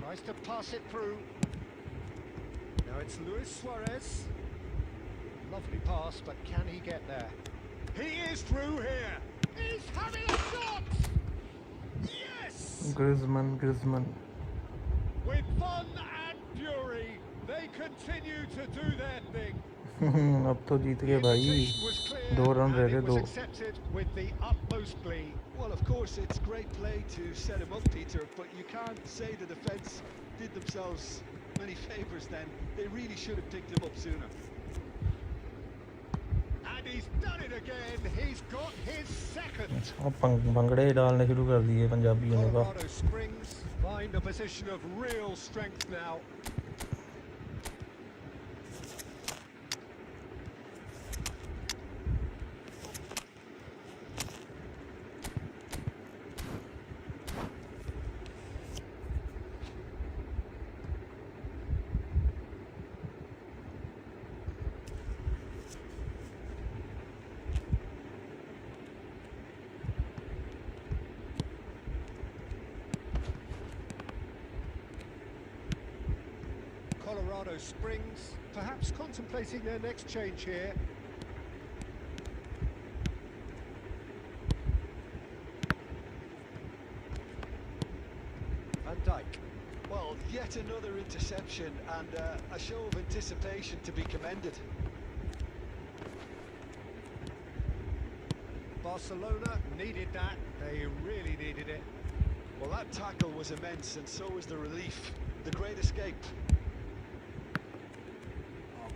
Tries to pass it through. Now it's Luis Suarez. Lovely pass, but can he get there? He is through here. He's having a shot. Yes! Griezmann With fun and fury, they continue to do their thing. अब तो जीत गए भाई 2 run रह गए 2 accepted with the utmost glee. Well, of course, it's great play to set him up, Peter, but you can't say the defence did themselves many favours then. They really should have picked him up sooner. And he's done it again. He's got his second. और भंगड़े डालने शुरू कर दिए पंजाबियों ने। Colorado Springs find a position of real strength now. Colorado Springs, perhaps contemplating their next change here. Van Dijk. Well, yet another interception and a show of anticipation to be commended. Barcelona needed that. They really needed it. Well, that tackle was immense, and so was the relief. The great escape.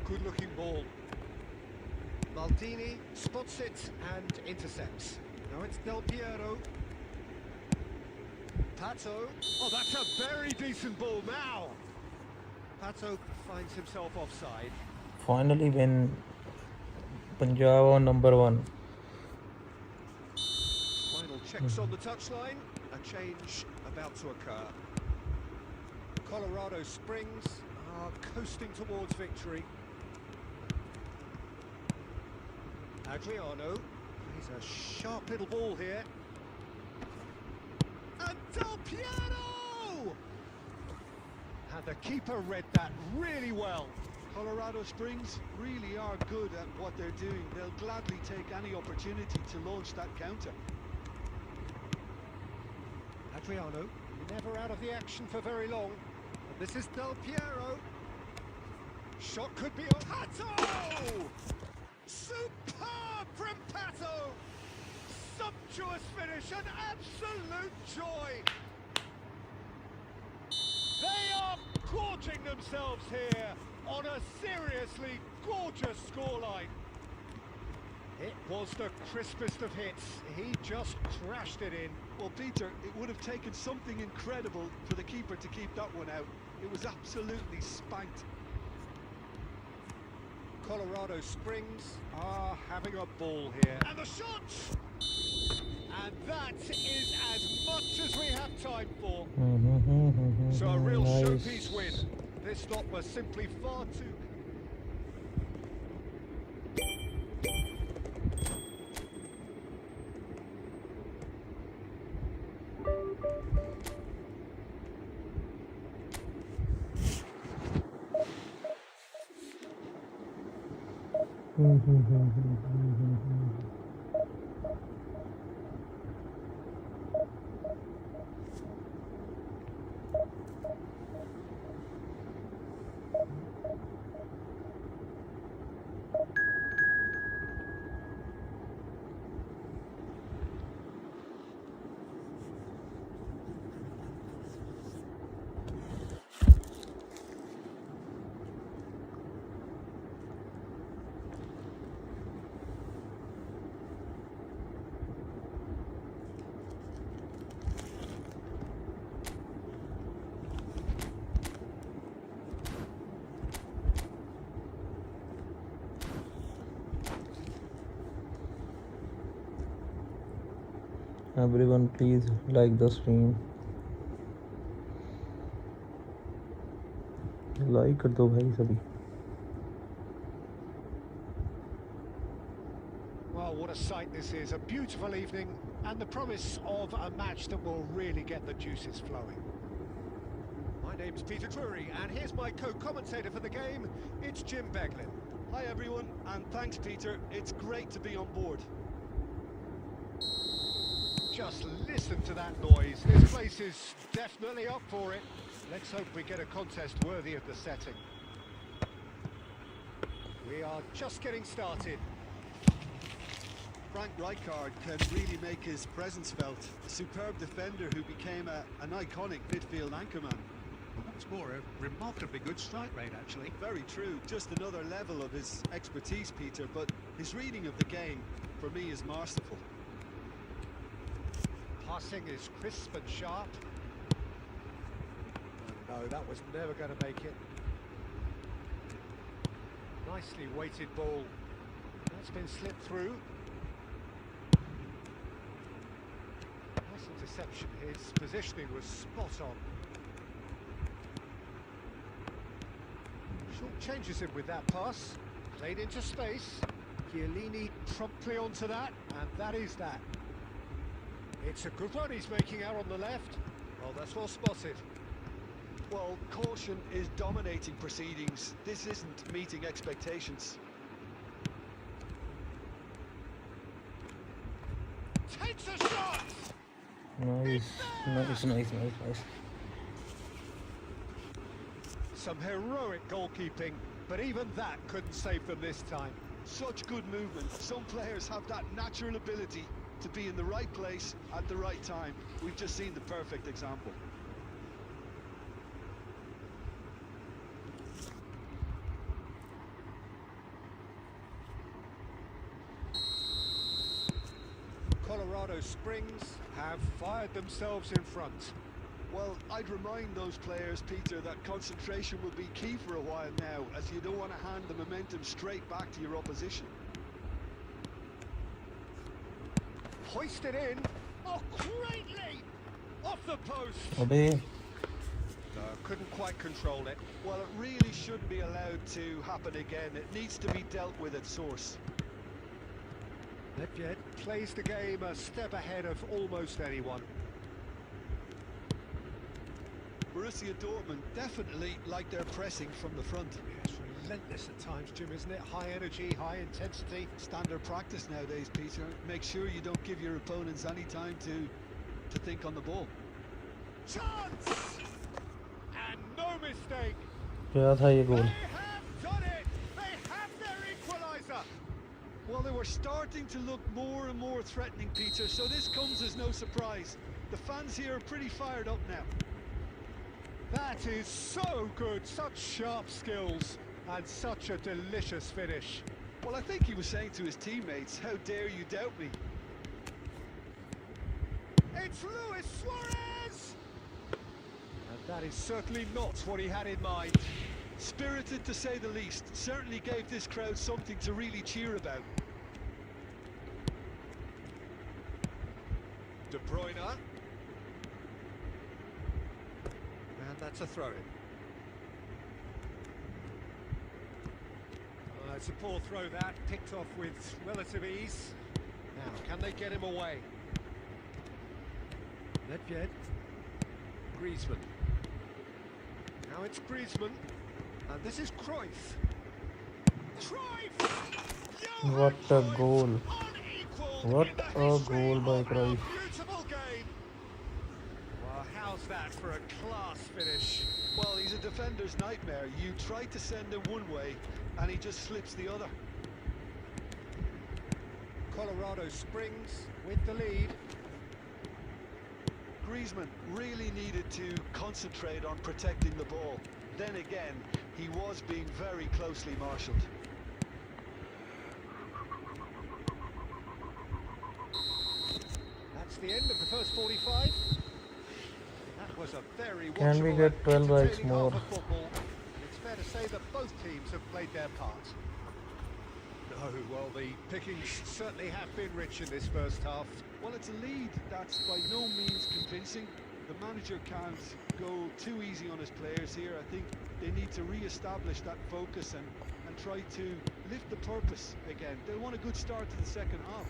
Good-looking ball. Maldini spots it and intercepts. Now it's Del Piero. Pato. Oh, that's a very decent ball now. Pato finds himself offside. Finally win. Punjab on number 1. Final checks on the touchline. A change about to occur. Colorado Springs are coasting towards victory. Adriano, he's a sharp little ball here. And Del Piero! And the keeper read that really well. Colorado Springs really are good at what they're doing. They'll gladly take any opportunity to launch that counter. Adriano, never out of the action for very long. And this is Del Piero. Shot could be on. Pato! Superb from Pato! Sumptuous finish, an absolute joy! They are gorging themselves here on a seriously gorgeous scoreline. It was the crispest of hits. He just crashed it in. Well, Peter, it would have taken something incredible for the keeper to keep that one out. It was absolutely spanked. Colorado Springs are having a ball here. And the shot! And that is as much as we have time for. So a real showpiece win. This stop was simply far too... Everyone please like the stream. Like कर दो भाई सभी. Well, what a sight this is. A beautiful evening and the promise of a match that will really get the juices flowing. My name's Peter Drury and here's my co-commentator for the game. It's Jim Beglin. Hi everyone, and thanks Peter. It's great to be on board. Just listen to that noise. This place is definitely up for it. Let's hope we get a contest worthy of the setting. We are just getting started. Frank Rijkaard can really make his presence felt. A superb defender who became an iconic midfield anchorman. What's more, a remarkably good strike rate, actually. Very true. Just another level of his expertise, Peter, but his reading of the game, for me, is masterful. Passing is crisp and sharp. No, that was never going to make it. Nicely weighted ball. That's been slipped through. Nice interception. His positioning was spot on. Short changes him with that pass. Played into space. Chiellini promptly onto that, and that is that. It's a good one he's making out on the left. Well, that's well spotted. Well, caution is dominating proceedings. This isn't meeting expectations. Takes a shot! Nice. Some heroic goalkeeping, but even that couldn't save them this time. Such good movement. Some players have that natural ability to be in the right place at the right time. We've just seen the perfect example. Colorado Springs have fired themselves in front. Well, I'd remind those players, Peter, that concentration will be key for a while now, as you don't want to hand the momentum straight back to your opposition. Hoisted in. Oh, great leap! Off the post. Abey. Couldn't quite control it. Well, it really shouldn't be allowed to happen again. It needs to be dealt with at source. Nedved plays the game a step ahead of almost anyone. Borussia Dortmund definitely like their pressing from the front. It's relentless at times, Jim, isn't it? High energy, high intensity. Standard practice nowadays, Peter. Make sure you don't give your opponents any time to think on the ball. Chance! And no mistake. क्या था ये They goal? have done it! They have their equaliser! Well, they were starting to look more and more threatening, Peter, so this comes as no surprise. The fans here are pretty fired up now. That is so good, such sharp skills, and such a delicious finish. Well, I think he was saying to his teammates, how dare you doubt me? It's Luis Suarez! And that is certainly not what he had in mind. Spirited, to say the least. Certainly gave this crowd something to really cheer about. De Bruyne. And that's a throw-in. It's a poor throw that, picked off with relative ease. Now, can they get him away? Nedved. Griezmann. Now it's Griezmann. And this is Cruyff. Cruyff! What a goal. Unequalled What in the a history goal by of our Cruyff. Beautiful game. Well, how's that for a class finish? Well, he's a defender's nightmare. You try to send him one way, and he just slips the other. Colorado Springs with the lead. Griezmann really needed to concentrate on protecting the ball. Then again, he was being very closely marshalled. That's the end of the first 45. That was a very Can we watchable get and 12 likes entertaining more? half of football. It's fair to say that both teams have played their part. No, well, the pickings certainly have been rich in this first half. Well, it's a lead that's by no means convincing. The manager can't go too easy on his players here. I think they need to re-establish that focus and try to lift the purpose again. They want a good start to the second half.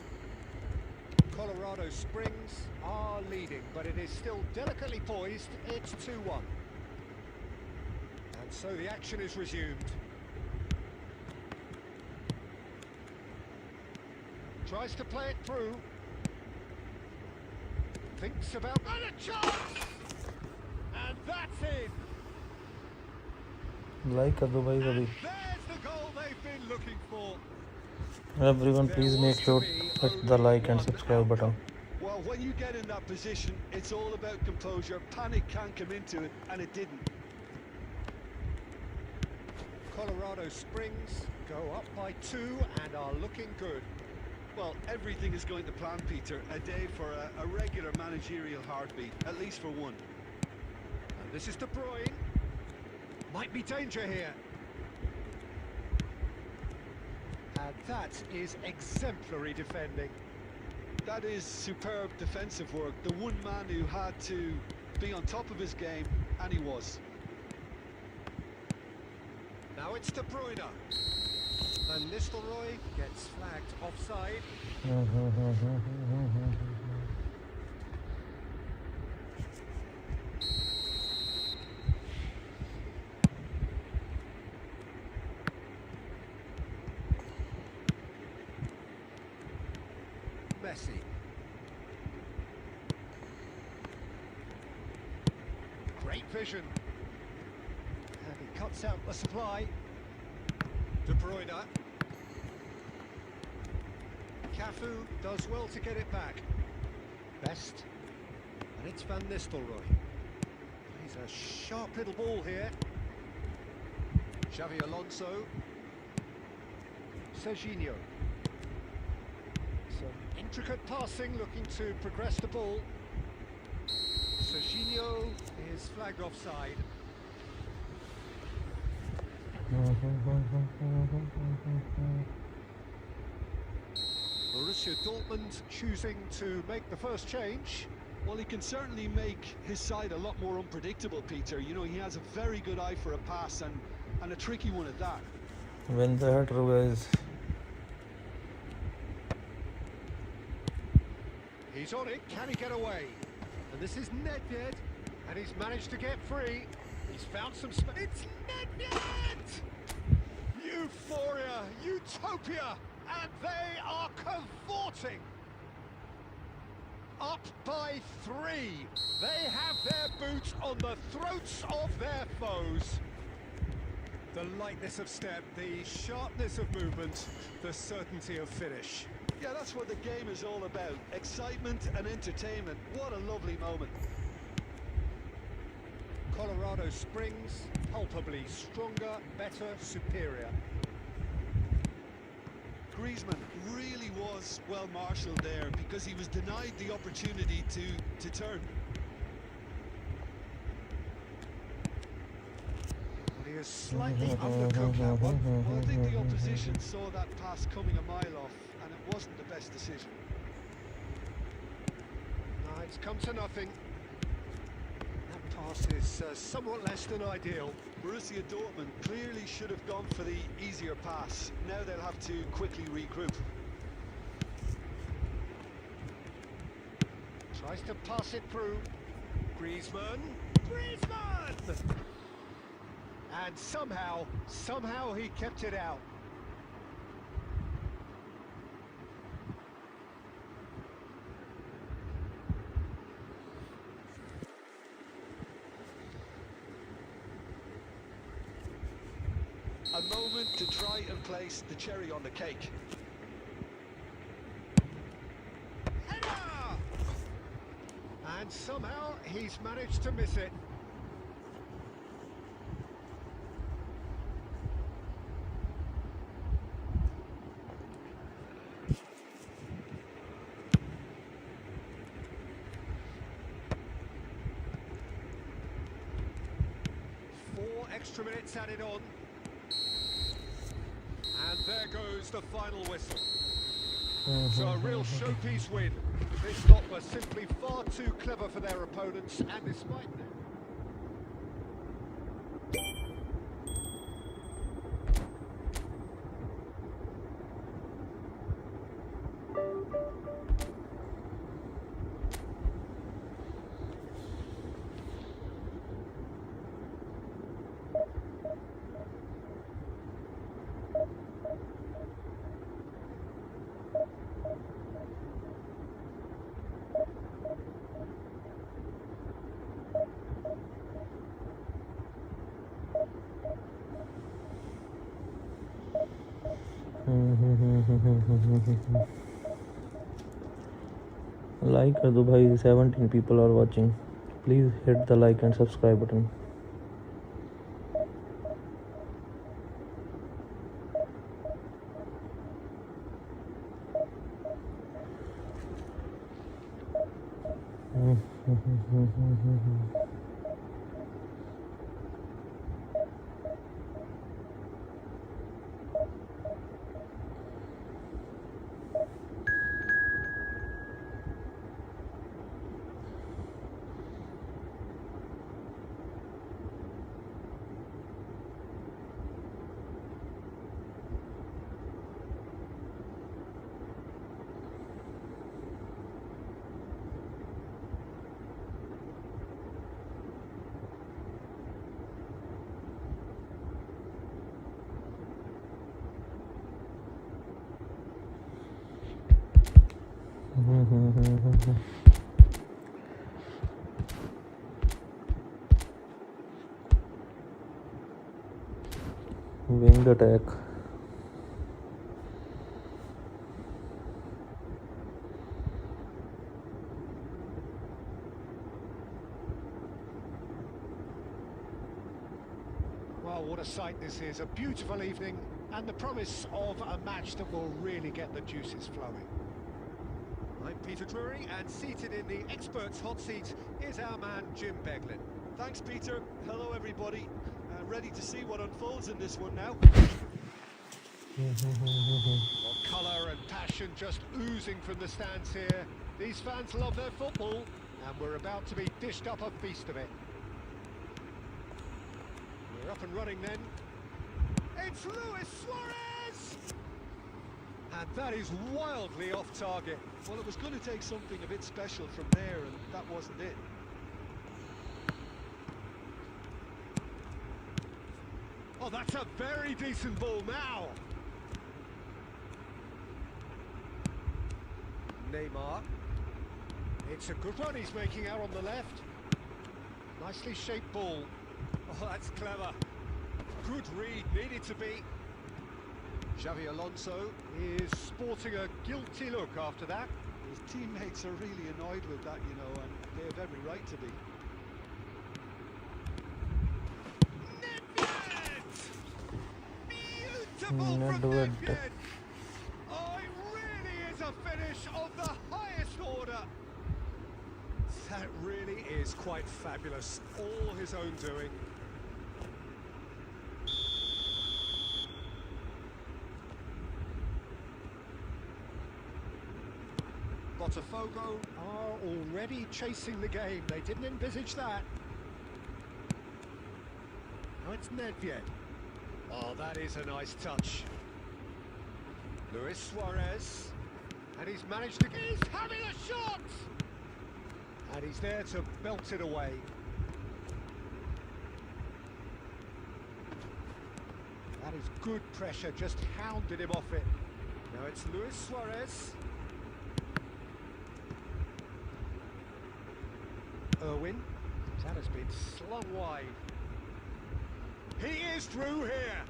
Colorado Springs are leading, but it is still delicately poised. It's 2-1. And so the action is resumed. Tries to play it through. Thinks about... And a chance! And that's in! Like कर दो भाई And सभी. there's the goal they've been looking for. Everyone, please make sure to hit the like and subscribe button. Well, when you get in that position, it's all about composure. Panic can come into it, and it didn't. Colorado Springs go up by 2 and are looking good. Well, everything is going to plan, Peter. A day for a regular managerial heartbeat, at least for one. And this is De Bruyne. Might be danger here. And that is exemplary defending. That is superb defensive work. The one man who had to be on top of his game, and he was. Now it's De Bruyne. And Nistelrooy gets flagged offside. Messi. Great vision. And he cuts out the supply. De Bruyne. Cafu does well to get it back. Best. And it's Van Nistelrooy. He's a sharp little ball here. Xavi Alonso. Serginho. Some intricate passing, looking to progress the ball. Serginho is flagged offside. Borussia Dortmund choosing to make the first change. Well, he can certainly make his side a lot more unpredictable, Peter. You know, he has a very good eye for a pass and a tricky one at that. Win the header, guys. He's on it, can he get away? And this is Nedved, and he's managed to get free. He's found some space. It's Nedved! Euphoria, utopia, and they are cavorting. Up by 3. They have their boots on the throats of their foes. The lightness of step, the sharpness of movement, the certainty of finish. Yeah, that's what the game is all about. Excitement and entertainment. What a lovely moment. Colorado Springs, palpably stronger, better, superior. Griezmann really was well marshalled there because he was denied the opportunity to turn. He is slightly undercooked that one. Well, I think the opposition saw that pass coming a mile off, and it wasn't the best decision. No, it's come to nothing. That pass is somewhat less than ideal. Borussia Dortmund clearly should have gone for the easier pass. Now they'll have to quickly regroup. Tries to pass it through. Griezmann. Griezmann! And somehow he kept it out. A moment to try and place the cherry on the cake. Header! And somehow he's managed to miss it. Extra minutes added on. And there goes the final whistle. So a real showpiece win. This lot were simply far too clever for their opponents, and despite that... like कर दो भाई 17 people are watching. Please hit the like and subscribe button. Winged attack. Well, what a sight this is. A beautiful evening and the promise of a match that will really get the juices flowing. I'm Peter Drury, and seated in the experts' hot seat is our man Jim Beglin. Thanks, Peter. Hello, everybody. Ready to see what unfolds in this one now. Well, colour and passion just oozing from the stands here. These fans love their football, and we're about to be dished up a feast of it. We're up and running then. It's Luis Suarez! And that is wildly off target. Well, it was going to take something a bit special from there, and that wasn't it. Oh, that's a very decent ball now. Neymar. It's a good run he's making out on the left. Nicely shaped ball. Oh, that's clever. Good read, needed to be. Xavi Alonso is sporting a guilty look after that. His teammates are really annoyed with that, you know, and they have every right to be. Beautiful from Nedved! Oh, it really is a finish of the highest order. That really is quite fabulous. All his own doing. Botafogo are already chasing the game. They didn't envisage that. Now it's Nedved. Oh, that is a nice touch. Luis Suarez. And he's managed to... He's having a shot! And he's there to belt it away. That is good pressure, just hounded him off it. Now it's Luis Suarez. Irwin. That has been slung wide. He is through here.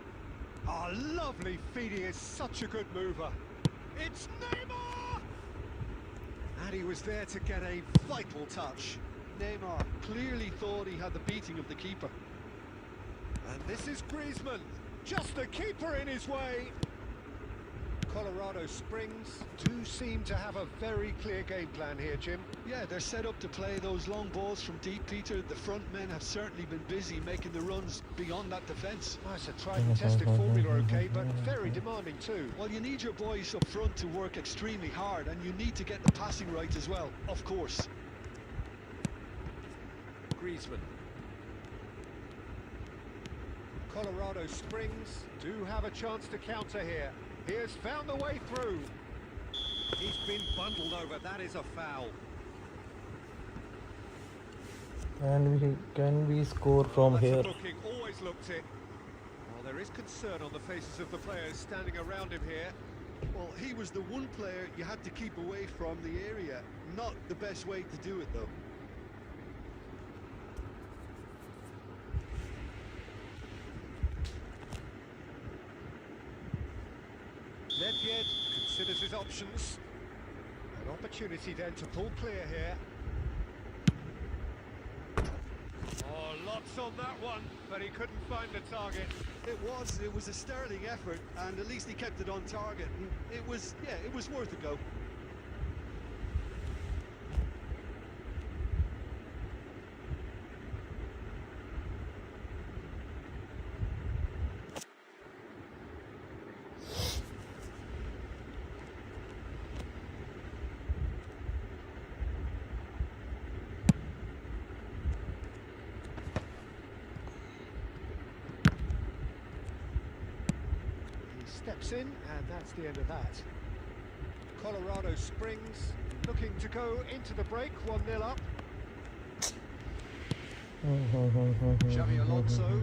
Oh, lovely feed. He is such a good mover. It's Neymar! And he was there to get a vital touch. Neymar clearly thought he had the beating of the keeper. And this is Griezmann. Just the keeper in his way. Colorado Springs do seem to have a very clear game plan here, Jim. Yeah, they're set up to play those long balls from deep, Peter. The front men have certainly been busy making the runs beyond that defence. Oh, it's a tried and tested formula, okay, but very demanding too. Well, you need your boys up front to work extremely hard, and you need to get the passing right as well, of course. Griezmann. Colorado Springs do have a chance to counter here. He has found the way through. He's been bundled over. That is a foul. And can we score from That's here? looking, always looked it. Well, there is concern on the faces of the players standing around him here. Well, he was the one player you had to keep away from the area. Not the best way to do it, though. Nedved considers his options. An opportunity then to pull clear here. Oh, lots on that one, but he couldn't find the target. It was a sterling effort, and at least he kept it on target. And it was worth a go. Steps in, and that's the end of that. Colorado Springs looking to go into the break, 1-0 up. Xavi Alonso.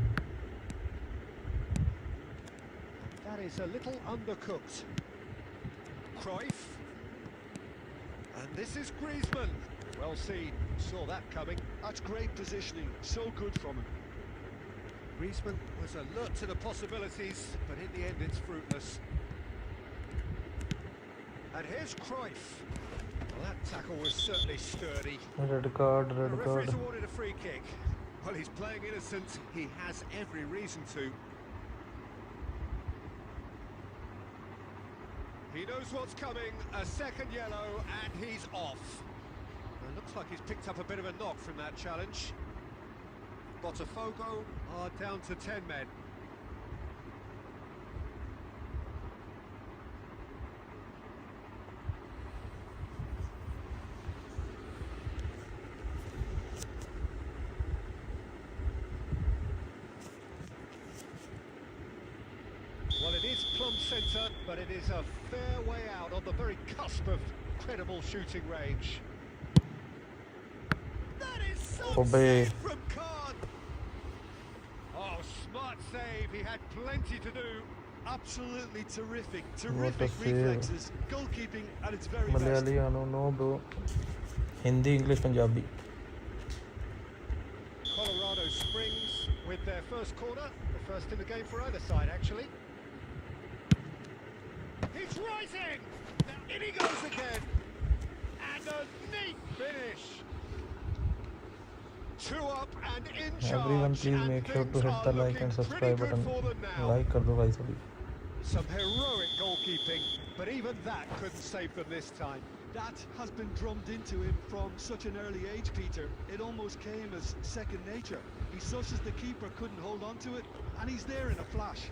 That is a little undercooked. Cruyff. And this is Griezmann. Well seen, saw that coming. That's great positioning, so good from him. Griezmann was alert to the possibilities, but in the end it's fruitless. And here's Cruyff. Well, that tackle was certainly sturdy. Red card, The red referee's card. awarded a free kick. Well, he's playing innocent. He has every reason to. He knows what's coming. A second yellow, and he's off. It looks like he's picked up a bit of a knock from that challenge. Botafogo are down to 10 men. Well, it is plumb centre, but it is a fair way out on the very cusp of credible shooting range. That is some save from Khan. Oh, smart save. He had plenty to do. Absolutely terrific, What a terrific save. reflexes, goalkeeping at its very best. Malayali, no bro. Hindi, English, Punjabi. Colorado Springs with their first corner, the first in the game for either side, actually. He's rising! Now in he goes again! And a neat finish! 2 up and in charge. Everyone please and make sure to things hit are the like looking and pretty subscribe good button. for them now. Like kar do guys abhi. Some heroic goalkeeping, but even that couldn't save them this time. That has been drummed into him from such an early age, Peter. It almost came as second nature. He's such as the keeper couldn't hold on to it, and he's there in a flash.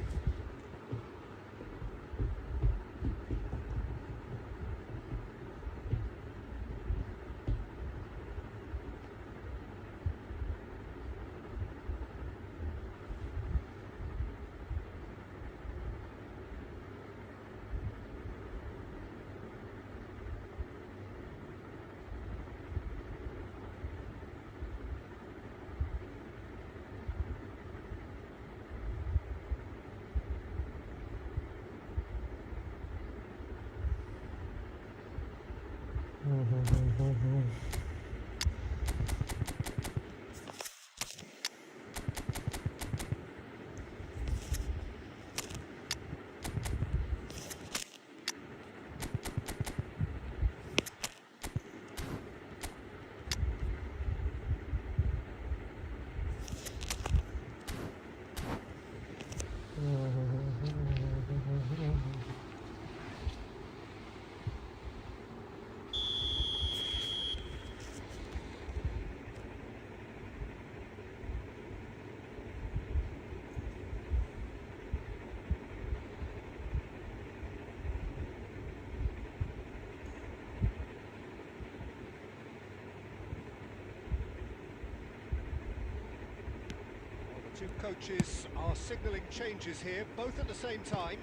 Two coaches are signalling changes here, both at the same time.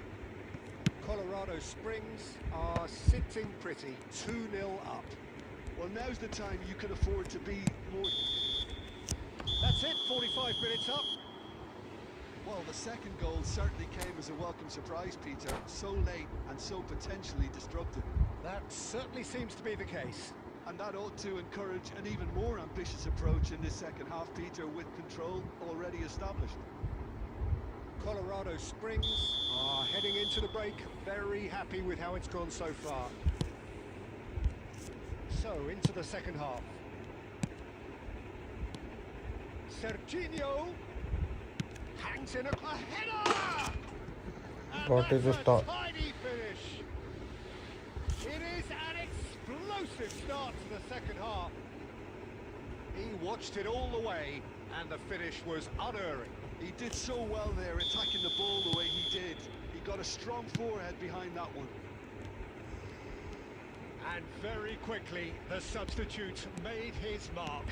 Colorado Springs are sitting pretty, 2-0 up. Well, now's the time you can afford to be more... That's it, 45 minutes up. Well, the second goal certainly came as a welcome surprise, Peter. So late and so potentially destructive. That certainly seems to be the case. And that ought to encourage an even more ambitious approach in this second half, Peter, with control already established. Colorado Springs are heading into the break, very happy with how it's gone so far. So, into the second half. Serginho hangs in a header! And What is that's the start? a tidy finish. It is an explosive start to the second half. He watched it all the way, and the finish was unerring. He did so well there, attacking the ball the way he did. He got a strong forehead behind that one. And very quickly, the substitute made his mark.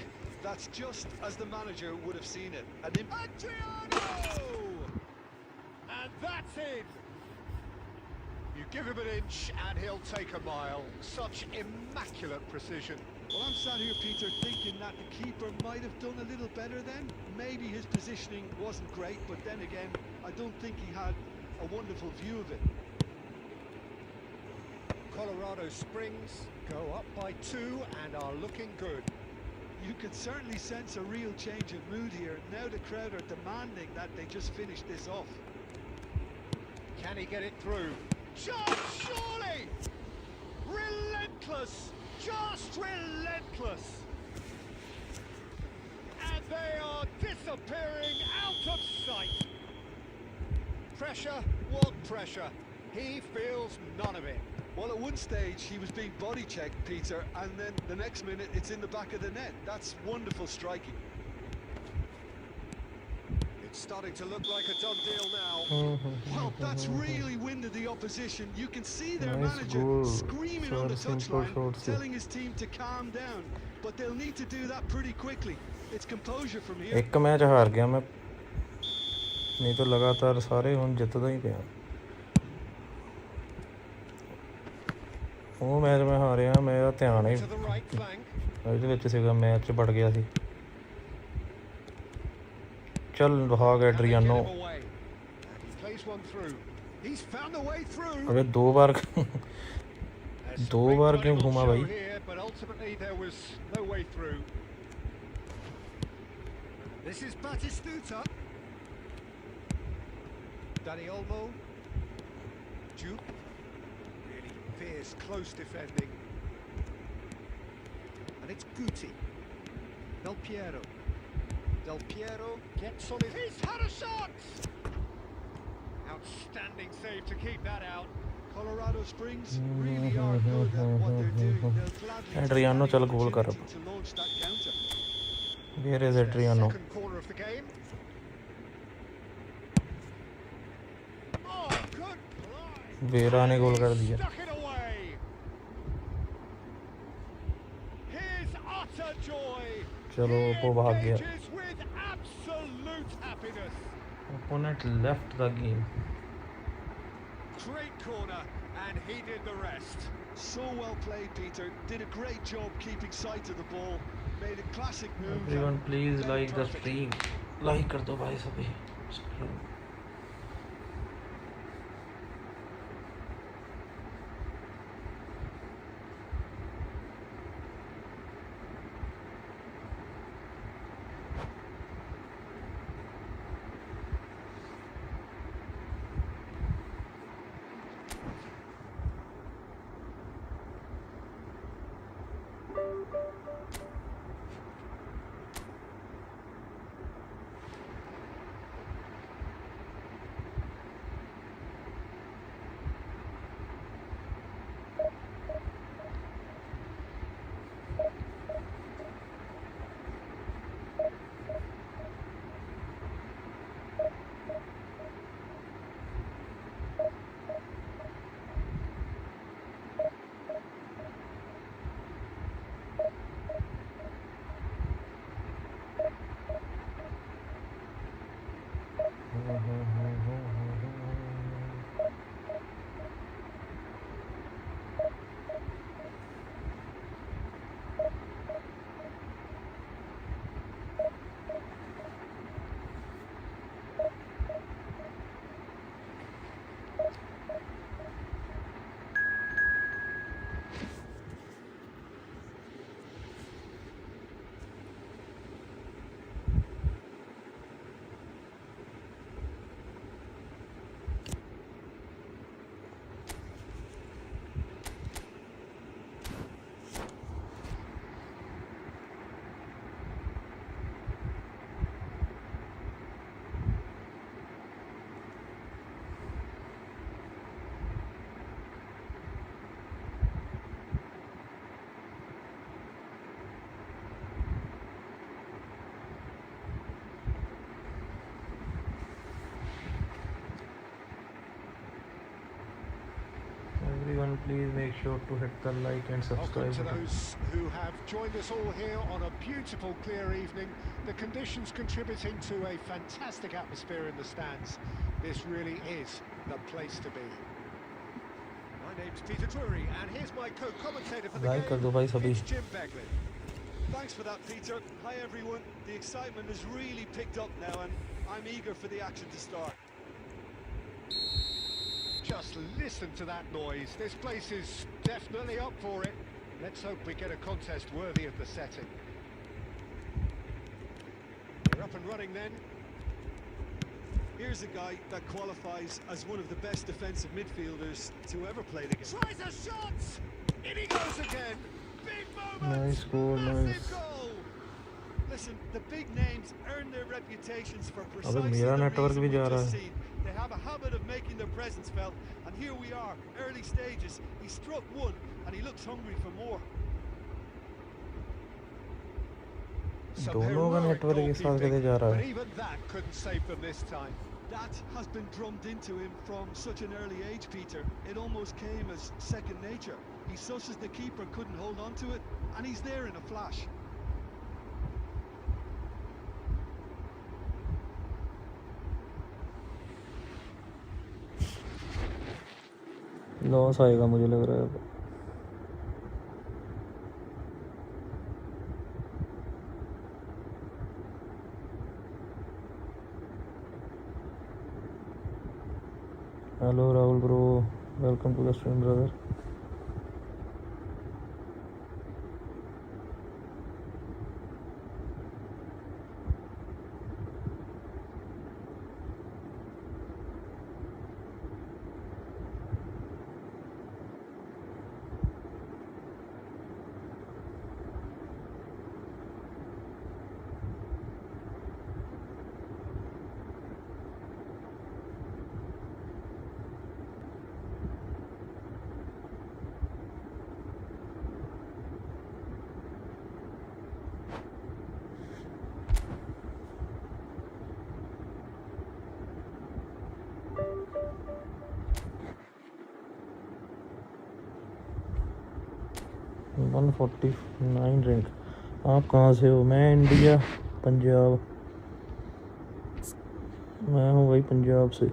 That's just as the manager would have seen it. Adriano! And that's it! You give him an inch and he'll take a mile. Such immaculate precision. Well, I'm sat here, Peter, thinking that the keeper might have done a little better then. Maybe his positioning wasn't great, but then again, I don't think he had a wonderful view of it. Colorado Springs go up by 2 and are looking good. You can certainly sense a real change in mood here. Now the crowd are demanding that they just finish this off. Can he get it through? Shot, surely! Relentless! Just relentless! And they are disappearing out of sight. Pressure, what pressure? He feels none of it. Well, at one stage he was being body checked, Peter, and then the next minute it's in the back of the net. That's wonderful striking. It's starting to look like a done deal now. Well, that's really winded the opposition. You can see their Nice manager goal. screaming on the Short, simple touchline, shots. telling his team to calm down. But they'll need to do that pretty quickly. It's composure from here. एक match हार गया मैं, नहीं तो लगातार सारे ਹੁਣ ਜਿੱਤਦਾ ਹੀ ਪਿਆ। ਉਹ ਮੈਚ ਮੈਂ ਹਾਰਿਆ, ਮੇਰਾ ਧਿਆਨ ਹੀ To the right flank. ਇਹਦੇ ਵਿੱਚ ਸੀਗਾ, ਮੈਚ 'ਚ ਵੜ ਗਿਆ ਸੀ। ਚੱਲ भाग Can they Adriano. get him away? And he plays one through. He's found a way through. अबे दो बार There's दो some बार great क्यों running घूमा on भाई? show here, but ultimately there was no way through. This is Batistuta. Dani Olmo. Duke. Really fierce, close defending. And it's Guti. Del Piero. Del Piero gets on it. He's had a shot! Outstanding save to keep that out. Colorado Springs really are good at what they're doing. They'll gladly Adriano take चल any गोल कर अब। opportunity to launch that counter. Where is Their Adriano? second corner of the game. Oh, good play. Vera ने गोल कर दिया। Stuck it away. His utter joy. चलो He वो भाग गया। engages with absolute happiness. Opponent left the game. Great corner, and he did the rest. So well played, Peter. Did a great job keeping sight of the ball. Made a classic move. Everyone please Played like the perfect. stream. Like कर दो भाई सभी। Everyone please make sure to hit the like and subscribe Welcome to button. those who have joined us all here on a beautiful, clear evening. The conditions contributing to a fantastic atmosphere in the stands. This really is the place to be. name's Peter Drury, and here's my co-commentator for the Like कर game. दो भाई सभी. It's Jim Begley. Thanks for that, Peter. Hi, everyone. The excitement has really picked up now, and I'm eager for the action to start. Just listen to that noise. This place is definitely up for it. Let's hope we get a contest worthy of the setting. We're up and running then. Here's a guy that qualifies as one of the best defensive midfielders to ever play the game. Tries a shot! In he goes again! Big moment! Nice goal, Massive nice. goal! Listen, the big names earn their reputations for अबे precisely मेरा the network reason भी we जा रहा just है. seen. They have a habit of making their presence felt, and here we are, early stages. He struck one, and he looks hungry for more. Some दोनों का heroic network एक साथ goalkeeping, कैसे जा रहा but है? even that couldn't save them this time. That has been drummed into him from such an early age, Peter. It almost came as second nature. He susses the keeper couldn't hold on to it, and he's there in a flash. Loss आएगा मुझे लग रहा है अब. Hello Rahul bro, welcome to the stream brother. One 49 rank. आप कहाँ से हो? मैं इंडिया, पंजाब. मैं हूँ भाई पंजाब से.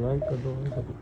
लाइक कर दो भाई सभी।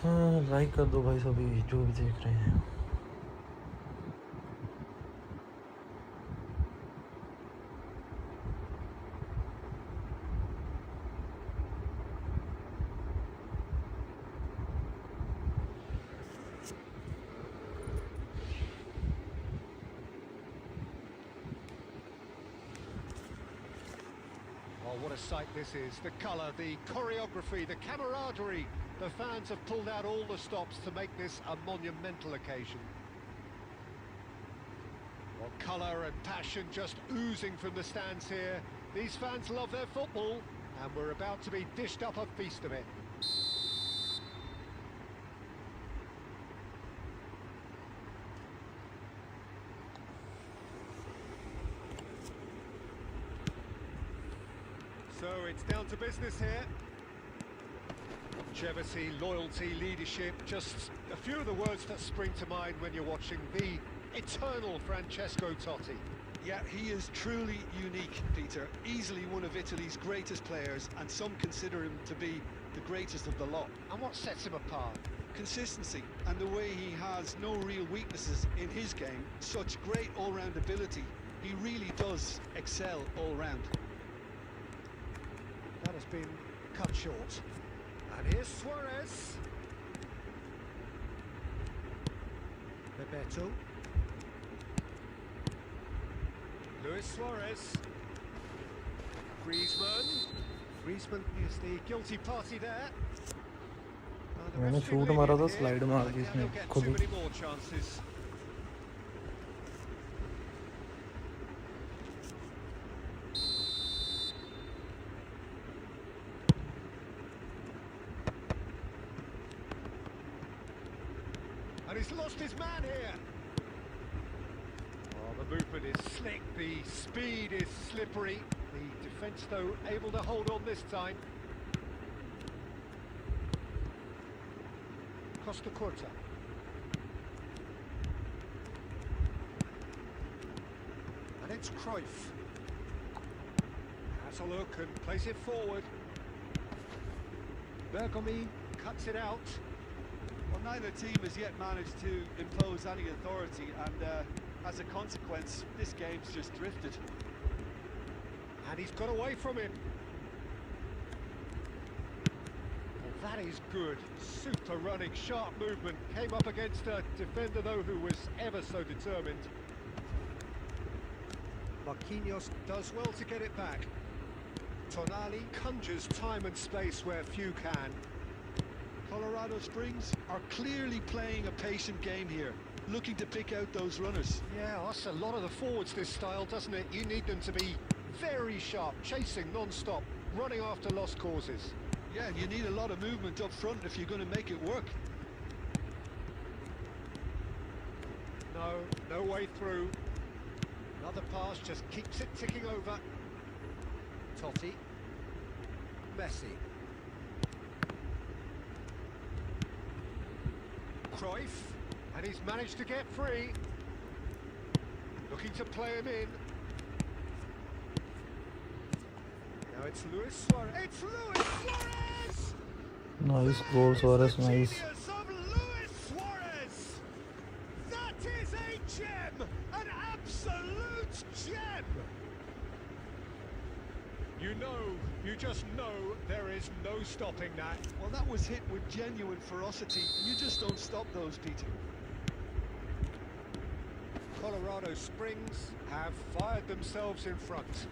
हाँ लाइक कर दो भाई सभी जो भी देख रहे हैं। Oh, what a sight this is. The colour, the choreography, the camaraderie. The fans have pulled out all the stops to make this a monumental occasion. Well, colour and passion just oozing from the stands here. These fans love their football, and we're about to be dished up a feast of it. So it's down to business here. Longevity, loyalty, leadership, just a few of the words that spring to mind when you're watching the eternal Francesco Totti. Yeah, he is truly unique, Peter. Easily one of Italy's greatest players, and some consider him to be the greatest of the lot. And what sets him apart? Consistency, and the way he has no real weaknesses in his game. Such great all-round ability. He really does excel all round. That has been cut short. And here's Suarez. Bebeto. Luis Suarez. Griezmann is the guilty party there. मैंने shoot मारा था slide मार दी इसने खुद ही। And he's lost his man here. Oh, the movement is slick, the speed is slippery. The defence, though, able to hold on this time. Costa Curta. And it's Cruyff. Has a look and plays it forward. Bergomi cuts it out. Well, neither team has yet managed to impose any authority, and as a consequence, this game's just drifted. And he's got away from him. Well, that is good. Super running, sharp movement. Came up against a defender, though, who was ever so determined. Marquinhos does well to get it back. Tonali conjures time and space where few can. Colorado Springs are clearly playing a patient game here, looking to pick out those runners. Yeah, that's a lot of the forwards, this style, doesn't it? You need them to be very sharp, chasing non-stop, running after lost causes. Yeah, and you need a lot of movement up front if you're going to make it work. No way through. Another pass just keeps it ticking over. Totti. Messi. Cruyff, and he's managed to get free. Looking to play him in. Now it's Luis Suarez. It's Luis Suarez! Nice goal, Suarez, nice. Genius of Luis Suarez! That is a gem! An absolute gem! You just know there is no stopping that. Well, that was hit with genuine ferocity. You just don't stop those, Peter. Colorado Springs have fired themselves in front.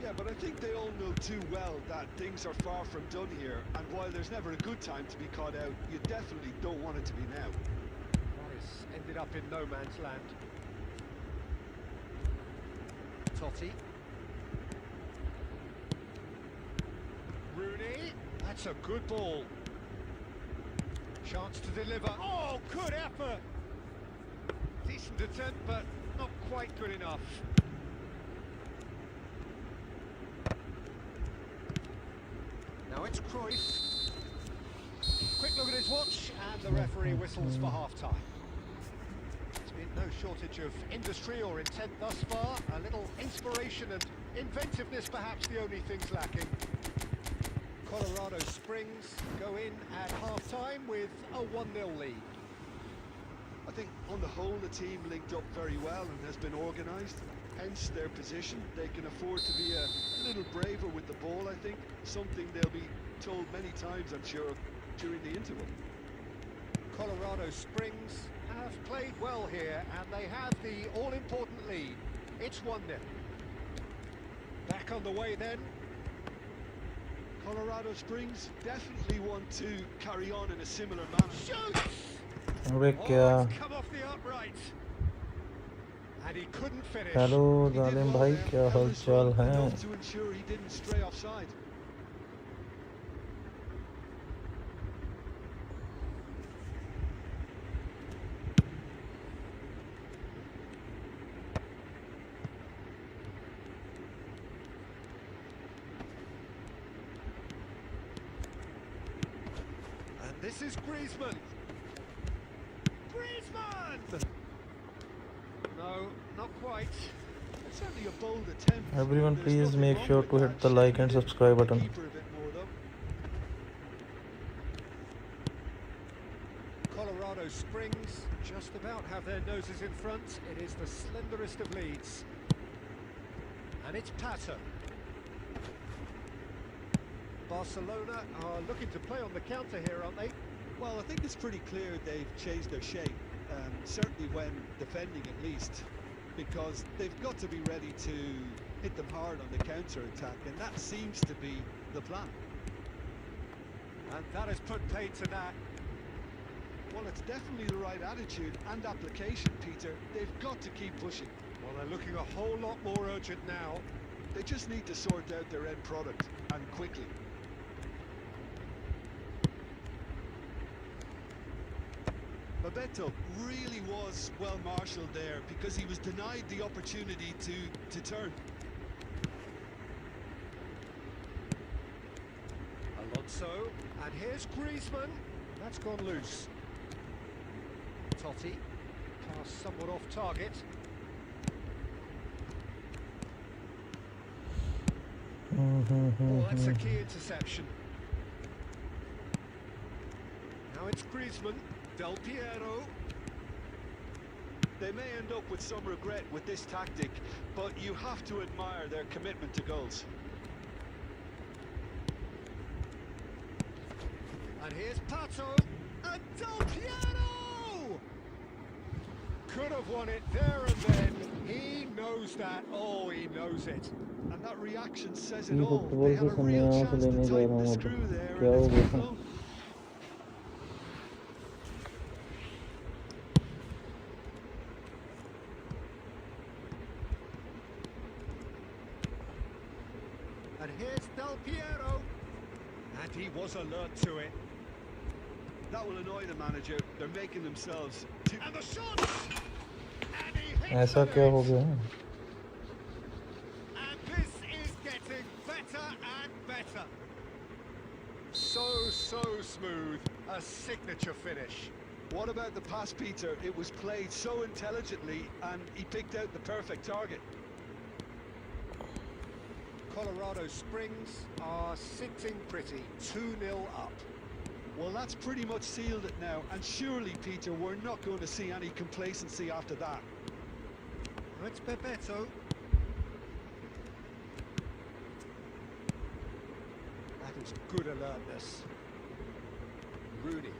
Yeah, but I think they all know too well that things are far from done here, and while there's never a good time to be caught out, you definitely don't want it to be now. That has ended up in no man's land. Totti. Rooney. That's a good ball. Chance to deliver. Oh, good effort. Decent attempt, but not quite good enough. Now it's Cruyff. Quick look at his watch, and the referee whistles for half-time. There's been no shortage of industry or intent thus far. A little inspiration and inventiveness, perhaps the only things lacking. Colorado Springs go in at half-time with a 1-0 lead. I think on the whole the team linked up very well and has been organised, hence their position. They can afford to be a little braver with the ball, I think, something they'll be told many times, I'm sure, during the interval. Colorado Springs have played well here, and they have the all-important lead. It's 1-0. Back on the way then. Colorado Springs definitely want to carry on in a similar manner. Shoots! अबे Oh, क्या it's come off the upright. And he couldn't finish. Hello He did जालिम well भाई there, क्या held हाल his चाल run है enough to ensure he didn't stray offside. And this is Griezmann. Griezmann! No, not quite. It's certainly a bold attempt. Everyone There's please nothing make wrong sure with to that. hit the like and Shifting subscribe the button. keeper a bit more, though. Colorado Springs just about have their noses in front. It is the slenderest of leads. And it's Pato. Barcelona are looking to play on the counter here, aren't they? Well, I think it's pretty clear they've changed their shape, certainly when defending at least, because they've got to be ready to hit them hard on the counter-attack, and that seems to be the plan. And that has put paid to that. Well, it's definitely the right attitude and application, Peter. They've got to keep pushing. Well, they're looking a whole lot more urgent now. They just need to sort out their end product, and quickly. Bebeto really was well marshalled there because he was denied the opportunity to turn. Alonso, and here's Griezmann. That's gone loose. Totti, pass somewhat off target. Oh, that's a key interception. Now it's Griezmann, Del Piero. They may end up with some regret with this tactic, but you have to admire their commitment to goals. And here's Pato, and Del Piero! Could have won it there and then. He knows that. Oh, he knows it. And that reaction says it ये all. Football They से had a real संन्यास chance लेने to जा रहा tighten हूँ the अब screw there, क्या and हो it's गया been blown. And here's Del Piero. And he was alert to it. That will annoy the manager. They're making themselves too... And the shot! And he hits ऐसा on क्या it. हो गया And this is getting better and better. So smooth. A signature finish. What about the pass, Peter? It was played so intelligently and he picked out the perfect target. Colorado Springs are sitting pretty, 2-0 up. Well, that's pretty much sealed it now, and surely, Peter, we're not going to see any complacency after that. It's Bebeto. That is good alertness. Rooney.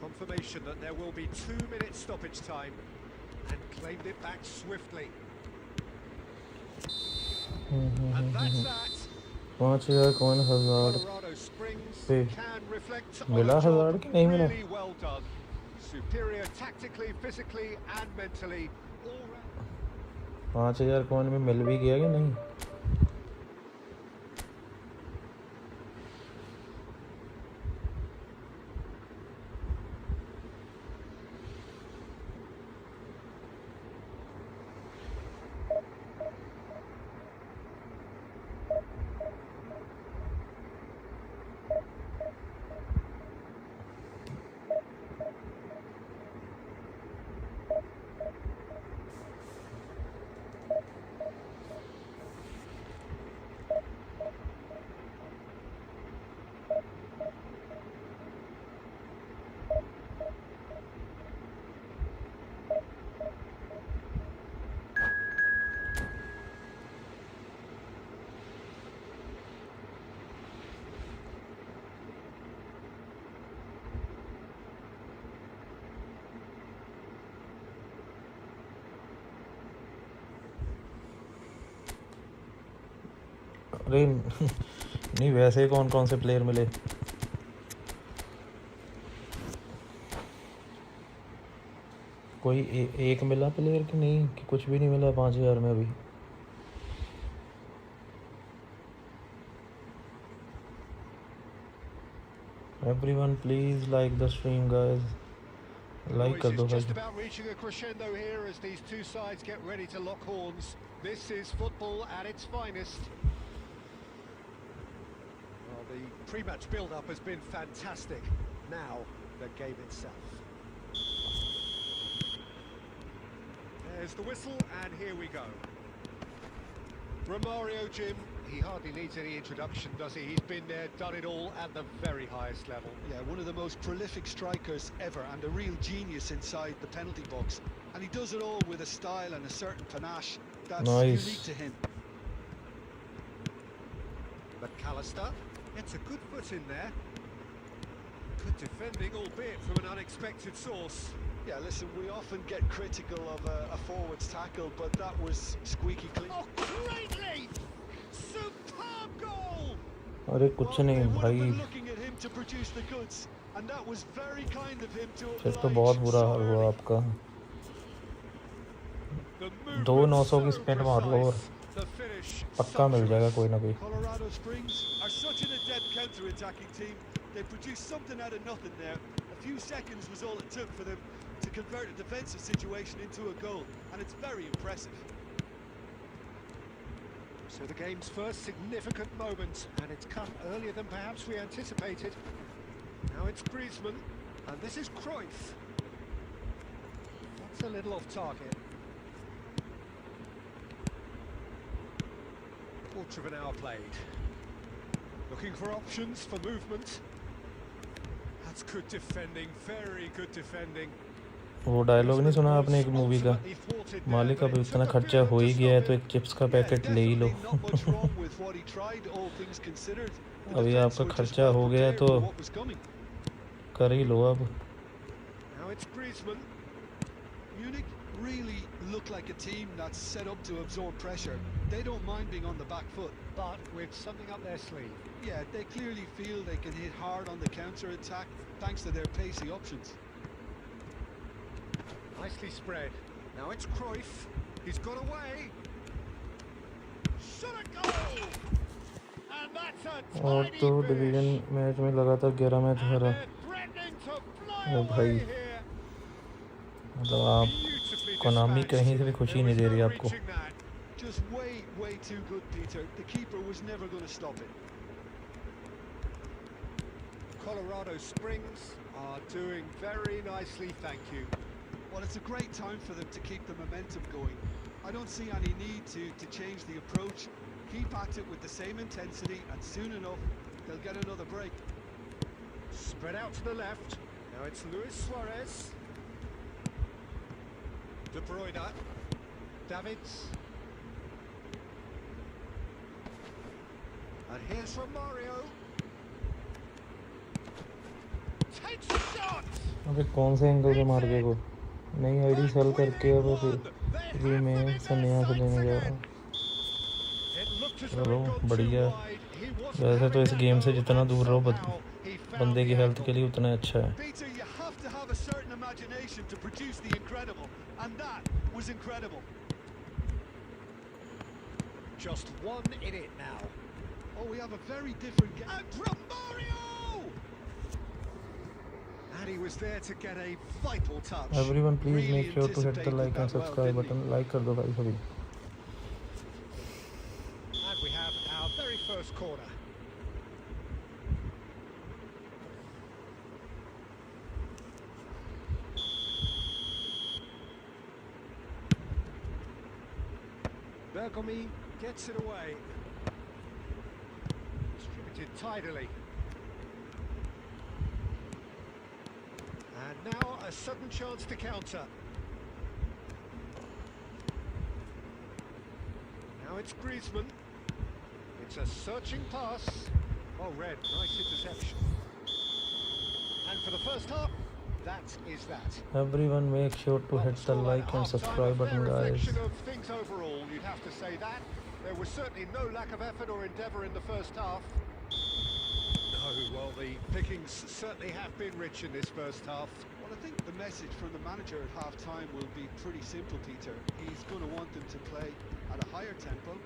Confirmation that there will be 2 minutes stoppage time, and claimed it back swiftly. And that's that. 5000 कौन हजार Colorado Springs पे can reflect on मिला a हजार job कि नहीं मिला? really well done. Superior tactically, physically and mentally. All round. 5000 कौन में मिल भी गया कि नहीं? अरे नहीं वैसे कौन कौन से प्लेयर मिले? कोई एक मिला प्लेयर कि नहीं कि कुछ भी नहीं मिला 5000 में अभी? Everyone please like the stream guys. Like कर दो भाई. Just about reaching a crescendo here as these two sides get ready to lock horns. This is football at its finest. Well, the pre-match build-up has been fantastic. Now, the game itself. There's the whistle, and here we go. Romario, Jim, he hardly needs any introduction, does he? He's been there, done it all at the very highest level. Yeah, one of the most prolific strikers ever and a real genius inside the penalty box. And he does it all with a style and a certain panache that's Nice. unique to him. McAllister gets a good foot in there. Good defending, albeit from an unexpected source. Yeah, listen, we often get critical of a forward's tackle, but that was squeaky clean. Oh, greatly! Superb goal! अरे कुछ Well, नहीं they would have भाई. been looking at him to produce the goods, and that was very kind of him to फिर तो oblige बहुत बुरा so हाल हुआ early. आपका. The दो movement 900 की so स्पिन मार लो और precise, the finish पक्का मिल जाएगा कोई ना कोई. Colorado Springs are such an adept counter-attacking team. They produced something out of nothing there. A few seconds was all it took for them to convert a defensive situation into a goal, and it's very impressive. So the game's first significant moment, and it's come earlier than perhaps we anticipated. Now it's Griezmann, and this is Cruyff. That's a little off target. Quarter of an hour played. Looking for options for movement. That's good defending, very good defending. वो dialogue नहीं सुना आपने एक movie का? मालिक अब इतना खर्चा हो ही गया है तो एक चिप्स का पैकेट ले ही लो. अभी आपका खर्चा हो गया है तो कर ही लो अब. Now it's Griezmann. Munich really look like a team that's set up to absorb pressure. They don't mind being on the back foot. But with something up their sleeve. Yeah, they clearly feel they can hit hard on the counter-attack thanks to their pacey options. Nicely spread. Now it's Cruyff. He's got away. Shot a goal! And that's a और tiny तो finish. Division match में लगातार 11 match And हारा. they're threatening to fly O away भाई. here. मतलब आप Beautifully Konami dispatched. कहीं से भी खुशी There नहीं was दे no रही आपको. reaching that. Just way too good, Peter. The keeper was never going to stop it. Colorado Springs are doing very nicely, thank you. Well, it's a great time for them to keep the momentum going. I don't see any need to change the approach. Keep at it with the same intensity, and soon enough, they'll get another break. Spread out to the left. Now it's Luis Suarez. De Bruyne. Davids. And here's Romario. Takes a shot! अबे कौन से angle से मार गए को? नई ID cell करके अब फिर फ्री में संन्यास लेने जा रहा हूँ. It Looked as though चलो he'd gone too बढ़िया wide. He wasn't वैसे तो having इस that गेम से though, जितना and दूर रहो somehow he found बंदे की the हेल्थ के angle. लिए उतना अच्छा है Peter, you have to have a certain imagination to produce the incredible, and that was incredible. Just one in it now. Oh, we have a very different game. And Romario! And he was there to get a vital touch. Everyone please Really make sure to hit the anticipated like and that well, subscribe didn't he? Button like कर दो भाई सभी And we have our very first corner. Bergomi gets it away. Distributed tidily. And now a sudden chance to counter. Now it's Griezmann. It's a searching pass. Well read, nice interception. And for the first half, that is that. Everyone make sure to Well, hit the the scoreline like at and half-time, subscribe a button fair guys reflection of things overall, you'd have to say that. There was certainly no lack of effort or endeavour in the first half. No, well, the pickings certainly have been rich in this first half. Well, I think the message from the manager at half-time will be pretty simple, Peter. He's going to want them to play at a higher tempo,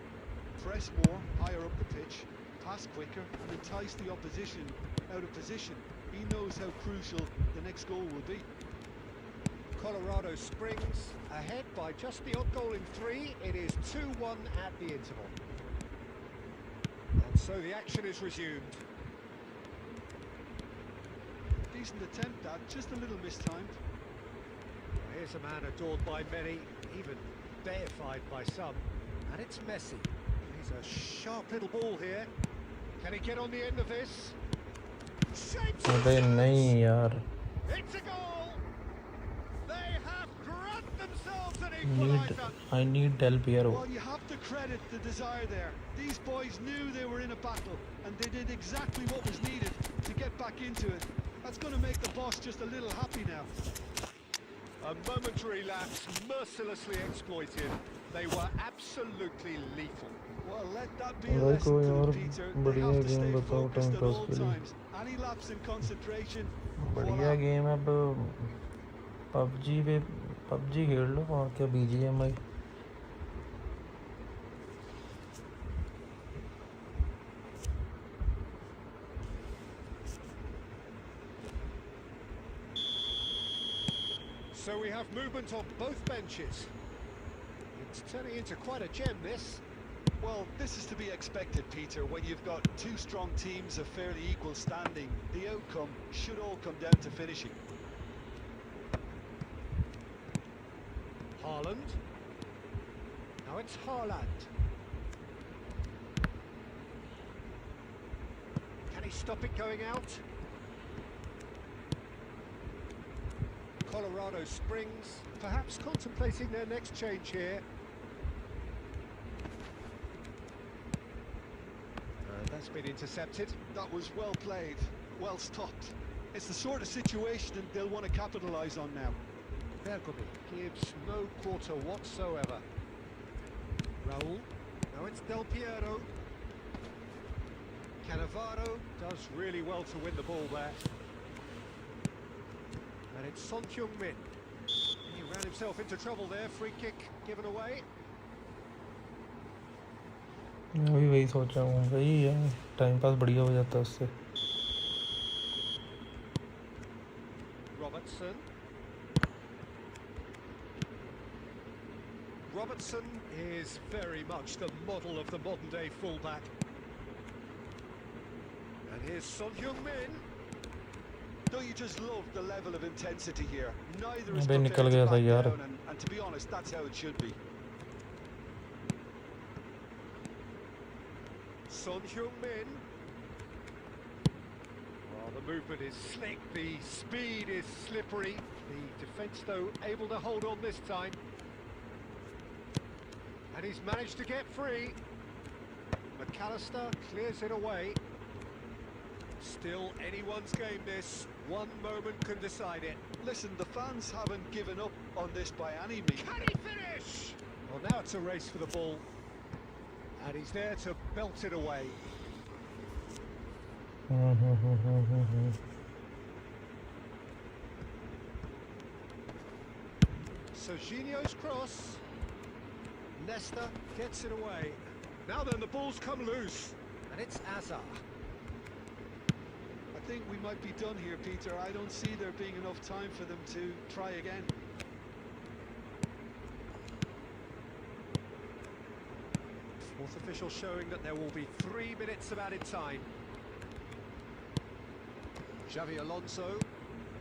press more, higher up the pitch, pass quicker, and entice the opposition out of position. He knows how crucial the next goal will be. Colorado Springs ahead by just the odd goal in 3. It is 2-1 at the interval. And so the action is resumed. Decent attempt at, just a little mistimed. Here's a man adored by many, even deified by some. And it's Messi. He's a sharp little ball here. Can he get on the end of this? Shapes अबे नहीं यार It's a goal! They have grabbed themselves an equaliser. I need Del Piero Well, you have to credit the desire there. These boys knew they were in a battle, and they did exactly what was needed to get back into it. That's going to make the boss just a little happy now. A momentary lapse mercilessly exploited. They were absolutely lethal. Well, let that be a भाई lesson कोई to और them, Peter. They बढ़िया have to game stay बताओ focused time at pass all के लिए times. Any lapse in concentration. बढ़िया voila. Game है अब पबजी खेल लो और क्या BGMI So we have movement on both benches. It's turning into quite a gem, this. Well, this is to be expected, Peter. When you've got two strong teams of fairly equal standing, the outcome should all come down to finishing. Haaland. Now it's Haaland. Can he stop it going out? Colorado Springs, perhaps contemplating their next change here. That's been intercepted. That was well played, well stopped. It's the sort of situation that they'll want to capitalise on now. Bergomi gives no quarter whatsoever. Raul. Now it's Del Piero. Cannavaro does really well to win the ball there. And it's Son Heung-min. He ran himself into trouble there. Free kick given away. मैं भी वही सोच रहा हूँ भाई यार time pass बढ़िया हो जाता है उससे Robertson. Robertson is very much the model of the modern-day fullback. And here's Son Heung-min. Don't you just love the level of intensity here? Neither is अबे prepared निकल to गया था back यार down, and to be honest, that's how it should be. Son Heung-min. Well, the movement is slick, the speed is slippery. The defence, though, able to hold on this time. And he's managed to get free. McAllister clears it away. Still anyone's game, this. One moment can decide it. Listen, the fans haven't given up on this by any means. Can he finish? Well, now it's a race for the ball. And he's there to belt it away. Serginho's cross. Nesta gets it away. Now then, the ball's come loose. And it's Azar. I think we might be done here, Peter. I don't see there being enough time for them to try again. Fourth official showing that there will be 3 minutes of added time. Xavi Alonso,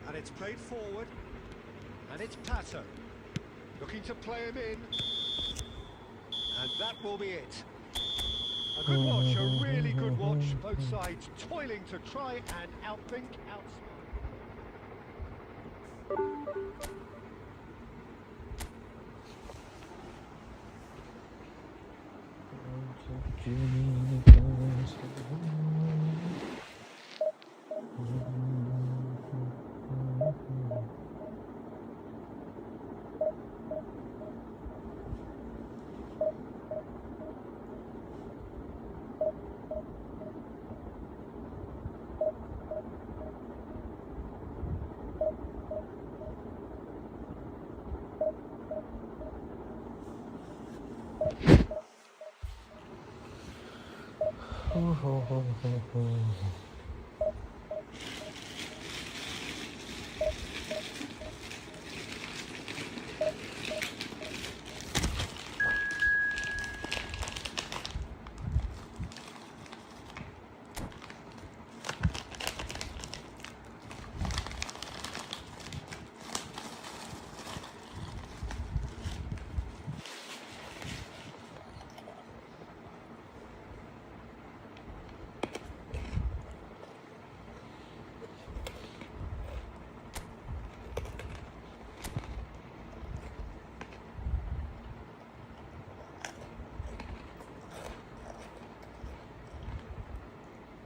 and it's played forward, and it's Pato, looking to play him in, and that will be it. A good watch, a really good watch, both sides toiling to try and outthink, outsmart.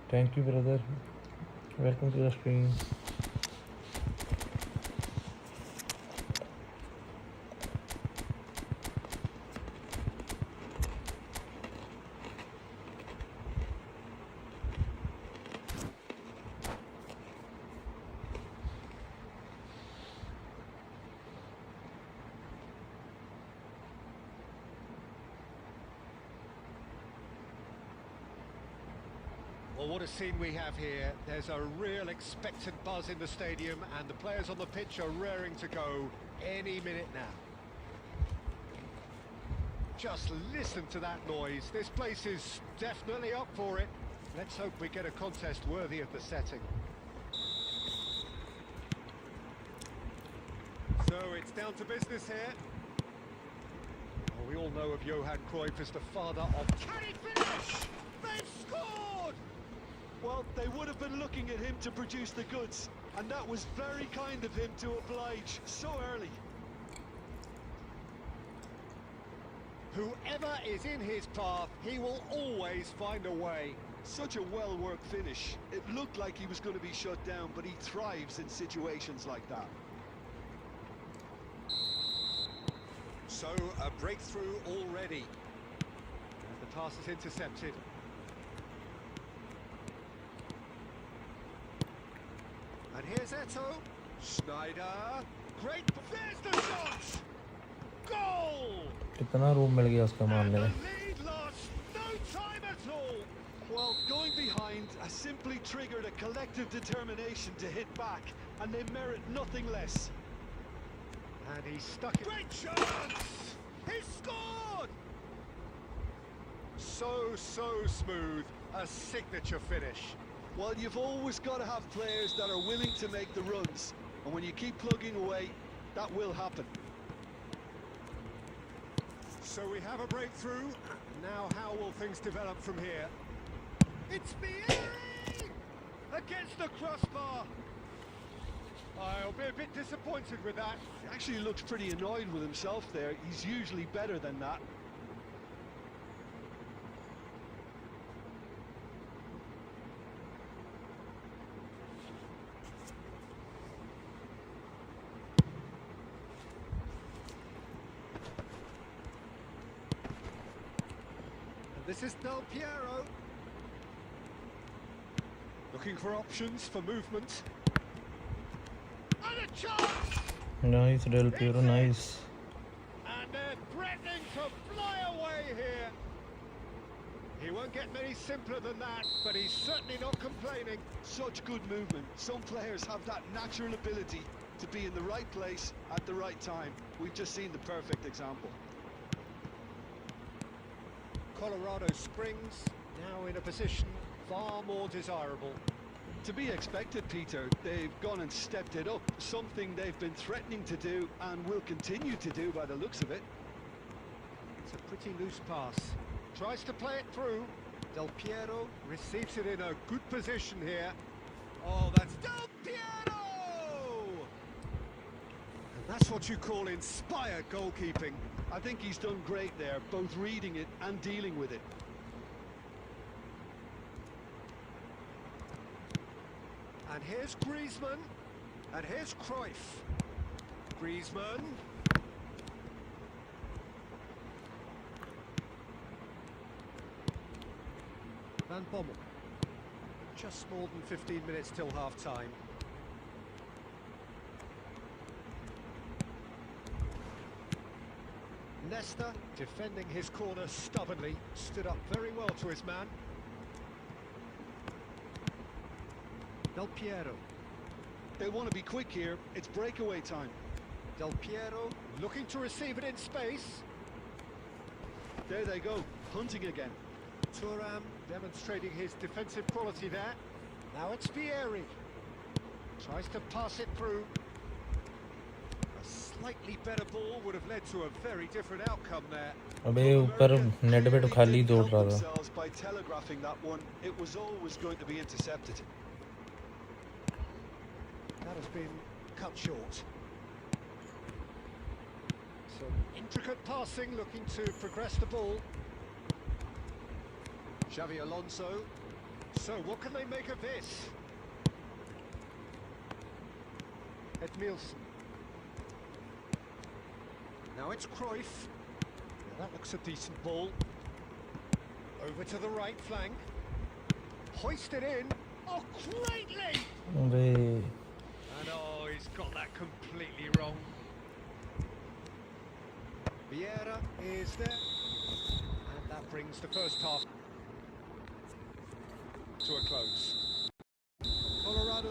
Thank you, brother. Welcome to the stream. Well, what a scene we have here. There's a real expectant buzz in the stadium, and the players on the pitch are raring to go any minute now. Just listen to that noise. This place is definitely up for it. Let's hope we get a contest worthy of the setting. So it's down to business here. Oh, we all know of Johan Cruyff as the father of... Can he finish? They've scored! Well, they would have been looking at him to produce the goods, and that was very kind of him to oblige so early. Whoever is in his path, he will always find a way. Such a well-worked finish. It looked like he was going to be shut down, but he thrives in situations like that. So, a breakthrough already. And the pass is intercepted. And here's Eto'o. Schneider. Great. There's the shot! Goal! कितना room मिल गया उसका मारने में? And the lead lost. No time at all. Well, going behind has simply triggered a collective determination to hit back, and they merit nothing less. And he's stuck in. Great chance! He scored! So smooth. A signature finish. Well, you've always got to have players that are willing to make the runs, and when you keep plugging away, that will happen. So we have a breakthrough. Now how will things develop from here? It's Vieri! Against the crossbar! I'll be a bit disappointed with that. He actually looks pretty annoyed with himself there. He's usually better than that. This is Del Piero. Looking for options for movement. And a chance! Nice, Del Piero, nice. And they're threatening to fly away here. He won't get many simpler than that, but he's certainly not complaining. Such good movement. Some players have that natural ability to be in the right place at the right time. We've just seen the perfect example. Colorado Springs now in a position far more desirable. To be expected, Peter. They've gone and stepped it up. Something they've been threatening to do and will continue to do by the looks of it. It's a pretty loose pass. Tries to play it through. Del Piero receives it in a good position here. Oh, that's Del Piero! And that's what you call inspired goalkeeping. I think he's done great there, both reading it and dealing with it. And here's Griezmann. And here's Cruyff. Griezmann. Van Bommel. Just more than 15 minutes till half-time. Nesta, defending his corner stubbornly, stood up very well to his man. Del Piero. They want to be quick here. It's breakaway time. Del Piero looking to receive it in space. There they go, hunting again. Thuram demonstrating his defensive quality there. Now it's Vieri. Tries to pass it through. A slightly better ball would have led to a very different outcome there. अबे ऊपर net पे तो खाली दौड़ रहा था. By telegraphing that one, it was always going to be intercepted. That has been cut short. Some intricate passing, looking to progress the ball. Xavi Alonso. So what can they make of this? Edmilson. Now it's Cruyff. Now that looks a decent ball. Over to the right flank. Hoisted in. Oh, greatly! अबे And oh, he's got that completely wrong. Vieira is there. And that brings the first half to a close.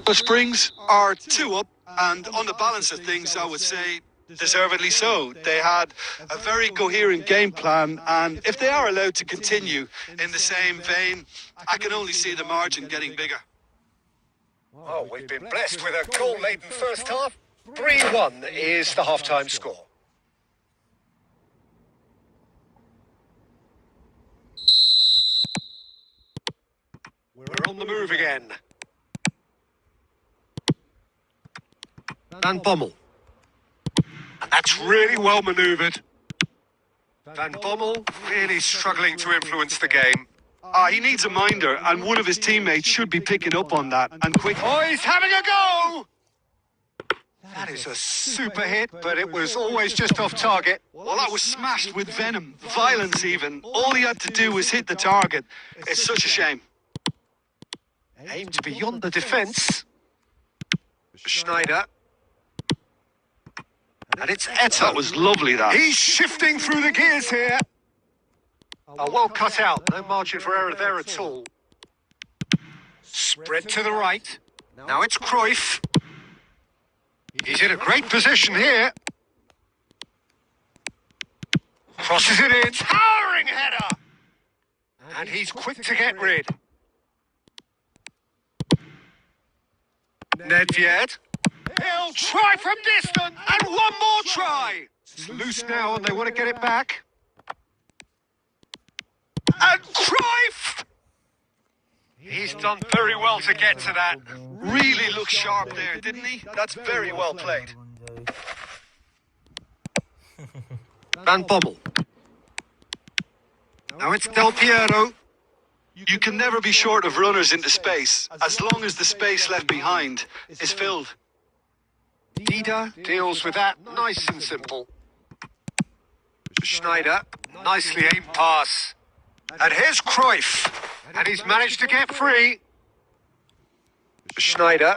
The Springs are 2 up, and on the balance of things, I would say deservedly so. They had a very coherent game plan, and if they are allowed to continue in the same vein, I can only see the margin getting bigger. Oh, we've been blessed with a goal-laden first half. 3-1 is the half-time score. We're on the move again. Van Bommel. And that's really well manoeuvred. Van Bommel really struggling to influence the game. He needs a minder, and one of his teammates should be picking up on that, and quick. Oh, he's having a go! That is a super hit, but it was always just off target. Well, that was smashed with venom, violence even. All he had to do was hit the target. It's such a shame. Aimed beyond the defence. Schneider. And it's Etta. That was lovely, that. He's shifting through the gears here. Oh, well cut out. No margin for error there at all. Spread to the right. Now it's Cruyff. He's in a great position here. Crosses it in. Towering header. And he's quick to get rid. Nedved. He'll try from distance. And one more try. It's loose now and they want to get it back. And Cruyff! He's done very well to get to that. Really looked sharp there, didn't he? That's very well played. Van Bommel. Now it's Del Piero. You can never be short of runners into space, as long as the space left behind is filled. Dida deals with that nice and simple. Schneider, nicely aimed pass. And here's Cruyff. And he's managed to get free. Schneider.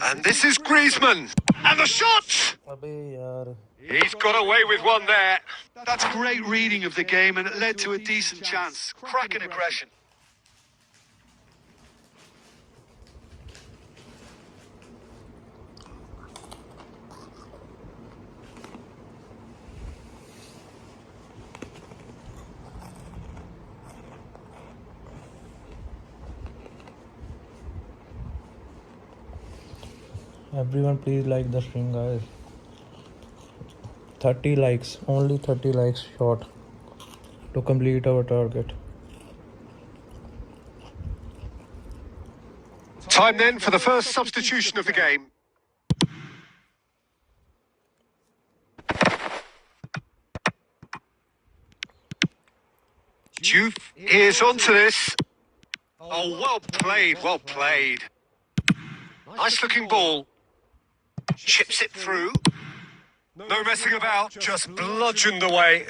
And this is Griezmann. And the shot! अबे यार He's got away with one there. That's great reading of the game, and it led to a decent chance. Cracking aggression. everyone please like the stream guys 30 likes only 30 likes short to complete our target. Time then for the first substitution of the game. Juve is onto this. Oh, well played, well played. Nice looking ball. Chips it through. No messing about, just bludgeoned away.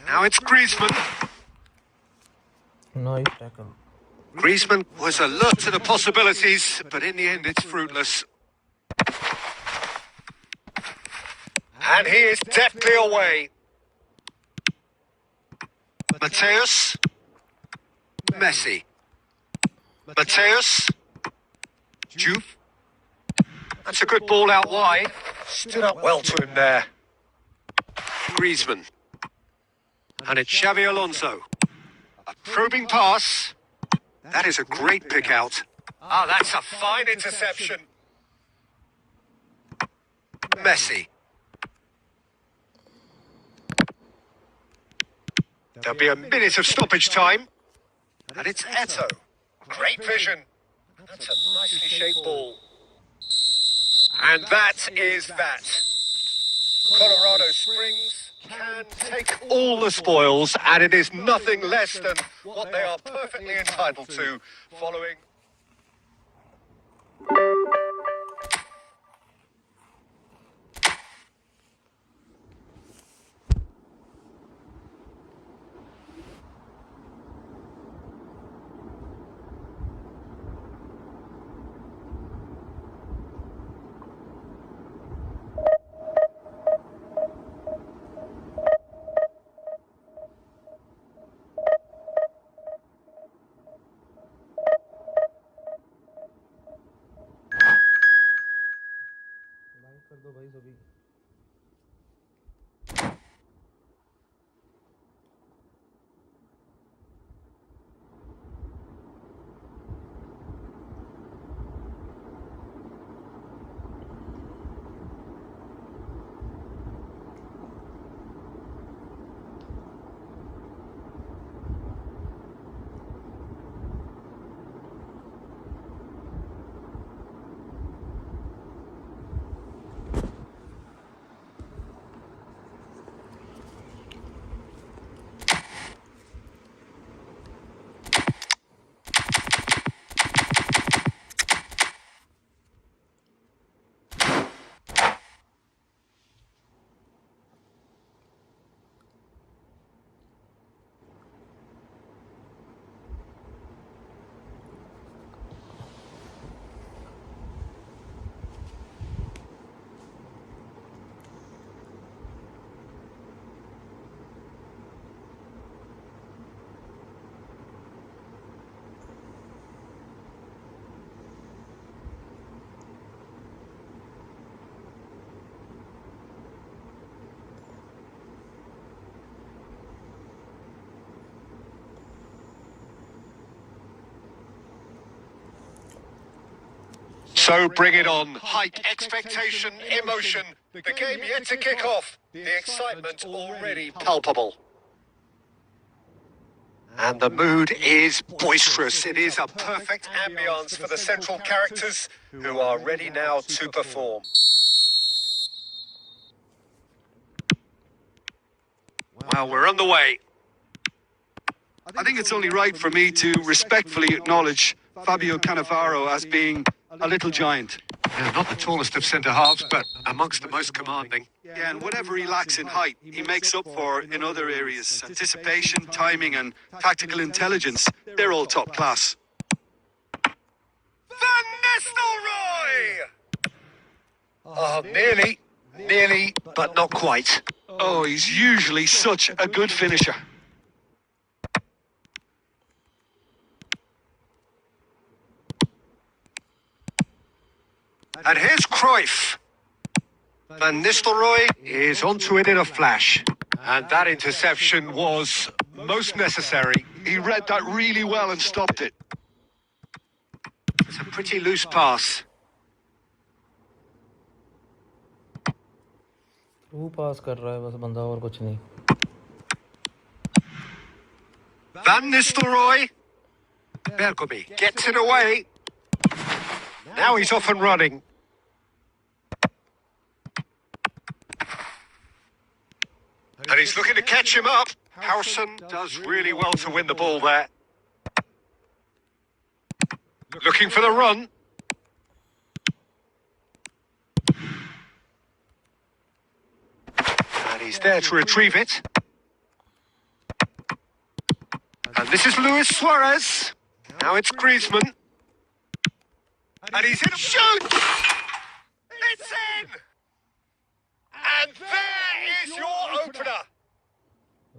Now it's Griezmann. Nice tackle. Griezmann was alert to the possibilities, but in the end it's fruitless. And he is deftly away. Mateus. Messi. Mateus. Juve. That's a good ball out wide. Stood up well to him there. Griezmann. And it's Xavi Alonso. A probing pass. That is a great pick out. Ah, that's a fine interception. Messi. There'll be a minute of stoppage time. And it's Eto'o. Great vision. That's a nicely shaped ball. And that is that. Colorado Springs can take all the spoils, and it is nothing less than what they are perfectly entitled to following. कर दो भाई सभी So bring it on. Hike expectation, emotion. The game yet to kick off. The excitement already palpable. And the mood is boisterous. It is a perfect ambience for the central characters who are ready now to perform. Well, we're on the way. I think it's only right for me to respectfully acknowledge Fabio Cannavaro as being a little giant. Yeah, not the tallest of centre-halves, but amongst the most commanding. Yeah, and whatever he lacks in height, he makes up for in other areas. Anticipation, timing and tactical intelligence, they're all top class. Van Nistelrooy! Oh, nearly, but not quite. Oh, he's usually such a good finisher. And here's Cruyff. Van Nistelrooy is onto it in a flash. And that interception was most necessary. He read that really well and stopped it. It's a pretty loose pass. वो पास कर रहा है बस बंदा और कुछ नहीं. Van Nistelrooy. Bergomi gets it away. Now he's off and running. And he's looking to catch him up. Harrison does really well to win the ball there. Looking for the run. And he's there to retrieve it. And this is Luis Suarez. Now it's Griezmann. And he's in. Shoot! It's in! And there is your opener.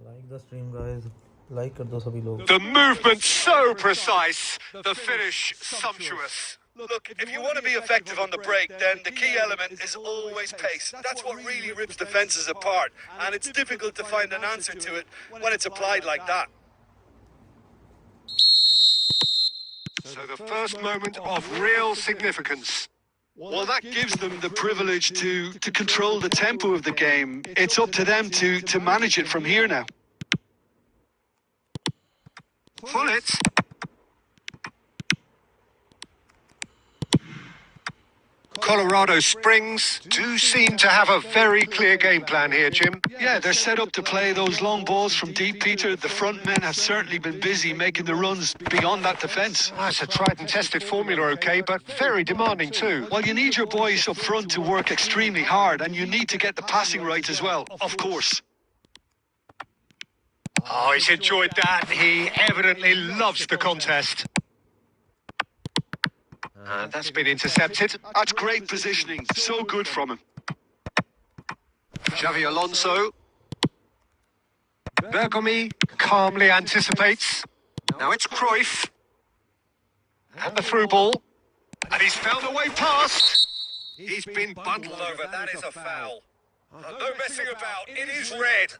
Like the stream, guys. Like कर दो सभी लोग. The movement so precise, the finish sumptuous. Look, if you want to be effective on the break, then the key element is always pace. That's what really rips defences apart, and it's difficult to find an answer to it when it's applied like that. So the first moment of real significance. Well, that gives them the privilege to control the tempo of the game. It's up to them to manage it from here now. Pull it. Colorado Springs do seem to have a very clear game plan here, Jim. Yeah, they're set up to play those long balls from deep, Peter. The front men have certainly been busy making the runs beyond that defence. That's a tried and tested formula, okay, but very demanding too. Well, you need your boys up front to work extremely hard, and you need to get the passing right as well, of course. Oh, he's enjoyed that. He evidently loves the contest. And that's been intercepted. That's great positioning. So good from him. Xavi Alonso. Bergomi calmly anticipates. Now it's Cruyff. And the through ball. And he's found a way past. He's been bundled over. That is a foul. No messing about. It is red.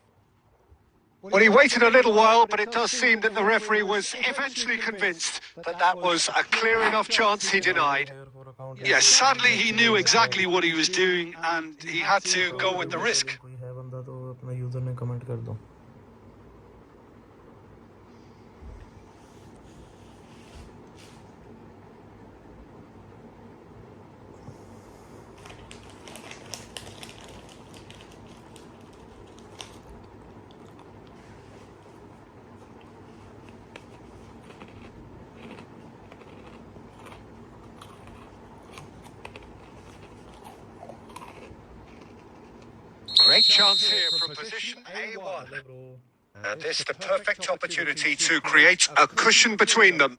Well, he waited a little while, but it does seem that the referee was eventually convinced that that was a clear enough chance he denied. Yes, sadly he knew exactly what he was doing and he had to go with the risk. कोई है बंदा तो अपना user ने comment कर दो. Great chance here from position A1. And this is the perfect opportunity to create a cushion between them.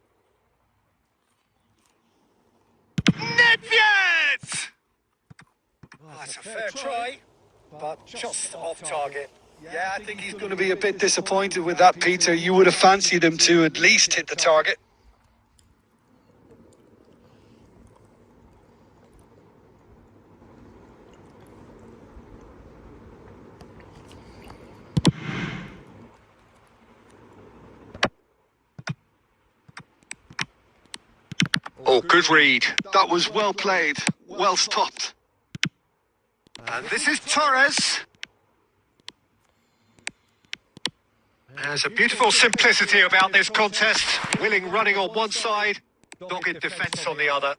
Nedved! Oh, that's a fair try, but just off target. Yeah, I think he's going to be a bit disappointed with that, Peter. You would have fancied him to at least hit the target. Oh, good read. That was well played, well stopped. And this is Torres. There's a beautiful simplicity about this contest. Willing running on one side, dogged defence on the other.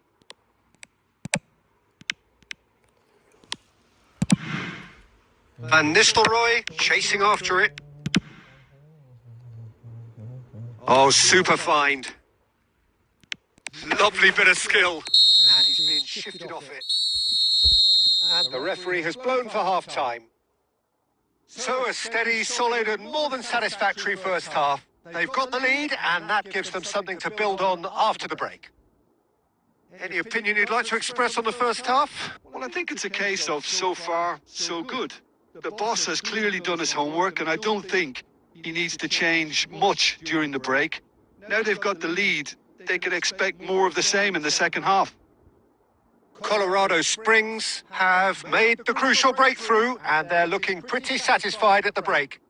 Van Nistelrooy chasing after it. Oh, super find. Lovely bit of skill. And he's been shifted off it. And the referee has blown for half-time. So a steady, solid and more than satisfactory first half. They've got the lead and that gives them something to build on after the break. Any opinion you'd like to express on the first half? Well, I think it's a case of so far, so good. The boss has clearly done his homework, and I don't think he needs to change much during the break. Now they've got the lead, they can expect more of the same in the second half. Colorado Springs have made the crucial breakthrough and they're looking pretty satisfied at the break.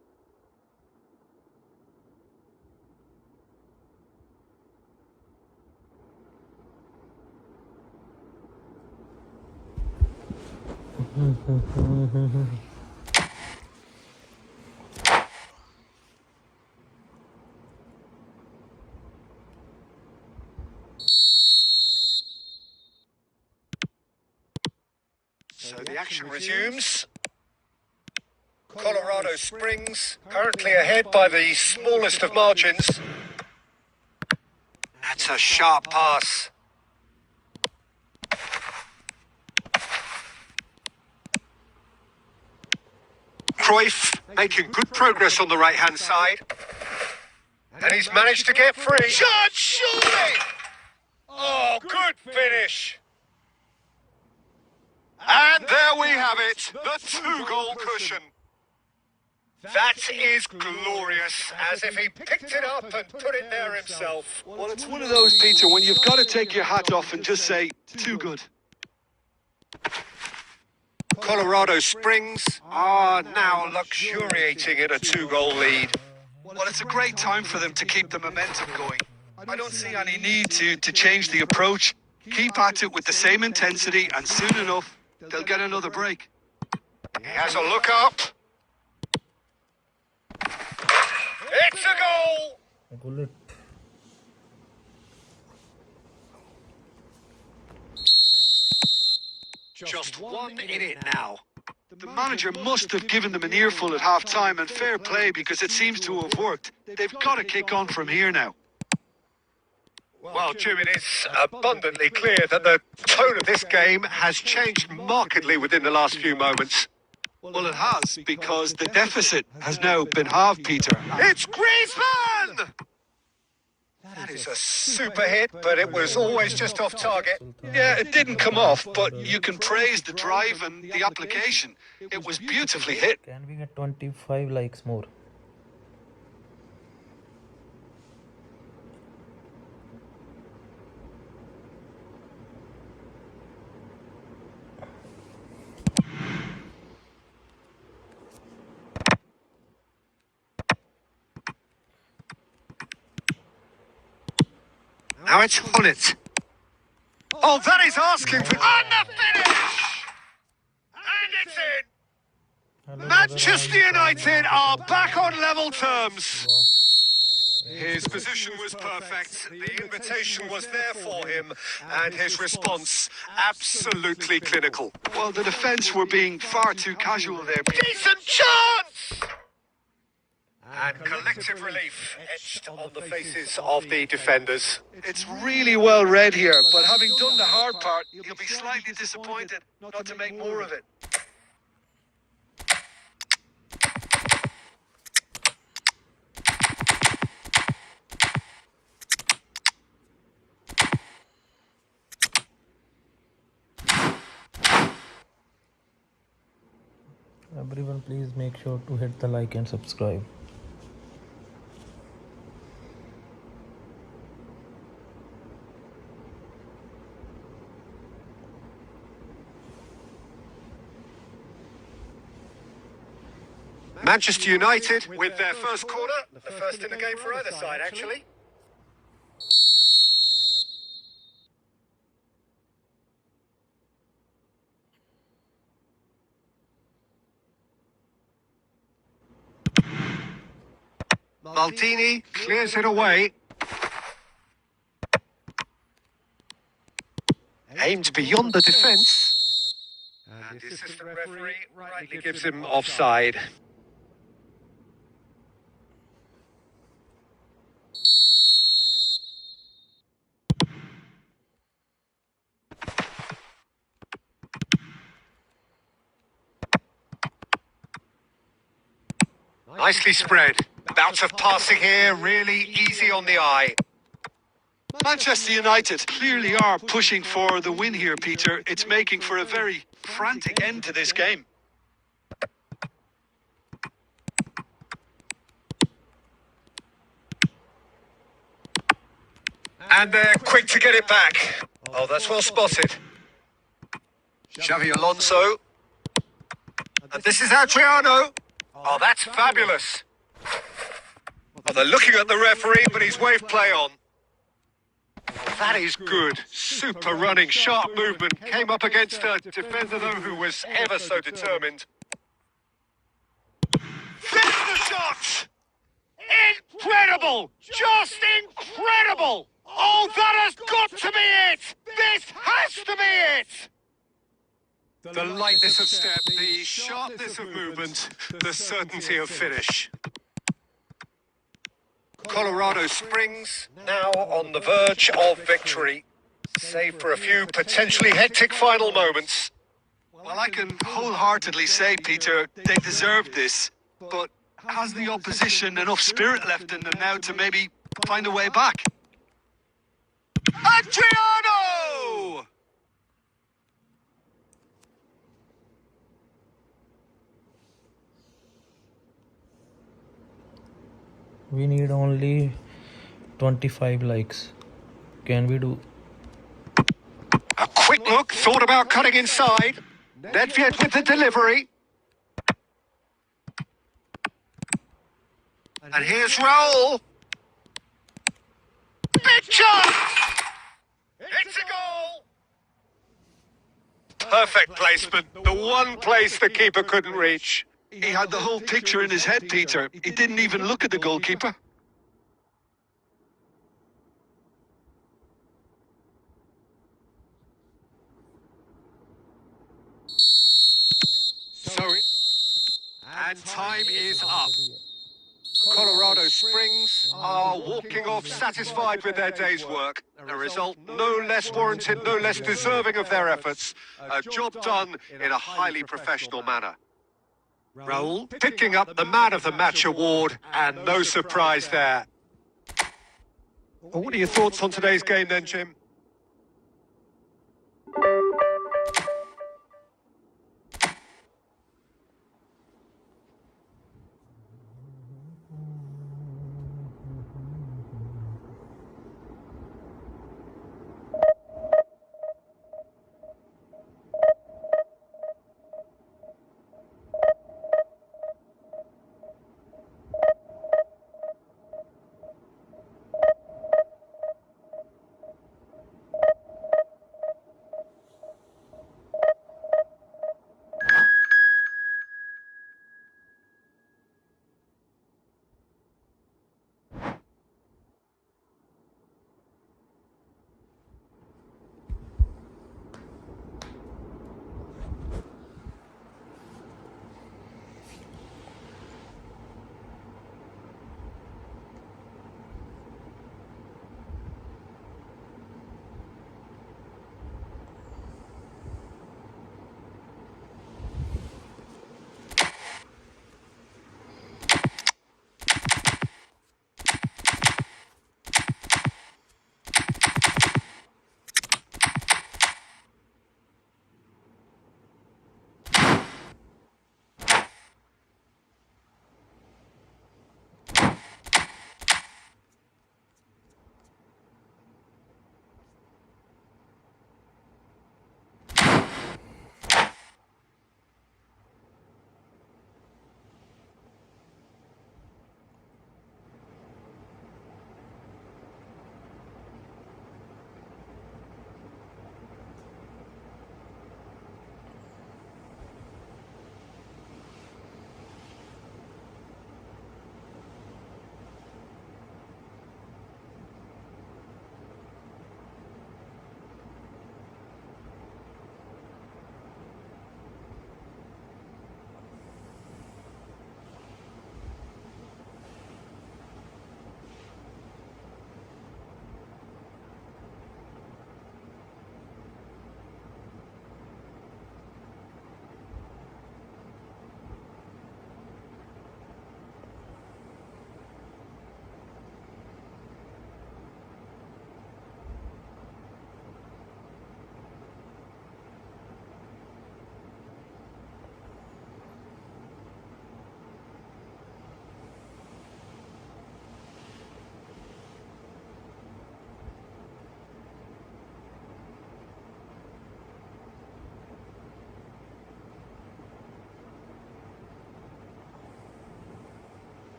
So the action resumes. Colorado Springs currently ahead by the smallest of margins. That's a sharp pass. Cruyff making good progress on the right-hand side. And he's managed to get free. Shot, surely! Oh, good finish. And there we have it, the two-goal cushion. That is glorious, as if he picked it up and put it there himself. Well, it's one of those, Peter, when you've got to take your hat off and just say, too good. Colorado Springs are now luxuriating in a two-goal lead. Well, it's a great time for them to keep the momentum going. I don't see any need to change the approach. Keep at it with the same intensity, and soon enough, they'll get another break. He has a look up. It's a goal! Bullet. Just one in it now. The manager must have given them an earful at half-time, and fair play because it seems to have worked. They've got to kick on from here now. Well, Jim, it is abundantly clear that the tone of this game has changed markedly within the last few moments. Well, it has, because the deficit has now been halved, Peter. It's Griezmann! That is a super hit, but it was always just off target. Yeah, it didn't come off, but you can praise the drive and the application. It was beautifully hit. Can we get 25 likes more? Now it's on it. Oh, that is asking for... On the finish! And it's in! Hello, Manchester United are back on level terms. His position was perfect, the invitation was there for him, and his response absolutely clinical. Well, the defence were being far too casual there. Decent chance! And collective relief etched on the faces of the defenders. It's really well read here, but having done the hard part, you'll be slightly disappointed not to make more of it. Everyone, please make sure to hit the like and subscribe. Manchester United with their first corner, the first in the game for either side, actually. Maldini clears it away. Aimed beyond the defence. And the assistant referee rightly gives him offside. Nicely spread. Bounce of passing here, really easy on the eye. Manchester United clearly are pushing for the win here, Peter. It's making for a very frantic end to this game. And they're quick to get it back. Oh, that's well spotted. Xavi Alonso. And this is Adriano. Oh, that's fabulous. Oh, they're looking at the referee, but he's waved play on. That is good. Super running, sharp movement. Came up against a defender, though, who was ever so determined. There's the shot! Incredible! Just incredible! Oh, that has got to be it! This has to be it! The lightness of step, the sharpness of movement, the certainty of finish. Colorado Springs now on the verge of victory, save for a few potentially hectic final moments. Well, I can wholeheartedly say, Peter, they deserved this. But has the opposition enough spirit left in them now to maybe find a way back? Adriano! We need only 25 likes. Can we do? A quick look, thought about cutting inside. Nedved with the delivery. And here's Raul. Big chance! It's a goal! Perfect placement. The one place the keeper couldn't reach. He had the whole picture in his head, Peter. He didn't even look at the goalkeeper. And time is up. Colorado Springs are walking off satisfied with their day's work. A result no less warranted, no less deserving of their efforts. A job done in a highly professional manner. Raul picking up the Man of the Match award, and no surprise there. Well, what are your thoughts on today's game then, Jim?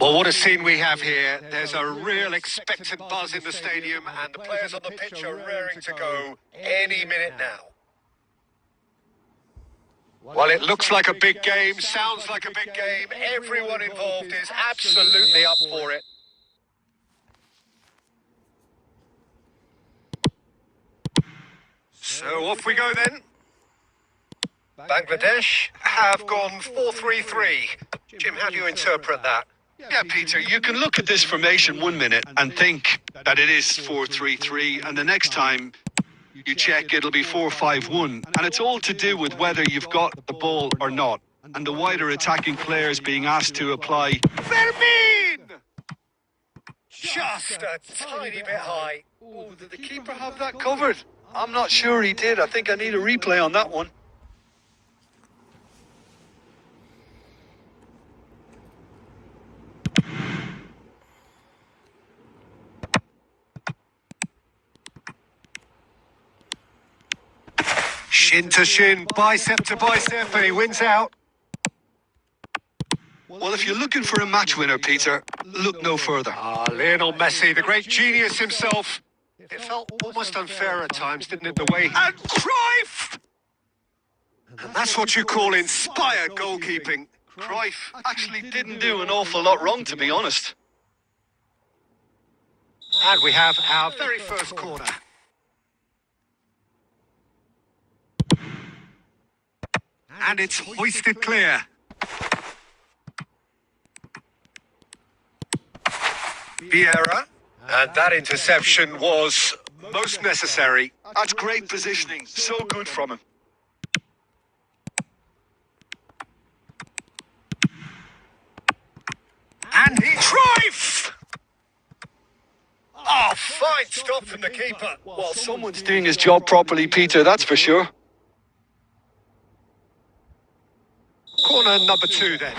Well, what a scene we have here. There's a real expectant buzz in the stadium, and the players on the pitch are raring to go any minute now. Well, it looks like a big game, sounds like a big game. Everyone involved is absolutely up for it. So off we go then. Bangladesh have gone 4-3-3. Jim, how do you interpret that? Yeah, Peter, you can look at this formation 1 minute and think that it is 4-3-3, and the next time you check it'll be 4-5-1, and it's all to do with whether you've got the ball or not, and the wider attacking players being asked to apply. Fermin! Just a tiny bit high. Oh, did the keeper have that covered? I'm not sure he did. I think I need a replay on that one. Shin to shin, bicep to bicep, and he wins out. Well, if you're looking for a match winner, Peter, look no further. Lionel Messi, the great genius himself. It felt almost unfair at times, didn't it, the way... And Cruyff! And that's what you call inspired goalkeeping. Cruyff actually didn't do an awful lot wrong, to be honest. And we have our very first corner. And it's hoisted clear. Vieira. And that interception was most necessary. That's great positioning. So good from him. And he... Cruyff! Oh, fine stop from the keeper. Well, someone's doing his job properly, Peter, that's for sure. Corner number 2 then.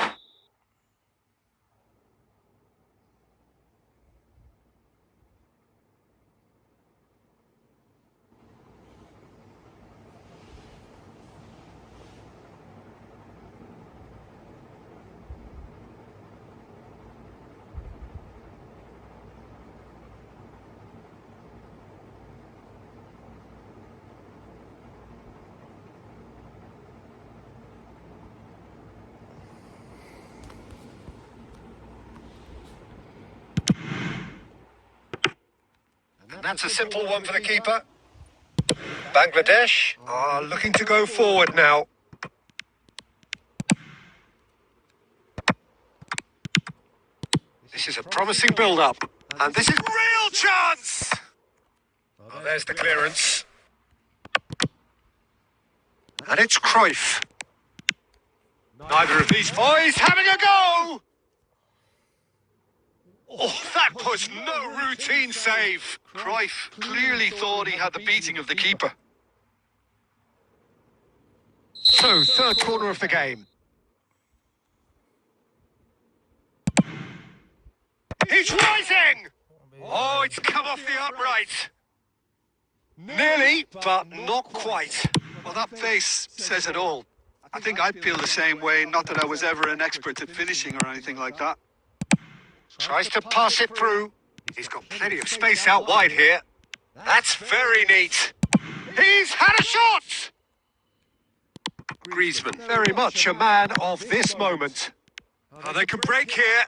And that's a simple one for the keeper. Bangladesh are looking to go forward now. This is a promising build-up. And this is real chance! Oh, there's the clearance. And it's Cruyff. Neither of these boys having a go! Oh, that was no routine save. Cruyff clearly thought he had the beating of the keeper. So, third corner of the game. He's rising! Oh, it's come off the upright. Nearly, but not quite. Well, that face says it all. I think I'd feel the same way, not that I was ever an expert at finishing or anything like that. Tries to pass it through. He's got plenty of space out wide here. That's very neat. He's had a shot! Griezmann, very much a man of this moment. Oh, they can break here.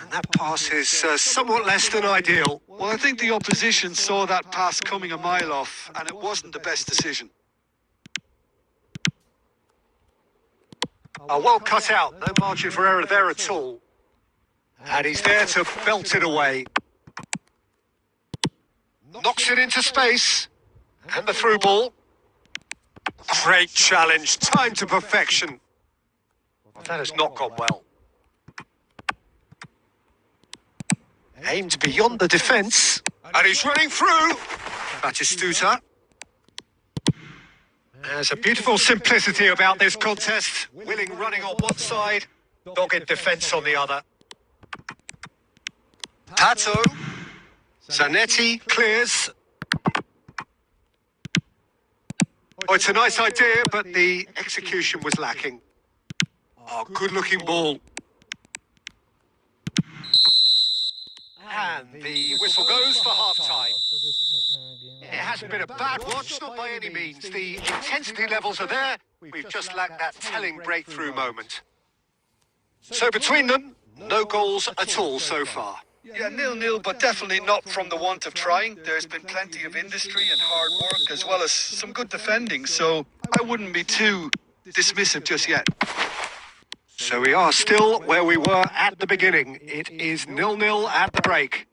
And that pass is somewhat less than ideal. Well, I think the opposition saw that pass coming a mile off, and it wasn't the best decision. Well cut out, no margin for error there at all. And he's there to belt it away. Knocks it into space. And the through ball. Great challenge, time to perfection. Well, that has not gone well. Aimed beyond the defence. And he's running through. Batistuta. There's a beautiful simplicity about this contest. Willing running on one side, dogged defence on the other. Tato. Zanetti clears. Oh, it's a nice idea, but the execution was lacking. Oh, good-looking ball. And the whistle goes for half-time. After this game, It hasn't been a bad watch, not by any means. The intensity levels are there. We've just lacked that telling breakthrough moment. So between them, no goals at all so far. Yeah, 0-0, but definitely not from the want of trying. There's been plenty of industry and hard work, as well as some good defending, so I wouldn't be too dismissive just yet. So we are still where we were at the beginning. It is 0-0 at the break.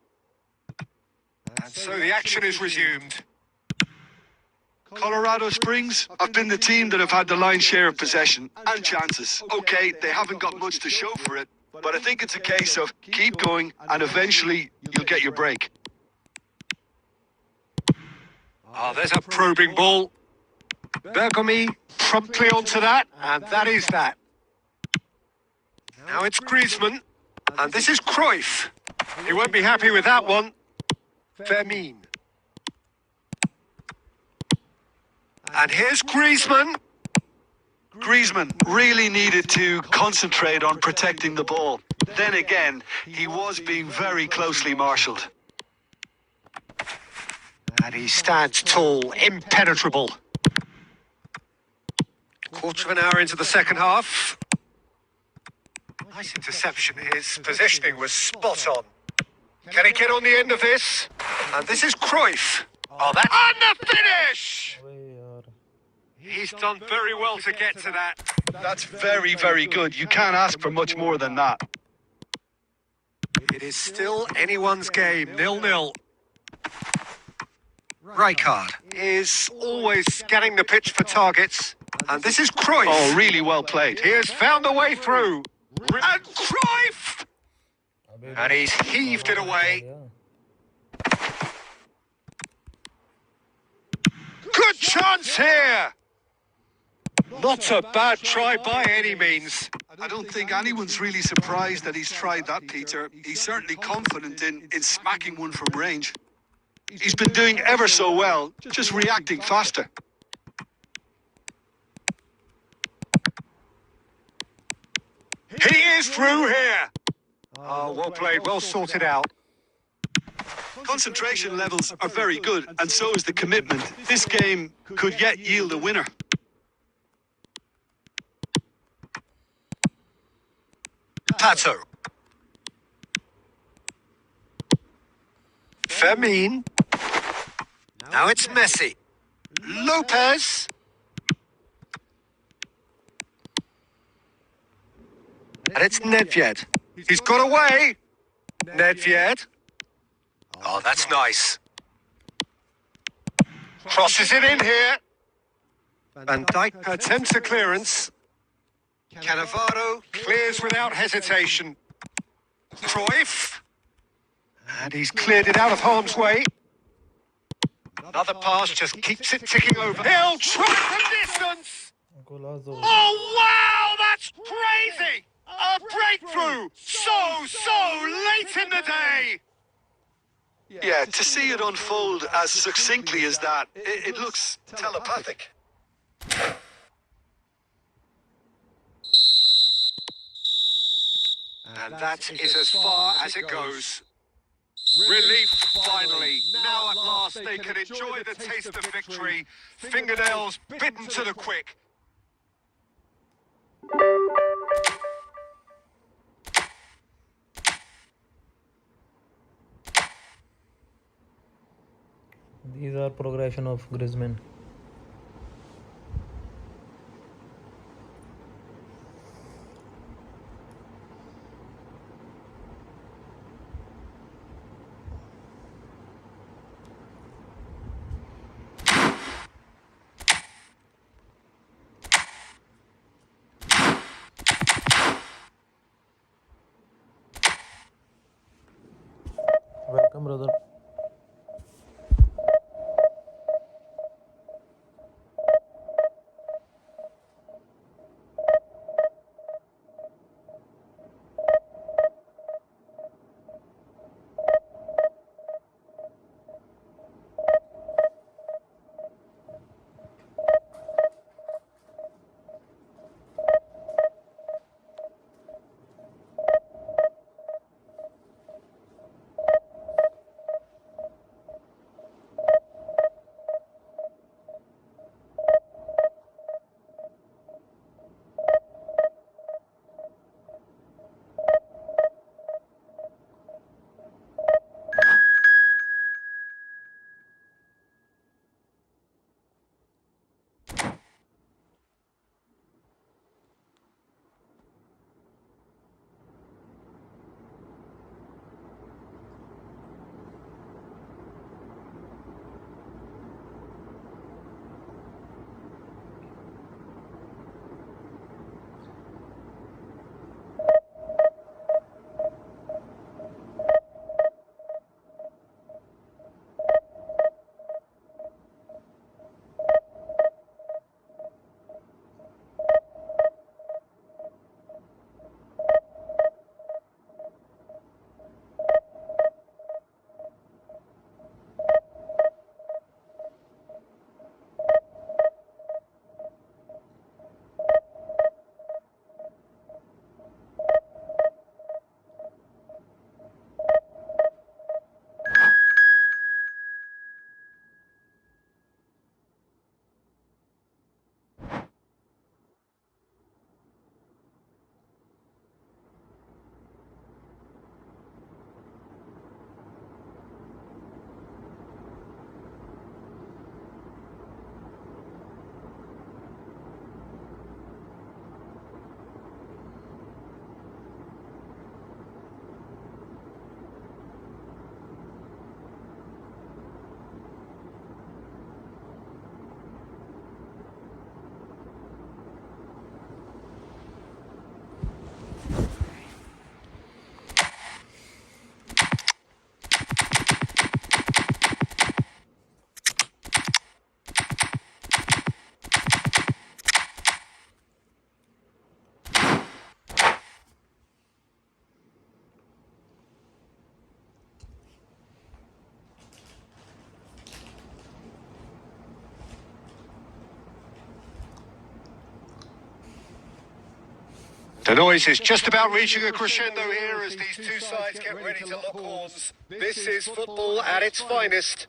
And so the action is resumed. Colorado Springs have been the team that have had the lion's share of possession and chances. Okay, they haven't got much to show for it, but I think it's a case of keep going and eventually you'll get your break. Oh, there's a probing ball. Bergomi promptly onto that, and that is that. Now it's Griezmann, and this is Cruyff. He won't be happy with that one. Vermeer. And here's Griezmann. Griezmann really needed to concentrate on protecting the ball. Then again, he was being very closely marshalled. And he stands tall, impenetrable. Quarter of an hour into the second half. Nice interception. His positioning was spot on. Can he get on the end of this? And this is Cruyff. Oh, that's... And the finish! He's done very well to get to that. That's very, very good. You can't ask for much more than that. It is still anyone's game, 0-0. Rijkaard is always scanning the pitch for targets. And this is Cruyff. Oh, really well played. He has found a way through. And Cruyff! And he's heaved it away. Good chance here! Not a bad try by any means. I don't think anyone's really surprised that he's tried that, Peter. He's certainly confident in smacking one from range. He's been doing ever so well, just reacting faster. He is through here. Oh, well played, well sorted out. Concentration levels are very good, and so is the commitment. This game could yet yield a winner. Pato. Vermeer. Now it's Messi. Lopez. And it's Nedved. He's got away. Nedved. Oh, that's nice. Crosses it in here. Van Dijk attempts a clearance. Cannavaro clears without hesitation. Cruyff. And he's cleared it out of harm's way. Another pass just keeps it ticking over. He'll try the distance. Oh, wow, that's crazy. A breakthrough. So late in the day. Yeah, to see it unfold as succinctly as that, it looks telepathic. And that is as far as it goes. Relief, finally. Now at last they can enjoy the taste of victory. Fingernails bitten to the quick. These are progression of Griezmann. Welcome, brother. The noise is just about reaching a crescendo here as these two sides get ready to lock horns. This is football at its finest.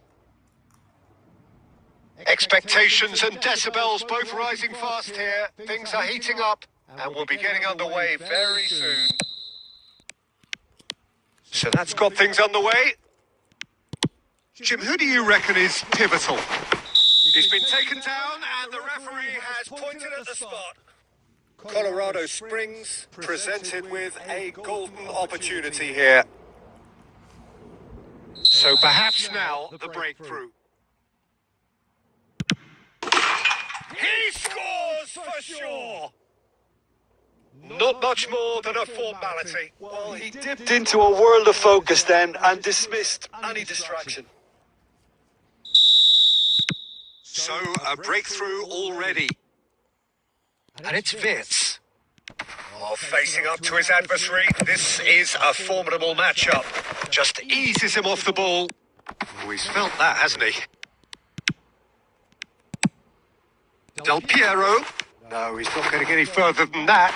Expectations and decibels both rising fast here. Things are heating up and we'll be getting underway very soon. So that's got things underway. Jim, who do you reckon is pivotal? He's been taken down and the referee has pointed at the spot. Colorado Springs presented with a golden opportunity here. So perhaps now the breakthrough. He scores for sure! Not much more than a formality. Well, he dipped into a world of focus then and dismissed any distraction. So a breakthrough already. And it's Vitz. Oh, facing up to his adversary. This is a formidable matchup. Just eases him off the ball. Oh, he's felt that, hasn't he? Del Piero. No, he's not going to get any further than that.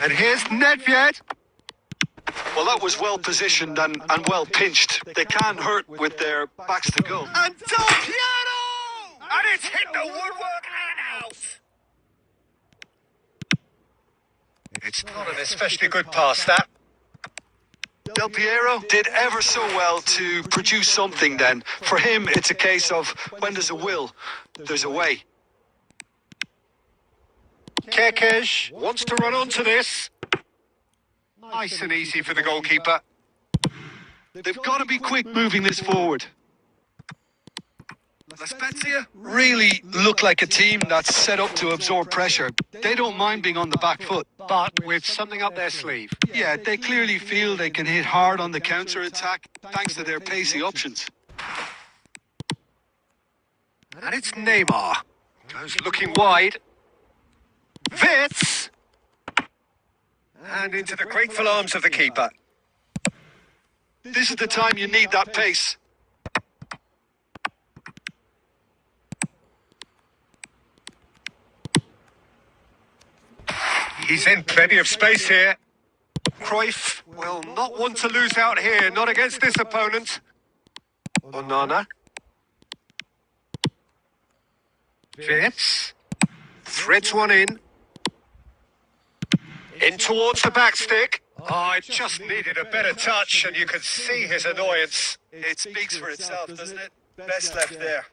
And here's Nedved. Well, that was well positioned and well pinched. They can't hurt with their backs to goal. And Del Piero! And it's hit the woodwork and out. It's not an especially good pass, that. Del Piero did ever so well to produce something then. For him, it's a case of when there's a will, there's a way. Kekes wants to run onto this. Nice and easy for the goalkeeper. They've got to be quick moving this forward. La Spezia really look like a team that's set up to absorb pressure. They don't mind being on the back foot. But with something up their sleeve. Yeah, they clearly feel they can hit hard on the counter-attack thanks to their pacey options. And it's Neymar. Goes looking wide. Vitz! And into the grateful arms of the keeper. This is the time you need that pace. He's in plenty of space here. Cruyff will not want to lose out here, not against this opponent. Onana. Vitz. Threads one in. In towards the back stick. Oh, it just needed a better touch, and you can see his annoyance. It speaks for itself, doesn't it? Best left there.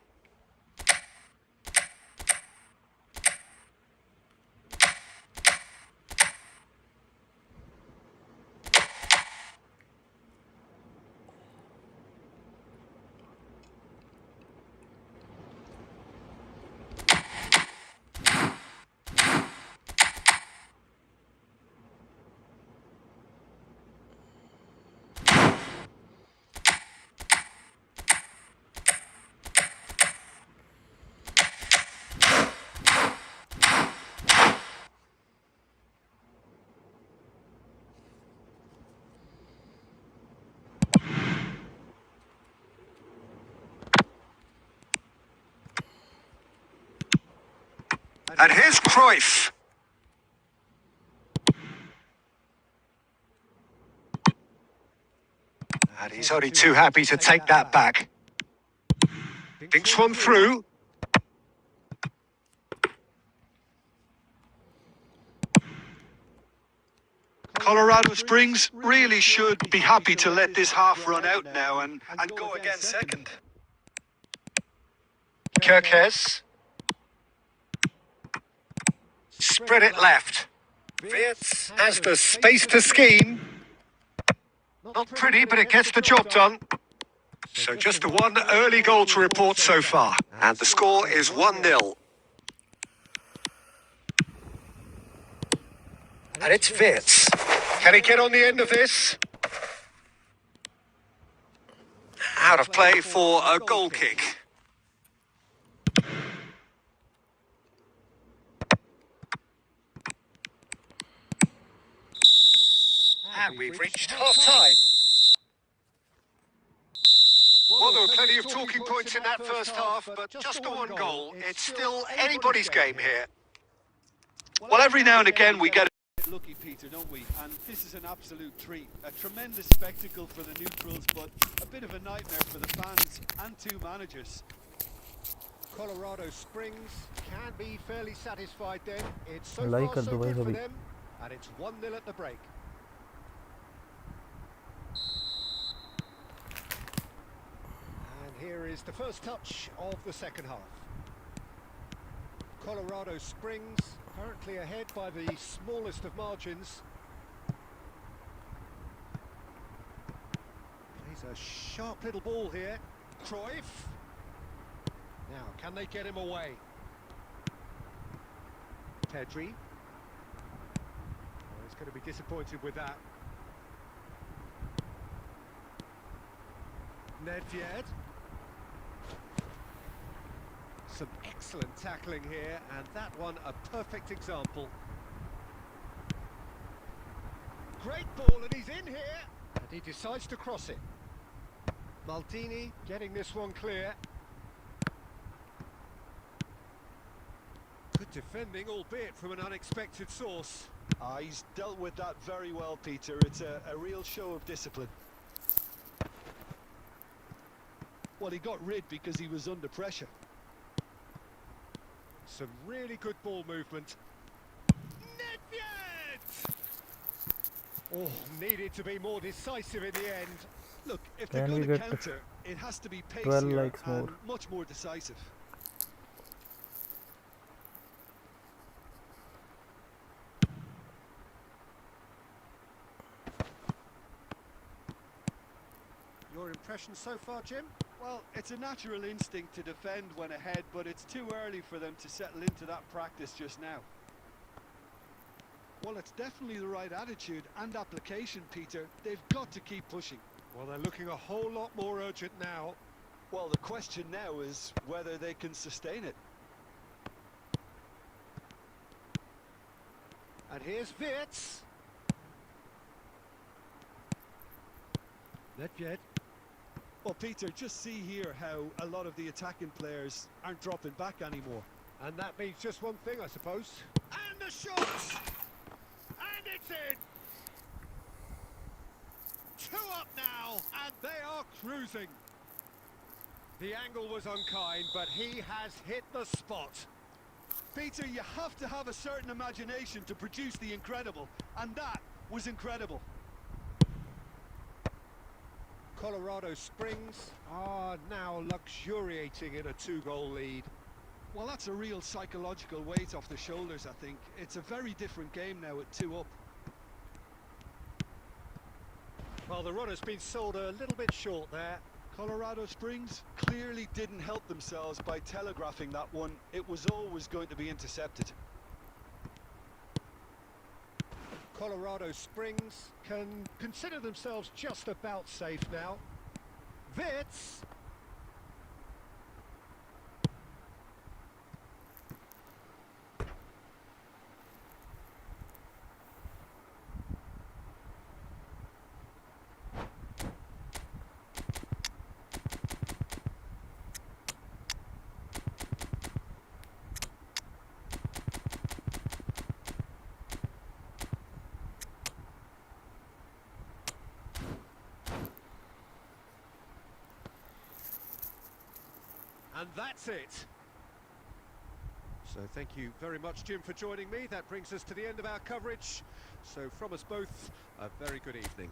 And here's Cruyff. And he's only too happy to take that back. Thinks one through. Colorado Springs really should be happy to let this half run out now and go again second. Kekes. Spread it left. Vitz has the space to scheme. Not pretty, but it gets the job done. So just the one early goal to report so far. And the score is 1-0. And it's Vitz. Can he get on the end of this? Out of play for a goal kick. And we've reached half-time. Well, there were plenty of talking points in that first half, but just the one goal. It's still anybody's game here. Well, every now and again we get lucky, Peter, don't we? And this is an absolute treat. A tremendous spectacle for the neutrals, but a bit of a nightmare for the fans and two managers. Colorado Springs can be fairly satisfied then. It's so Like far so good for otherwise, them, and it's 1-0 at the break. And here is the first touch of the second half. Colorado Springs currently ahead by the smallest of margins. Plays a sharp little ball here. Cruyff. Now, can they get him away? Pedri. Oh, he's going to be disappointed with that. Nedved. Some excellent tackling here, and that one a perfect example. Great ball, and he's in here, and he decides to cross it. Maldini getting this one clear. Good defending, albeit from an unexpected source. He's dealt with that very well, Peter. It's a real show of discipline. Well, he got rid because he was under pressure. Some really good ball movement. Nedved! Oh, needed to be more decisive in the end. Look, if they're Can going we to get counter, it has to be 12 pacier likes and more? much more decisive. Your impression so far, Jim? Well, it's a natural instinct to defend when ahead, but it's too early for them to settle into that practice just now. Well, it's definitely the right attitude and application, Peter. They've got to keep pushing. Well, they're looking a whole lot more urgent now. Well, the question now is whether they can sustain it. And here's Wirtz. Nedved. Well, Peter, just see here how a lot of the attacking players aren't dropping back anymore. And that means just one thing, I suppose. And the shot! And it's in! 2 up now, and they are cruising. The angle was unkind, but he has hit the spot. Peter, you have to have a certain imagination to produce the incredible, and that was incredible. Colorado Springs are now luxuriating in a 2-goal lead. Well, that's a real psychological weight off the shoulders, I think. It's a very different game now at 2 up. Well, the run has been sold a little bit short there. Colorado Springs clearly didn't help themselves by telegraphing that one. It was always going to be intercepted. Colorado Springs can consider themselves just about safe now. Wirtz. And that's it. So thank you very much, Jim, for joining me. That brings us to the end of our coverage. So from us both, a very good evening.